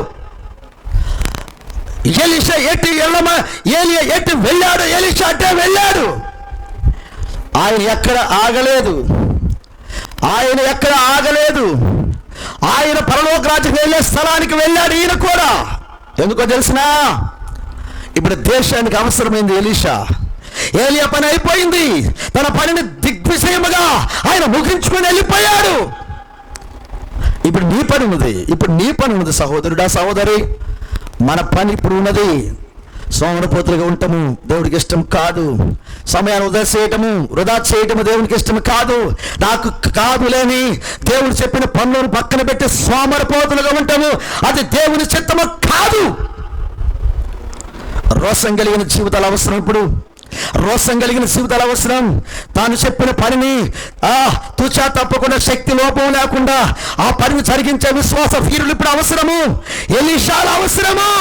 A: ఎలీషా ఎటు ఏలియా ఎటు వెళ్ళాడు, ఎలీషా అటే వెళ్ళాడు. ఆయన ఎక్కడ ఆగలేదు. ఆయన ఎక్కడ ఆగలేదు. ఆయన పరలోక రాజ్యం వెళ్ళే స్థలానికి వెళ్ళాడు ఈయన కూడా. ఎందుకో తెలిసినా? ఇప్పుడు దేశానికి అవసరమైంది ఎలీషా. ఏలియా పని అయిపోయింది. తన పనిని దిగ్విజయముగా ఆయన ముగించుకొని వెళ్ళిపోయాడు. ఇప్పుడు నీ పని ఉన్నది. ఇప్పుడు నీ పని ఉన్నది సహోదరుడా, సహోదరి. మన పని ఇప్పుడు ఉన్నది. సోమరపోతులుగా ఉండటము దేవుడికి ఇష్టం కాదు. సమయాన్ని వృధా చేయటము దేవునికి ఇష్టం కాదు. నాకు కాదులేని దేవుడు చెప్పిన పనులను పక్కన పెట్టి సోమరపోతులుగా ఉంటాము, అది దేవుని చిత్తము కాదు. రోషం కలిగిన జీవితాలు అవసరం. ఇప్పుడు రోషం కలిగిన జీవితాలు అవసరం. తాను చెప్పిన పనిని తుచా తప్పకుండా, శక్తి లోపం లేకుండా ఆ పనిని జరిగించే విశ్వాస వీరులు ఇప్పుడు అవసరము. ఎలీషాలు అవసరము.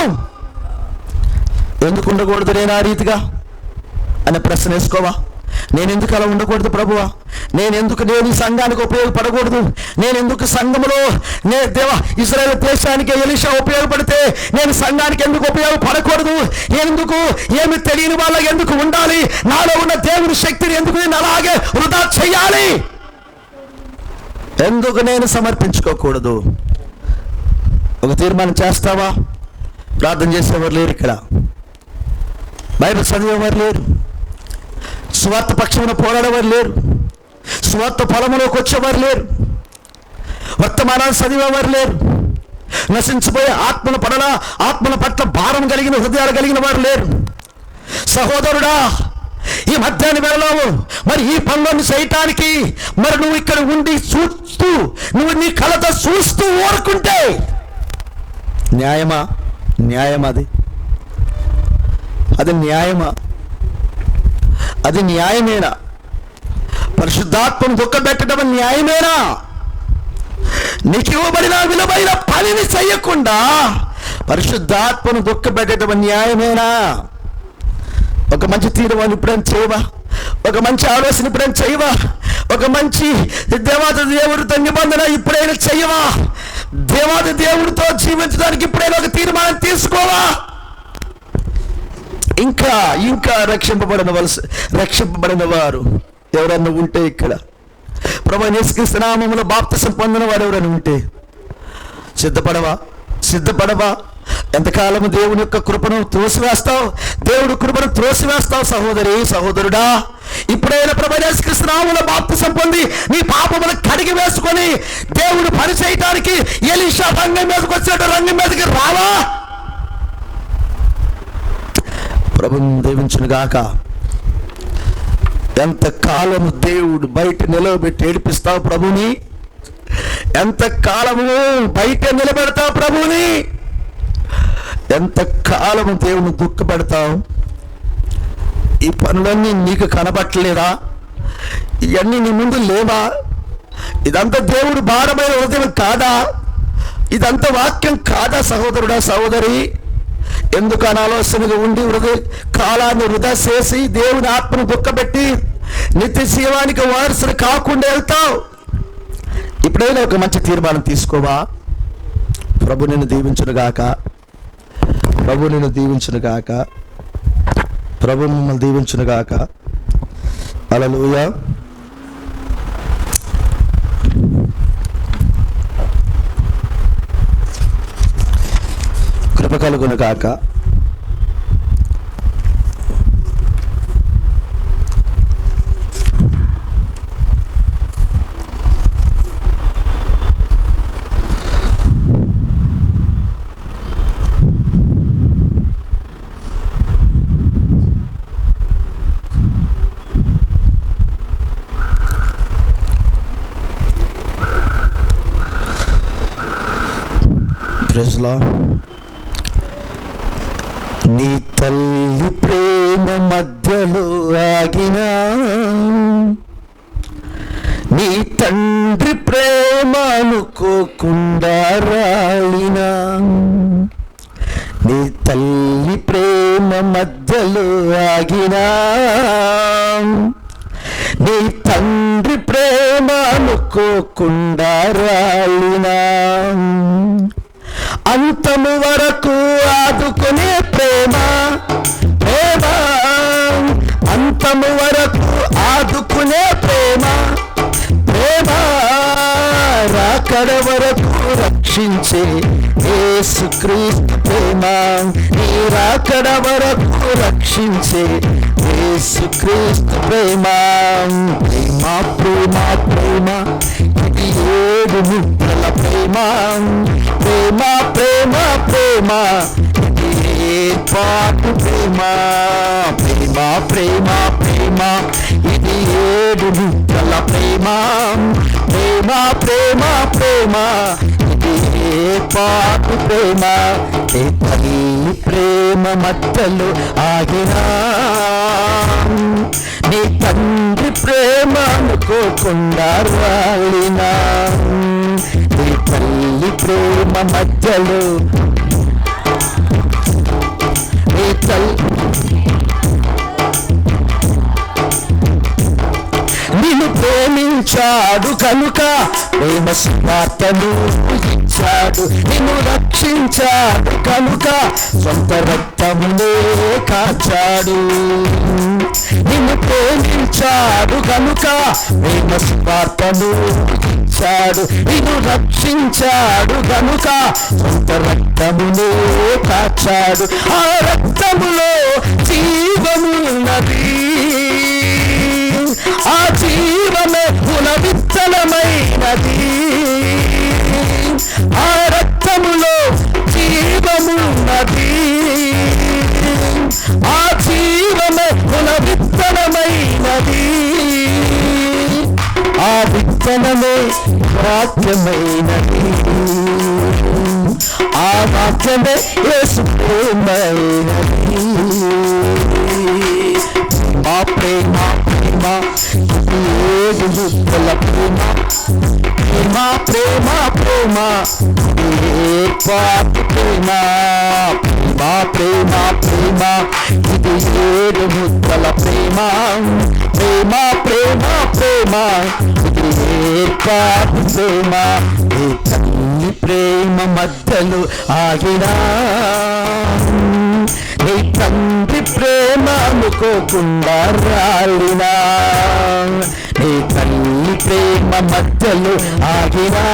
A: ఎందుకు ఉండకూడదు నేను ఆ రీతిగా అనే ప్రశ్న వేసుకోవా? నేను ఎందుకు అలా ఉండకూడదు ప్రభువా? నేను ఈ సంఘానికి ఉపయోగపడకూడదు? నేను ఎందుకు సంఘములో ఇశ్రాయేలు దేశానికి ఎలీషా ఉపయోగపడితే నేను సంఘానికి ఎందుకు ఉపయోగపడకూడదు? ఎందుకు ఏమి తెలియని వాళ్ళకి ఎందుకు ఉండాలి? నాలో ఉన్న దేవుని శక్తిని ఎందుకు నేను అలాగే వృధా చేయాలి? ఎందుకు నేను సమర్పించుకోకూడదు? ఒక తీర్మానం చేస్తావా? ప్రార్థన చేసేవారు లేరు ఇక్కడ, బైబిల్ చదివేవారు లేరు, స్వార్థ పక్షమున పోరాడేవారు లేరు, స్వార్థ పొలంలోకి వచ్చేవారు లేరు, వర్తమానాలు చదివేవారు లేరు, నశించిపోయే ఆత్మల పట్ల భారం కలిగిన హృదయాలు కలిగిన వారు లేరు. సహోదరుడా, ఈ మధ్యాహ్న వేళలో మరి ఈ పనులను చేయటానికి మరి నువ్వు ఇక్కడ ఉండి చూస్తూ, నువ్వు నీ కళ్ళతో చూస్తూ ఊరుకుంటే న్యాయమా? అది న్యాయమా? అది న్యాయమేనా? పరిశుద్ధాత్మను దుఃఖపెట్టడం న్యాయమేనా? నీకు ఇవ్వబడిన విలువైన పనిని చెయ్యకుండా పరిశుద్ధాత్మను దుఃఖపెట్టడం న్యాయమేనా? ఒక మంచి తీర్మానం ఇప్పుడేం చేయవా? ఒక మంచి ఆలోచన ఇప్పుడేం చేయవా? ఒక మంచి దేవాది దేవుడితో నిబంధన ఇప్పుడైనా చెయ్యవా? దేవాది దేవుడితో జీవించడానికి ఇప్పుడైనా ఒక తీర్మానం తీసుకోవా? ఇంకా ఇంకా రక్షింపబడిన వారు ఎవరన్నా ఉంటే, ఇక్కడ ప్రభువైన యేసుక్రీస్తు నామములో బాప్తిసం పొందిన వారు ఎవరైనా ఉంటే సిద్ధపడవా? ఎంతకాలము దేవుని యొక్క కృపను త్రోసివేస్తావు? దేవుడి కృపను త్రోసివేస్తావు సహోదరి, సహోదరుడా. ఇప్పుడైనా ప్రభువైన యేసుక్రీస్తు నామములో బాప్తిసం పొంది నీ పాపములు కడిగి వేసుకొని దేవుడు పని చేయడానికి ఎలీషా రంగం మీదకి వచ్చినట్టు రంగం మీదకి రావా? ప్రభుని దీవించును గాక. ఎంతకాలము దేవుడు బయట నిలవబెట్టి ఏడిపిస్తావు ప్రభుని? ఎంతకాలము బయట నిలబెడతావు ప్రభుని? ఎంతకాలము దేవుని దుఃఖపెడతావు? ఈ పనులన్నీ నీకు కనబట్టలేదా? ఇవన్నీ నీ ముందు లేవా? ఇదంతా దేవుడు భారమైన హృదయం కాదా? ఇదంతా వాక్యం కాదా సహోదరుడా, సహోదరి? ఎందుకు అనాలోచనగా ఉండి కాలాన్ని వృధా చేసి దేవుని ఆత్మను దుఃఖపెట్టి నిత్య జీవానికి వారసులు కాకుండా వెళ్తావు? ఇప్పుడైనా ఒక మంచి తీర్మానం తీసుకోవా? ప్రభు నిన్ను దీవించునుగాక. ప్రభు నిన్ను దీవించునుగాక. ప్రభు మిమ్మల్ని దీవించునుగాక. హల్లెలూయా. కృప కలుగునుగాక. Praise the Lord. నీ తల్లి ప్రేమ మధ్యలో ఆగినా, నీ తండ్రి ప్రేమ అనుకోకుండా రాలినా, నీ తల్లి ప్రేమ మధ్యలో ఆగినా, నీ తండ్రి ప్రేమ అనుకోకుండా రాలినా, అంతము వరకు ఆదుకునే ప్రేమ, ప్రేమ అంతము వరకు ఆదుకునే ప్రేమ, ప్రేమ రాకడ వరకు రక్షించే యేసుక్రీస్తు ప్రేమ, నీ రాకడ వరకు రక్షించే యేసుక్రీస్తు ప్రేమ. ప్రేమ ప్రేమ ప్రేమ ఇది 7 ముద్రల ప్రేమ, ప్రేమ ప్రేమ ప్రేమ ఇది ఏర్పాటు ప్రేమ, ప్రేమ ప్రేమ ప్రేమ ఇది 7 ముద్రల ప్రేమ, ప్రేమ ప్రేమ ప్రేమ ఇది ఏర్పాటు ప్రేమ. నీ తల్లి ప్రేమ మధ్యలో ఆగినా, నీ తండ్రి ప్రేమ అనుకోకుండా రాలినా, నీ తల్లి ప్రేమ మధ్యలో, నీ నిన్ను ప్రేమించాడు కనుక ప్రేమ సువార్తను ఇచ్చాడు, నిన్ను రక్షించాడు కనుక సొంత రక్తమునే కాచాడు, నిన్ను ప్రేమించాడు కనుక ప్రేమ సువార్తను ఇచ్చాడు, నిన్ను రక్షించాడు కనుక సొంత రక్తమునే కాచాడు. ఆ రక్తములో జీవమున్నది, ఆ జీవమే పునరుద్ధరణమైనది, ఆ రక్తములో జీవమున్నది, ఆ జీవమే పునరుద్ధరణమైనది, ఆ విత్తనమే వాక్యమైనది, ఆ వాక్యమే యేసు ప్రేమైనది. మా ప్రేమ ప్రేమ 7 ముద్రల ప్రేమ, ప్రేమ ప్రేమ ఏర్పాటు ప్రేమ, ప్రేమ ప్రేమ ఇది 7 ముద్దల ప్రేమ, ప్రేమ ప్రేమ ప్రేమ ఇది ఏర్పాటు ప్రేమ. ఈ తల్లి ప్రేమ మధ్యలో ఆగినా, నీ తండ్రి ప్రేమ అనుకోకుండా రాలినా, నీ తల్లి ప్రేమ మధ్యలో ఆగినా,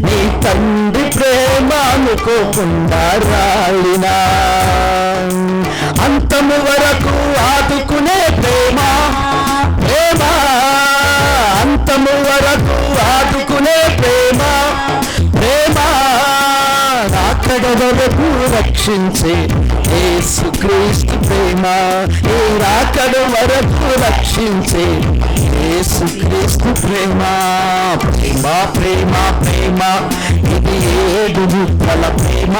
A: నీ తండ్రి ప్రేమ అనుకోకుండా రాలినా, అంతము వరకు ఆదుకునే ప్రేమ, ప్రేమ అంతము వరకు ఆదుకునే ప్రేమ, ప్రేమ రాకడ వరకు రక్షించే యేసుక్రీస్తు ప్రేమ, ఈ రాకడ వరకు రక్షించే యేసుక్రీస్తు ప్రేమ. ప్రేమ ప్రేమ ప్రేమ ఇది 7 ముద్దల ప్రేమ,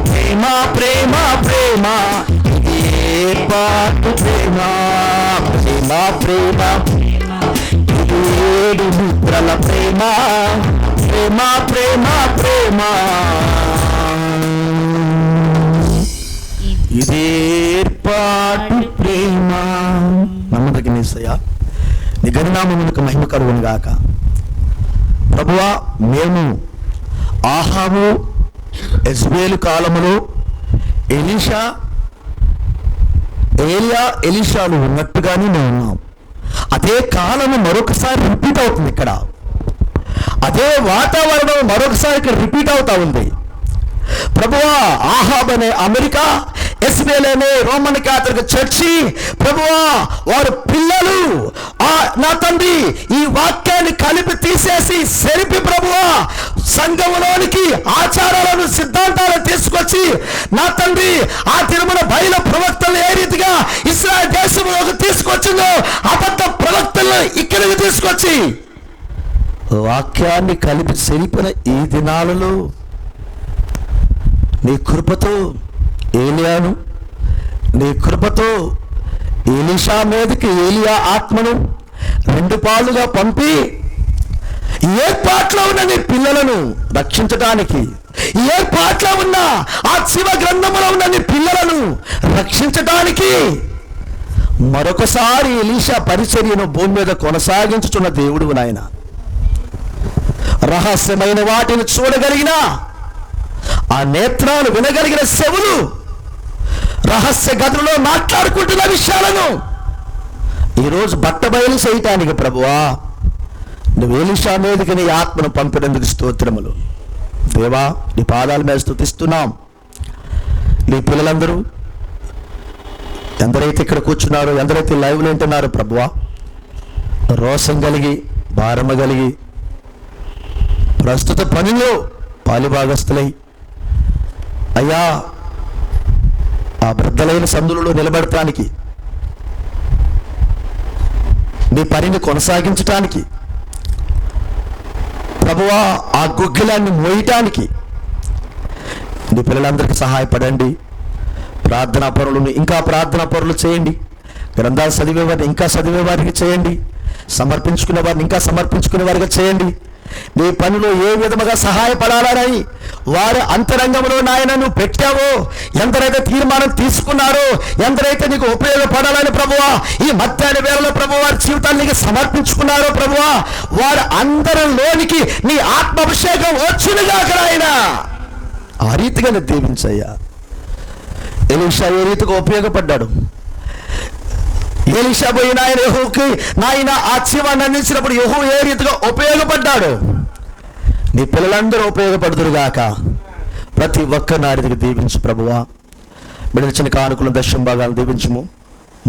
A: ప్రేమ ప్రేమ ప్రేమ ఇది ఏర్పాటు ప్రేమ, ప్రేమ ప్రేమ ఇది 7 ముద్రల ప్రేమ, ప్రేమ ప్రేమ ప్రేమ ఇది ఏర్పాటు ప్రేమ. నమ్మదగిన యేసయ్యా, నీ గణనామమునకు మహిమ కలుగును గాక. ప్రభువా, మేము ఆహాబు యెజ్బేలు కాలములో ఎలీషాలు ఉన్నట్టుగానే మేము ఉన్నాం. అదే కాలము మరొకసారి రిపీట్ అవుతుంది ఇక్కడ, అదే వాతావరణం మరొకసారి ఇక్కడ రిపీట్ అవుతా ఉంది. ప్రభువా, ఆహాబ్ అనే అమెరికా, యెజ్బేల్ అనే రోమన్ క్యాథలిక్ చర్చి, ప్రభువా వారు పిల్లలు నా తండ్రి ఈ వాక్యాన్ని కలిపి తీసేసి సెరిపి ప్రభువా సంఘంలోనికి ఆచారాలను సిద్ధాంతాలను తీసుకొచ్చి నా తండ్రి ఆ తిరుమల బయల ప్రవక్తలు ఏ రీతిగా ఇశ్రాయేలు దేశంలోకి తీసుకొచ్చిందో అబద్ధ ప్రవక్తలను ఇక్కడికి తీసుకొచ్చి వాక్యాన్ని కలిపి సెరిపిన ఈ దినాలలో నీ కృపతో ఏలియాను, నీ కృపతో ఎలీషా మీదకి ఏలియా ఆత్మను 2 పాలుగా పంపి ఏర్పాట్లో ఉన్న నీ పిల్లలను రక్షించడానికి, ఏర్పాట్లో ఉన్న ఆ శివ గ్రంథంలో ఉన్న నీ పిల్లలను రక్షించడానికి మరొకసారి ఎలీషా పరిచర్యను భూమి మీద కొనసాగించుతున్న దేవుడు నాయన. రహస్యమైన వాటిని చూడగలిగిన ఆ నేత్రాలు, వినగలిగిన చెవులు, రహస్య గదులలో మాట్లాడుకుంటున్న విషయాలను ఈరోజు బట్టబయలు చేయటానికి ప్రభువా నువ్వు ఎలీషా మీదకి నీ ఆత్మను పంపినందుకు స్తోత్రములు. దేవా, నీ పాదాల మీద స్తుతిస్తున్నాం. నీ పిల్లలందరూ ఎందరైతే ఇక్కడ కూర్చున్నారో, ఎందరైతే లైవ్లో ఉంటున్నారో ప్రభువా, రోషం కలిగి, భారమ కలిగి, ప్రస్తుత పనిలో పాలిభాగస్తులై అయ్యా ఆ వృద్ధలైన సందులలో నిలబడటానికి, నీ పనిని కొనసాగించటానికి ప్రభువా ఆ గుగ్గిలాన్ని మోయటానికి నీ పిల్లలందరికీ సహాయపడండి. ప్రార్థనా పరులను ఇంకా ప్రార్థనా పరులు చేయండి. గ్రంథాలు చదివేవారిని ఇంకా చదివేవారికి చేయండి. సమర్పించుకునే వారిని ఇంకా సమర్పించుకునే వారిగా చేయండి. నీ పనిలో ఏ విధముగా సహాయపడాలని వారి అంతరంగంలో నాయన నువ్వు పెట్టావో, ఎందరైతే తీర్మానం తీసుకున్నారో, ఎందరైతే నీకు ఉపయోగపడాలని ప్రభువా ఈ మధ్యాహ్న వేళలో ప్రభు వారి జీవితాన్ని నీకు సమర్పించుకున్నారో ప్రభువా, వారి అందరిలోనికి నీ ఆత్మాభిషేకం వచ్చునుగాక నాయన. ఆ రీతిగా నేను దీవించయ్యా. ఎలీషా ఏ రీతిగా ఉపయోగపడ్డాడు, ఎలీషా పోయిన ఆయన యెహోవాకి నాయన ఆ జీవాన్ని అందించినప్పుడు యెహోవా ఏ రీతిగా ఉపయోగపడ్డాడు, నీ పిల్లలందరూ ఉపయోగపడుదురుగాక. ప్రతి ఒక్క నారిదికి దీవించు ప్రభువా. బిడ్డలిచ్చిన కానుకలను దశం భాగాలను దీవించుము.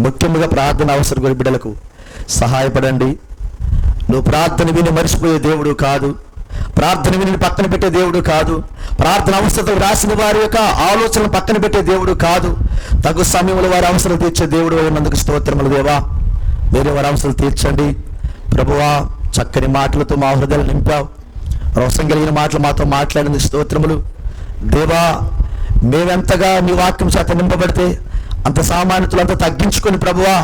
A: ముఖ్యంగా ప్రార్థన అవసరం గురి బిడ్డలకు సహాయపడండి. నువ్వు ప్రార్థన విని మరిచిపోయే దేవుడు కాదు, ప్రార్థన విని పక్కన పెట్టే దేవుడు కాదు, ప్రార్థన అవసరం రాసిన వారి యొక్క ఆలోచనలు పక్కన పెట్టే దేవుడు కాదు, తగు సమయంలో వారి అవసరం తీర్చే దేవుడు అయినందుకు స్తోత్రములు దేవా. వేరే వారి అవసరం తీర్చండి ప్రభువా. చక్కని మాటలతో మా హృదయాలు నింపావు, రోషం కలిగిన మాటలు మాతో మాట్లాడినందుకు స్తోత్రములు దేవా. మేమెంతగా నీ వాక్యం చేత నింపబడితే అంత సామాన్యతలు అంతా తగ్గించుకొని ప్రభువా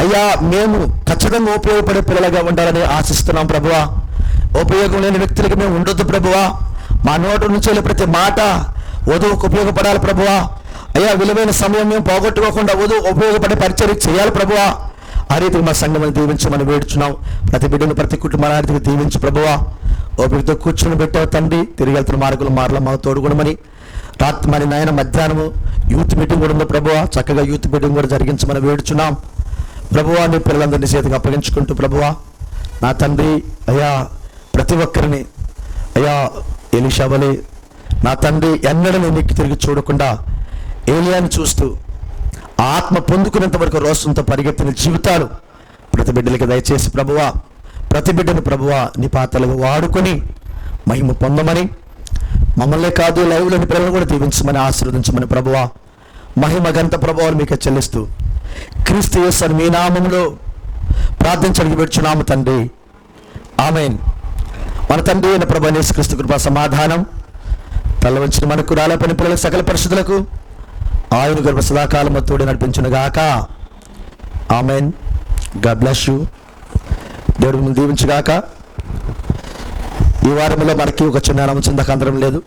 A: అయ్యా మేము ఖచ్చితంగా ఉపయోగపడే పిల్లలుగా ఉండాలని ఆశిస్తున్నాం ప్రభువా. ఉపయోగం లేని వ్యక్తులకి మేము ఉండొద్దు ప్రభువా. మా నోటి నుంచి వెళ్ళే ప్రతి మాట వధువుకు ఉపయోగపడాలి ప్రభువా. అయ్యా విలువైన సమయం మేము పోగొట్టుకోకుండా వధువు ఉపయోగపడే పరిచర్య చేయాలి ప్రభువా. ఆ రీతికి మా సంఘాన్ని దీవించమని వేడుచున్నాం. ప్రతి బిడ్డను ప్రతి కుటుంబానికి దీవించు ప్రభువా. ఓపికతో కూర్చొని పెట్టావు తండ్రి. తిరిగి వెళ్తున్న మార్గంలో మారల మాకు తోడుగుణమని రాత్రి మరి నాయన మధ్యాహ్నము యూత్ మీటింగ్ కూడా ఉంది ప్రభువా. చక్కగా యూత్ మీటింగ్ కూడా జరిగించమని వేడుచున్నాం ప్రభువా. నీ పిల్లలందరినీ చేతికి అప్పగించుకుంటూ ప్రభువా నా తండ్రి అయ్యా ప్రతి ఒక్కరిని అయ్యా ఎలీషావలే నా తండ్రి ఎన్నడూ నీకు తిరిగి చూడకుండా ఏలియాని చూస్తూ ఆత్మ పొందుకునేంత వరకు రోషంతో పరిగెత్తిన జీవితాలు ప్రతి బిడ్డలకి దయచేసి ప్రభువా. ప్రతి బిడ్డను ప్రభువా నీ పాత్రలుగా వాడుకొని మహిమ పొందమని, మమ్మల్నే కాదు లైవ్లోని పిల్లలను కూడా దీవించమని ఆశీర్వదించమని ప్రభువా. మహిమ గంత ప్రభువాలు మీకు చెల్లిస్తూ క్రీస్తు యేసు మీ నామములో ప్రార్థించడానికి పెడుచున్నాము తండ్రి. ఆమేన్. మన తండ్రి అయిన ప్రభువైన యేసుక్రీస్తు కృప సమాధానం తల వంచిన మనకు రాలపని పిల్లల సకల పరిశుద్ధులకు ఆయన గర్భ సదాకాలం తోడి నడిపించునుగాక. ఆమేన్. God bless you. దేవుడు దీవించుగాక. ఈ వారంలో మనకి ఒక చిన్న చిందకంతరం లేదు.